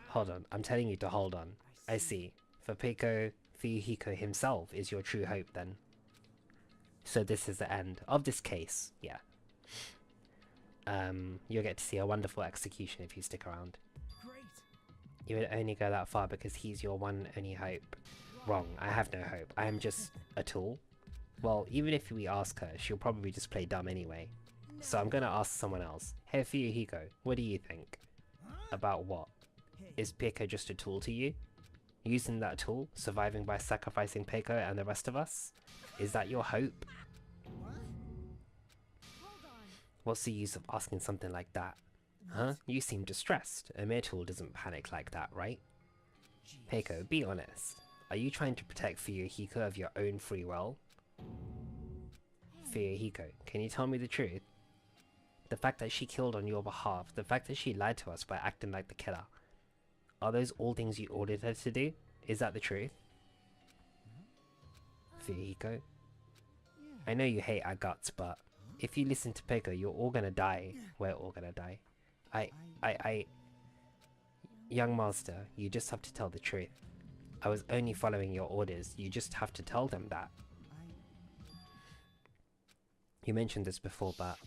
Hold on, I'm telling you to hold on. I see. For Peiko, Fuyuhiko himself is your true hope then. So this is the end of this case, yeah. You'll get to see a wonderful execution if you stick around. Great. You would only go that far because he's your one only hope. Wrong, I have no hope. I am just a tool. Well, even if we ask her, she'll probably just play dumb anyway. So I'm gonna ask someone else. Hey Fuyuhiko, what do you think? About what? Is Peiko just a tool to you? Using that tool, surviving by sacrificing Peiko and the rest of us? Is that your hope? Hold on. What's the use of asking something like that? Huh? You seem distressed. A mere tool doesn't panic like that, right? Peiko, be honest. Are you trying to protect Fuyuhiko of your own free will? Fuyuhiko, can you tell me the truth? The fact that she killed on your behalf, the fact that she lied to us by acting like the killer, are those all things you ordered her to do? Is that the truth? Fuyuhiko? I know you hate our guts, but if you listen to Peiko, you're all gonna die. We're all gonna die. Young master, you just have to tell the truth. I was only following your orders. You just have to tell them that. You mentioned this before, but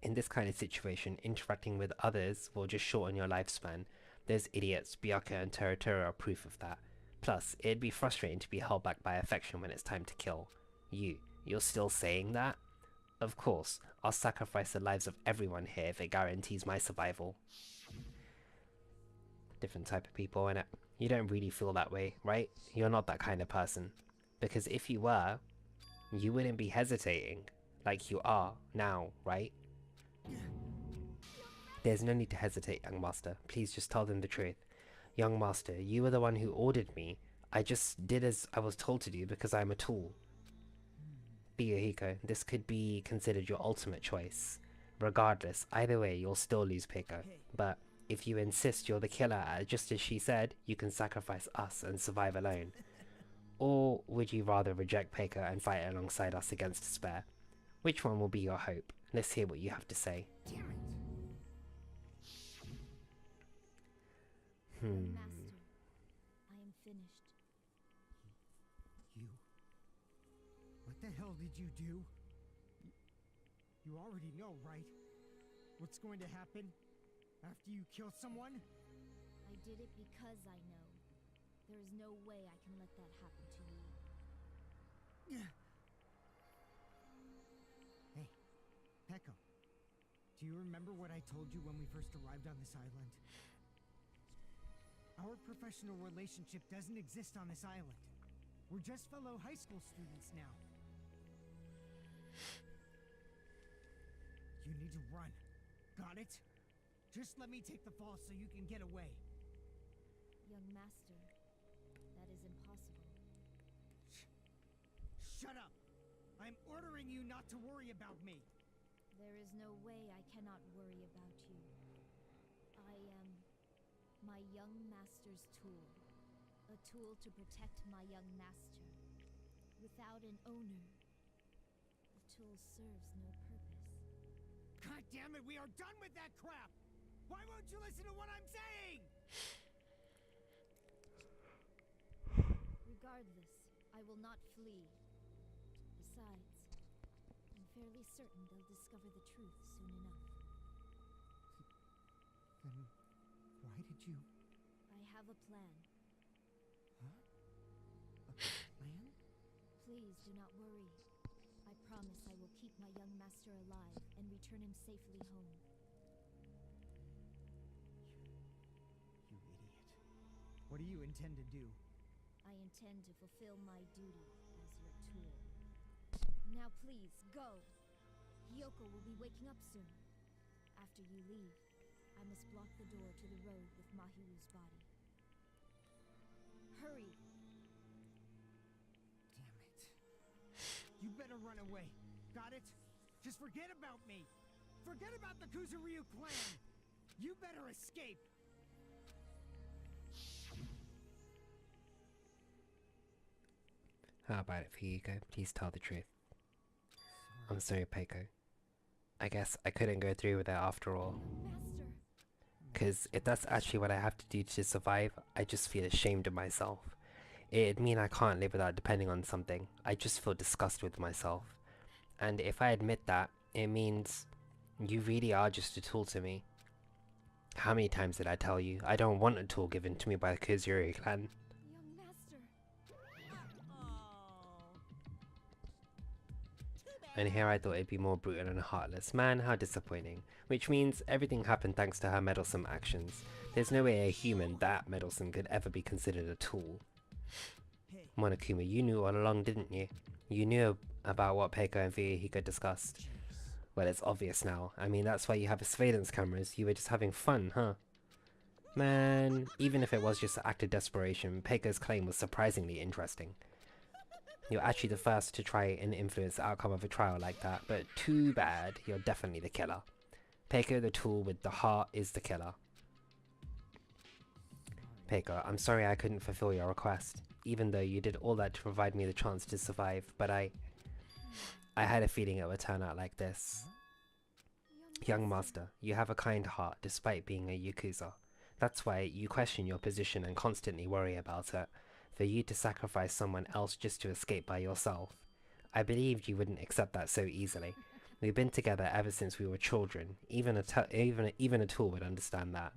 in this kind of situation, interacting with others will just shorten your lifespan. Those idiots, Byakuya and Terutoru, are proof of that. Plus, it'd be frustrating to be held back by affection when it's time to kill. You're still saying that? Of course, I'll sacrifice the lives of everyone here if it guarantees my survival. Different type of people, innit? You don't really feel that way, right? You're not that kind of person. Because if you were, you wouldn't be hesitating like you are now, right? There's no need to hesitate, young master. Please just tell them the truth. Young master, you were the one who ordered me. I just did as I was told to do because I'm a tool. Fuyuhiko, this could be considered your ultimate choice. Regardless, either way, you'll still lose Peiko. But if you insist you're the killer, just as she said, you can sacrifice us and survive alone. Or would you rather reject Peiko and fight alongside us against despair? Which one will be your hope? Let's hear what you have to say. Master, I am finished. You? What the hell did you do? You already know, right? What's going to happen after you kill someone? I did it because I know. There is no way I can let that happen to you. Hey, Peko, do you remember what I told you when we first arrived on this island? Our professional relationship doesn't exist on this island. We're just fellow high school students now. You need to run. Got it? Just let me take the fall so you can get away. Young master, that is impossible. Shut up! I'm ordering you not to worry about me. There is no way I cannot worry about you. I am my young master's tool. A tool to protect my young master. Without an owner, the tool serves no purpose. God damn it, we are done with that crap! Why won't you listen to what I'm saying? Regardless, I will not flee. Besides, I'm fairly certain they'll discover the truth soon enough. Then why did you... I have a plan. Huh? A plan? Please do not worry. I promise I will keep my young master alive and return him safely home. You idiot. What do you intend to do? I intend to fulfill my duty as your tool. Now please, go! Hiyoko will be waking up soon. After you leave, I must block the door to the road with Mahiru's body. Hurry! Damn it. You better run away. Got it? Just forget about me. Forget about the Kuzuryu clan. You better escape. How about it for you, Hugo? Please tell the truth. I'm sorry, Peiko. I guess I couldn't go through with it after all. Master! Because if that's actually what I have to do to survive, I just feel ashamed of myself. It'd mean I can't live without depending on something. I just feel disgust with myself. And if I admit that, it means you really are just a tool to me. How many times did I tell you I don't want a tool given to me by the Kuzuryu clan? Young master! And here I thought it'd be more brutal and heartless. Man, how disappointing. Which means everything happened thanks to her meddlesome actions. There's no way a human that meddlesome could ever be considered a tool. Monokuma, you knew all along, didn't you? You knew about what Peiko and Fuyuhiko discussed. Well, it's obvious now. I mean, that's why you have surveillance cameras. You were just having fun, huh? Man, even if it was just an act of desperation, Peiko's claim was surprisingly interesting. You're actually the first to try and influence the outcome of a trial like that, but too bad, you're definitely the killer. Peiko, the tool with the heart, is the killer. Peiko, I'm sorry I couldn't fulfill your request, even though you did all that to provide me the chance to survive, but I had a feeling it would turn out like this. Young master, you have a kind heart despite being a Yakuza. That's why you question your position and constantly worry about it. For you to sacrifice someone else just to escape by yourself. I believed you wouldn't accept that so easily. We've been together ever since we were children. Even a tool would understand that.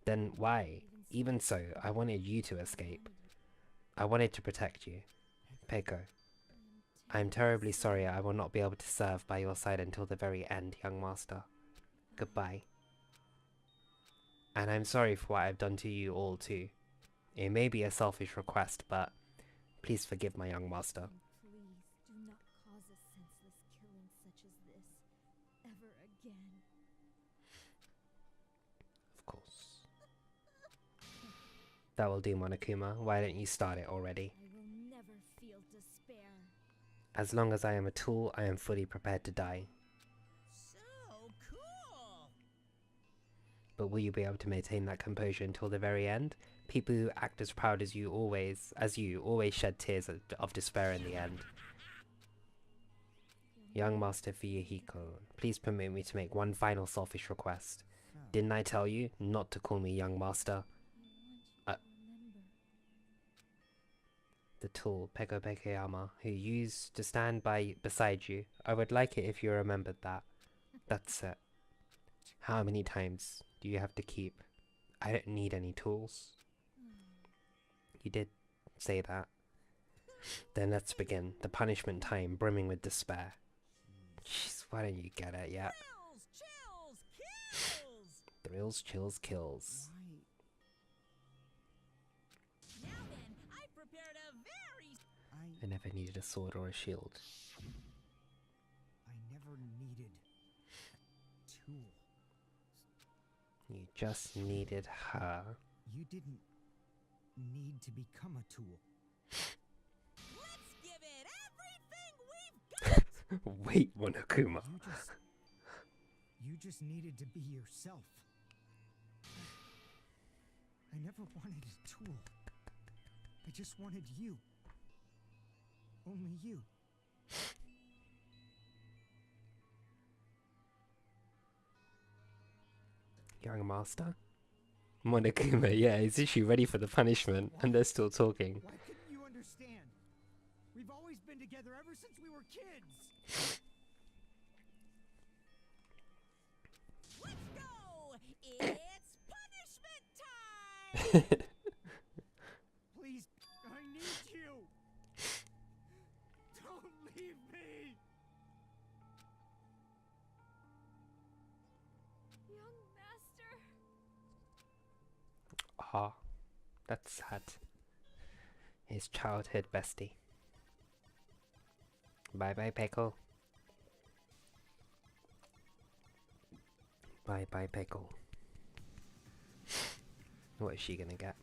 Then why? Even so, I wanted you to escape. I wanted to protect you. Peiko, I am terribly sorry I will not be able to serve by your side until the very end, young master. Goodbye. And I'm sorry for what I've done to you all too. It may be a selfish request, but please forgive my young master. Please do not cause a senseless killing such as this ever again. Of course. That will do, Monokuma. Why don't you start it already? I will never feel despair. As long as I am a tool, I am fully prepared to die. So cool! But will you be able to maintain that composure until the very end? People who act as proud as you always shed tears of despair in the end. Young Master Fuyuhiko, please permit me to make one final selfish request. Didn't I tell you not to call me Young Master? The tool, Peko Pekeyama, who used to stand beside you. I would like it if you remembered that. That's it. How many times do you have to keep? I don't need any tools. You did say that. Then let's begin. The punishment time, brimming with despair. Jeez, why don't you get it yet? Chills, kills! Thrills, chills, kills. Now then, I prepared a very... I never needed a sword or a shield. I never needed a tool. You just needed her. You didn't need to become a tool. Let's give it everything we've got! Wait, Monokuma. You just needed to be yourself. I never wanted a tool. I just wanted you. Only you. Young Master? Monokuma, yeah, is she ready for the punishment? And they're still talking. Why couldn't you understand? together ever since we were kids. Let's go! It's punishment time! Please, I need you. Don't leave me. Young master. Ah, that's sad. His childhood bestie. Bye bye, Pickle. Bye bye, Pickle. What is she gonna get?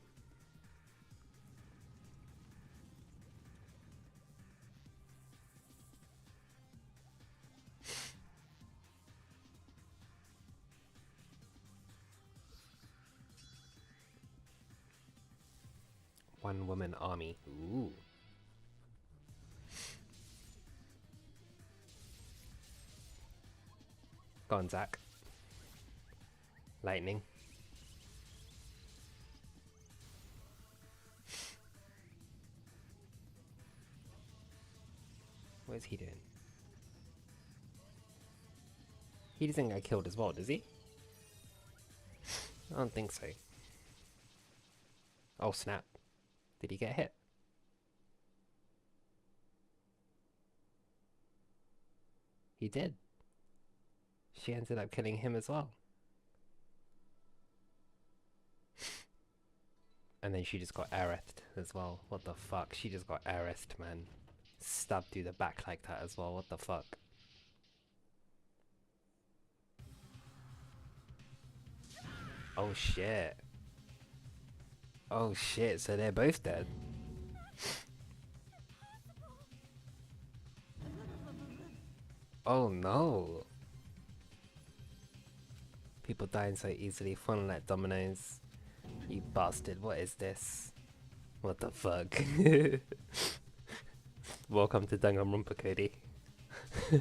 One woman army. Ooh. Go on, Zach. Lightning. What is he doing? He doesn't get killed as well, does he? I don't think so. Oh snap. Did he get hit? He did. She ended up killing him as well. And then she just got arrested as well. What the fuck? She just got arrested, man. Stabbed through the back like that as well. What the fuck? Oh shit. Oh shit, so they're both dead. Oh no. People dying so easily, falling like dominoes. You bastard, what is this? What the fuck? Welcome to Danganronpa, Cody. There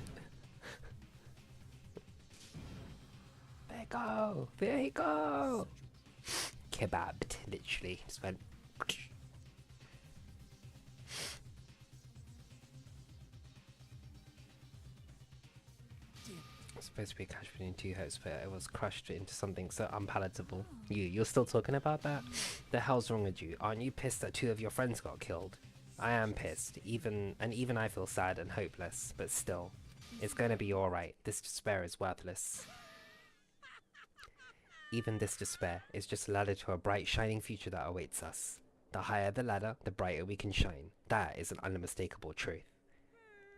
you go! There you go! Kebabbed, literally. Just went. It's supposed to be a catch between two hopes, but it was crushed into something so unpalatable. You're still talking about that? The hell's wrong with you? Aren't you pissed that two of your friends got killed? I am pissed, even I feel sad and hopeless, but still. It's gonna be alright. This despair is worthless. Even this despair is just a ladder to a bright, shining future that awaits us. The higher the ladder, the brighter we can shine. That is an unmistakable truth.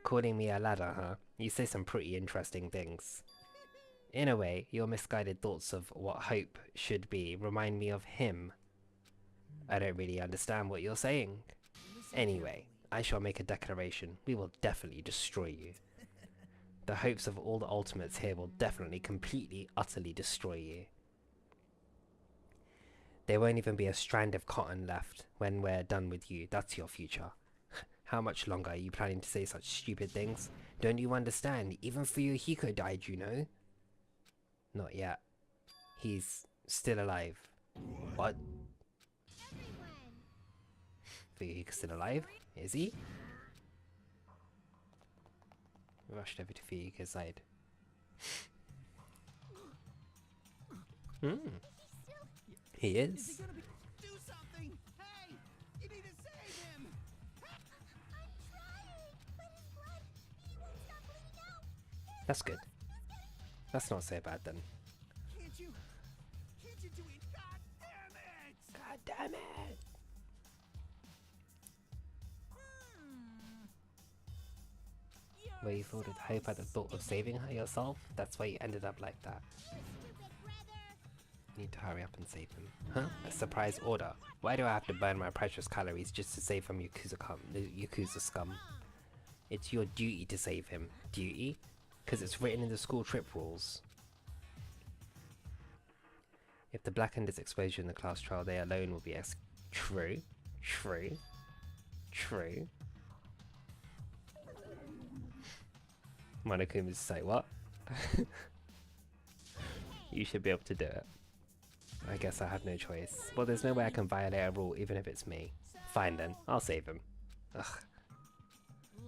Calling me a ladder, huh? You say some pretty interesting things. In a way, your misguided thoughts of what hope should be remind me of him. I don't really understand what you're saying. Anyway, I shall make a declaration. We will definitely destroy you. The hopes of all the ultimates here will definitely, completely, utterly destroy you. There won't even be a strand of cotton left when we're done with you. That's your future. How much longer are you planning to say such stupid things? Don't you understand? Even Fuyuhiko died, you know? Not yet. He's still alive. What? Fuyuhiko's still alive? Is he? We rushed over to Fuyuhiko's side. He is. Is he gonna be? Do something! Hey! You need to save him! I'm trying, but his blood, he won't stop bleeding out. That's good. That's not so bad then. Can't you do it? God damn it! God damn it! Were you filled with hope at the thought of saving her yourself? That's why you ended up like that. Need to hurry up and save him. Huh? A surprise order. Why do I have to burn my precious calories just to save from Yakuza scum? It's your duty to save him. Duty? Because it's written in the school trip rules. If the Blackened is exposure in the class trial, they alone will be True. True. True. Monokuma's say, what? You should be able to do it. I guess I have no choice. Well, there's no way I can violate a rule even if it's me. Fine then, I'll save him. Ugh.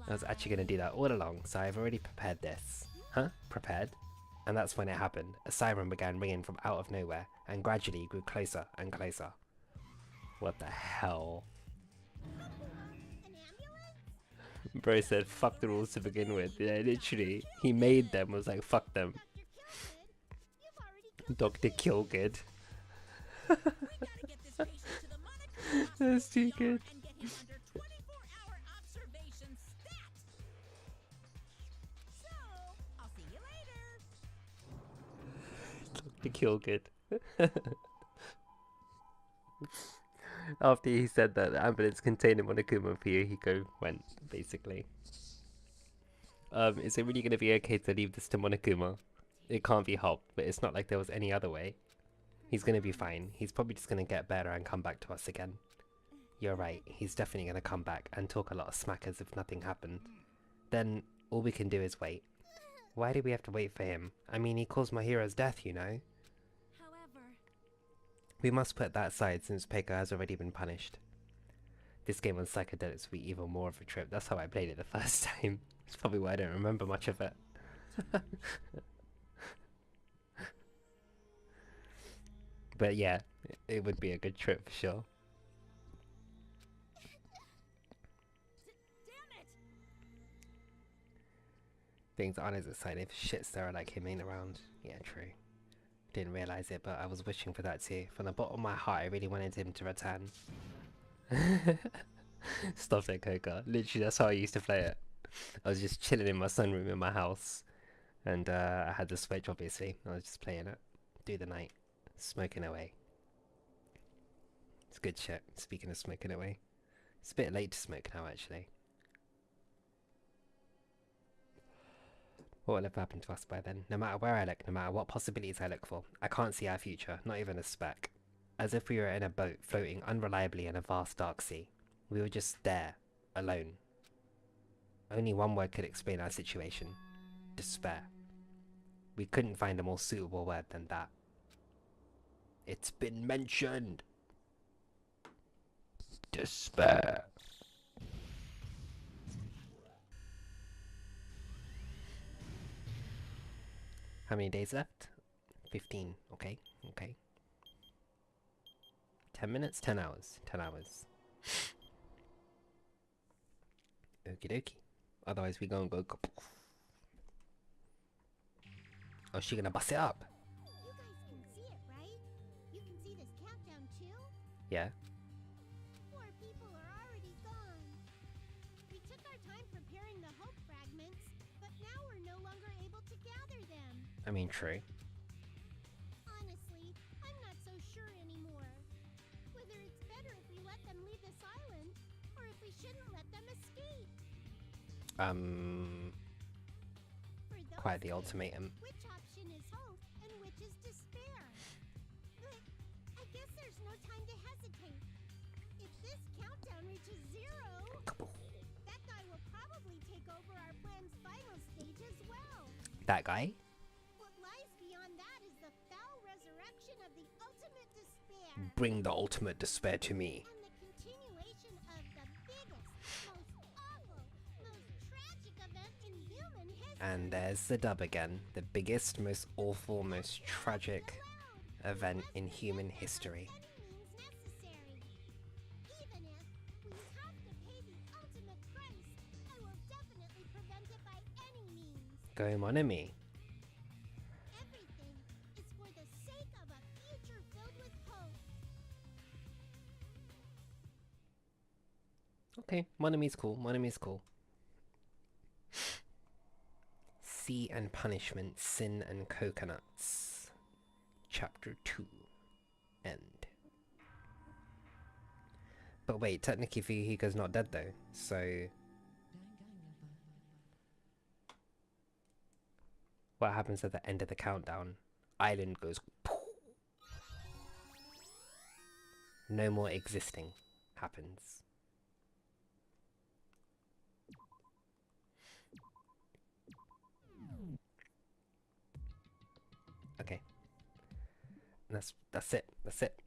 I was actually going to do that all along, so I've already prepared this. Huh? Prepared? And that's when it happened. A siren began ringing from out of nowhere, and gradually grew closer and closer. What the hell? An ambulance? Bro said fuck the rules to begin with. Yeah, literally. He made them, was like fuck them. Dr. Kilgood, you've already killed Dr. Killgood. We gotta get this patient to the Monokuma That's too hospital good. and get him under 24-hour observation stat. So, I'll see you later. Dr. Killgood. After he said that the ambulance contained a Monokuma, Fuyuhiko went, basically. Is it really going to be okay to leave this to Monokuma? It can't be helped, but it's not like there was any other way. He's going to be fine. He's probably just going to get better and come back to us again. You're right, he's definitely going to come back and talk a lot of smack as if nothing happened. Then, all we can do is wait. Why do we have to wait for him? I mean, he caused Mahiru's death, you know? However, We must put that aside since Peiko has already been punished. This game on psychedelics will be even more of a trip. That's how I played it the first time. It's probably why I don't remember much of it. But yeah, it would be a good trip for sure. damn it! Things aren't as exciting if shitstar like him ain't around. Yeah, true. Didn't realize it, but I was wishing for that too. From the bottom of my heart, I really wanted him to return. Stop it, Coca. Literally, that's how I used to play it. I was just chilling in my sunroom in my house. And I had the Switch, obviously. I was just playing it. Do the night. Smoking away. It's good shit, speaking of smoking away. It's a bit late to smoke now, actually. What will have happened to us by then? No matter where I look, no matter what possibilities I look for, I can't see our future, not even a speck. As if we were in a boat floating unreliably in a vast dark sea. We were just there, alone. Only one word could explain our situation. Despair. We couldn't find a more suitable word than that. It's been mentioned! Despair. How many days left? 15. Okay, okay. 10 minutes? 10 hours. 10 hours. Okie dokie. Otherwise we gonna go... Oh, she gonna bust it up? You guys can see it, right? You can see this countdown too? Yeah. 4 people are already gone. We took our time preparing the hope fragments, but now we're no longer able to gather them. I mean, true. Honestly, I'm not so sure anymore. Whether it's better if we let them leave this island, or if we shouldn't let them escape. For those Quite the kids, ultimatum. which option is hope and which is despair? But I guess there's no time to hesitate. If this countdown reaches 0, that guy will probably take over our plan's final stage as well. That guy? What lies beyond that is the foul resurrection of the ultimate despair. Bring the ultimate despair to me. And the continuation of the biggest, most awful, most tragic event in human history. And there's the dub again. The biggest, most awful, most tragic event in human history. Any means necessary. Even if we have to pay the ultimate price, I will definitely prevent it by any means. Go mon ami. Everything is for the sake of a future filled with hope. Okay, mon ami's cool. Mon ami's cool. Sea and Punishment, Sin and Coconuts. Chapter 2. End. But wait, technically Fuyuhiko's not dead though, so... What happens at the end of the countdown? Island goes... No more existing happens. Okay. That's it. That's it.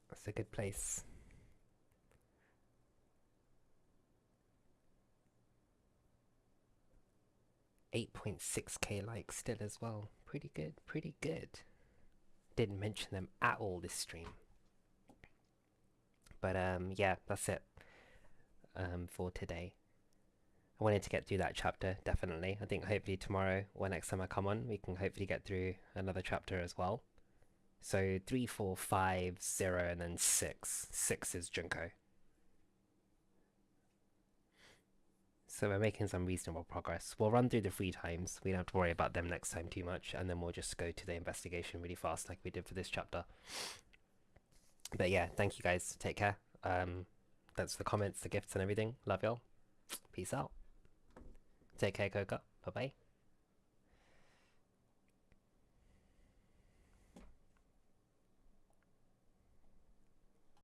That's a good place. 8.6k likes still as well. Pretty good, pretty good. Didn't mention them at all this stream. But yeah, that's it for today. I wanted to get through that chapter, definitely. I think hopefully tomorrow or next time I come on, we can hopefully get through another chapter as well. So 3, 4, 5, 0, and then 6. 6 is Junko. So we're making some reasonable progress. We'll run through the 3 times. We don't have to worry about them next time too much. And then we'll just go to the investigation really fast like we did for this chapter. But yeah, thank you guys. Take care. That's the comments, the gifts, and everything. Love y'all. Peace out. Take care, Coca. Bye-bye.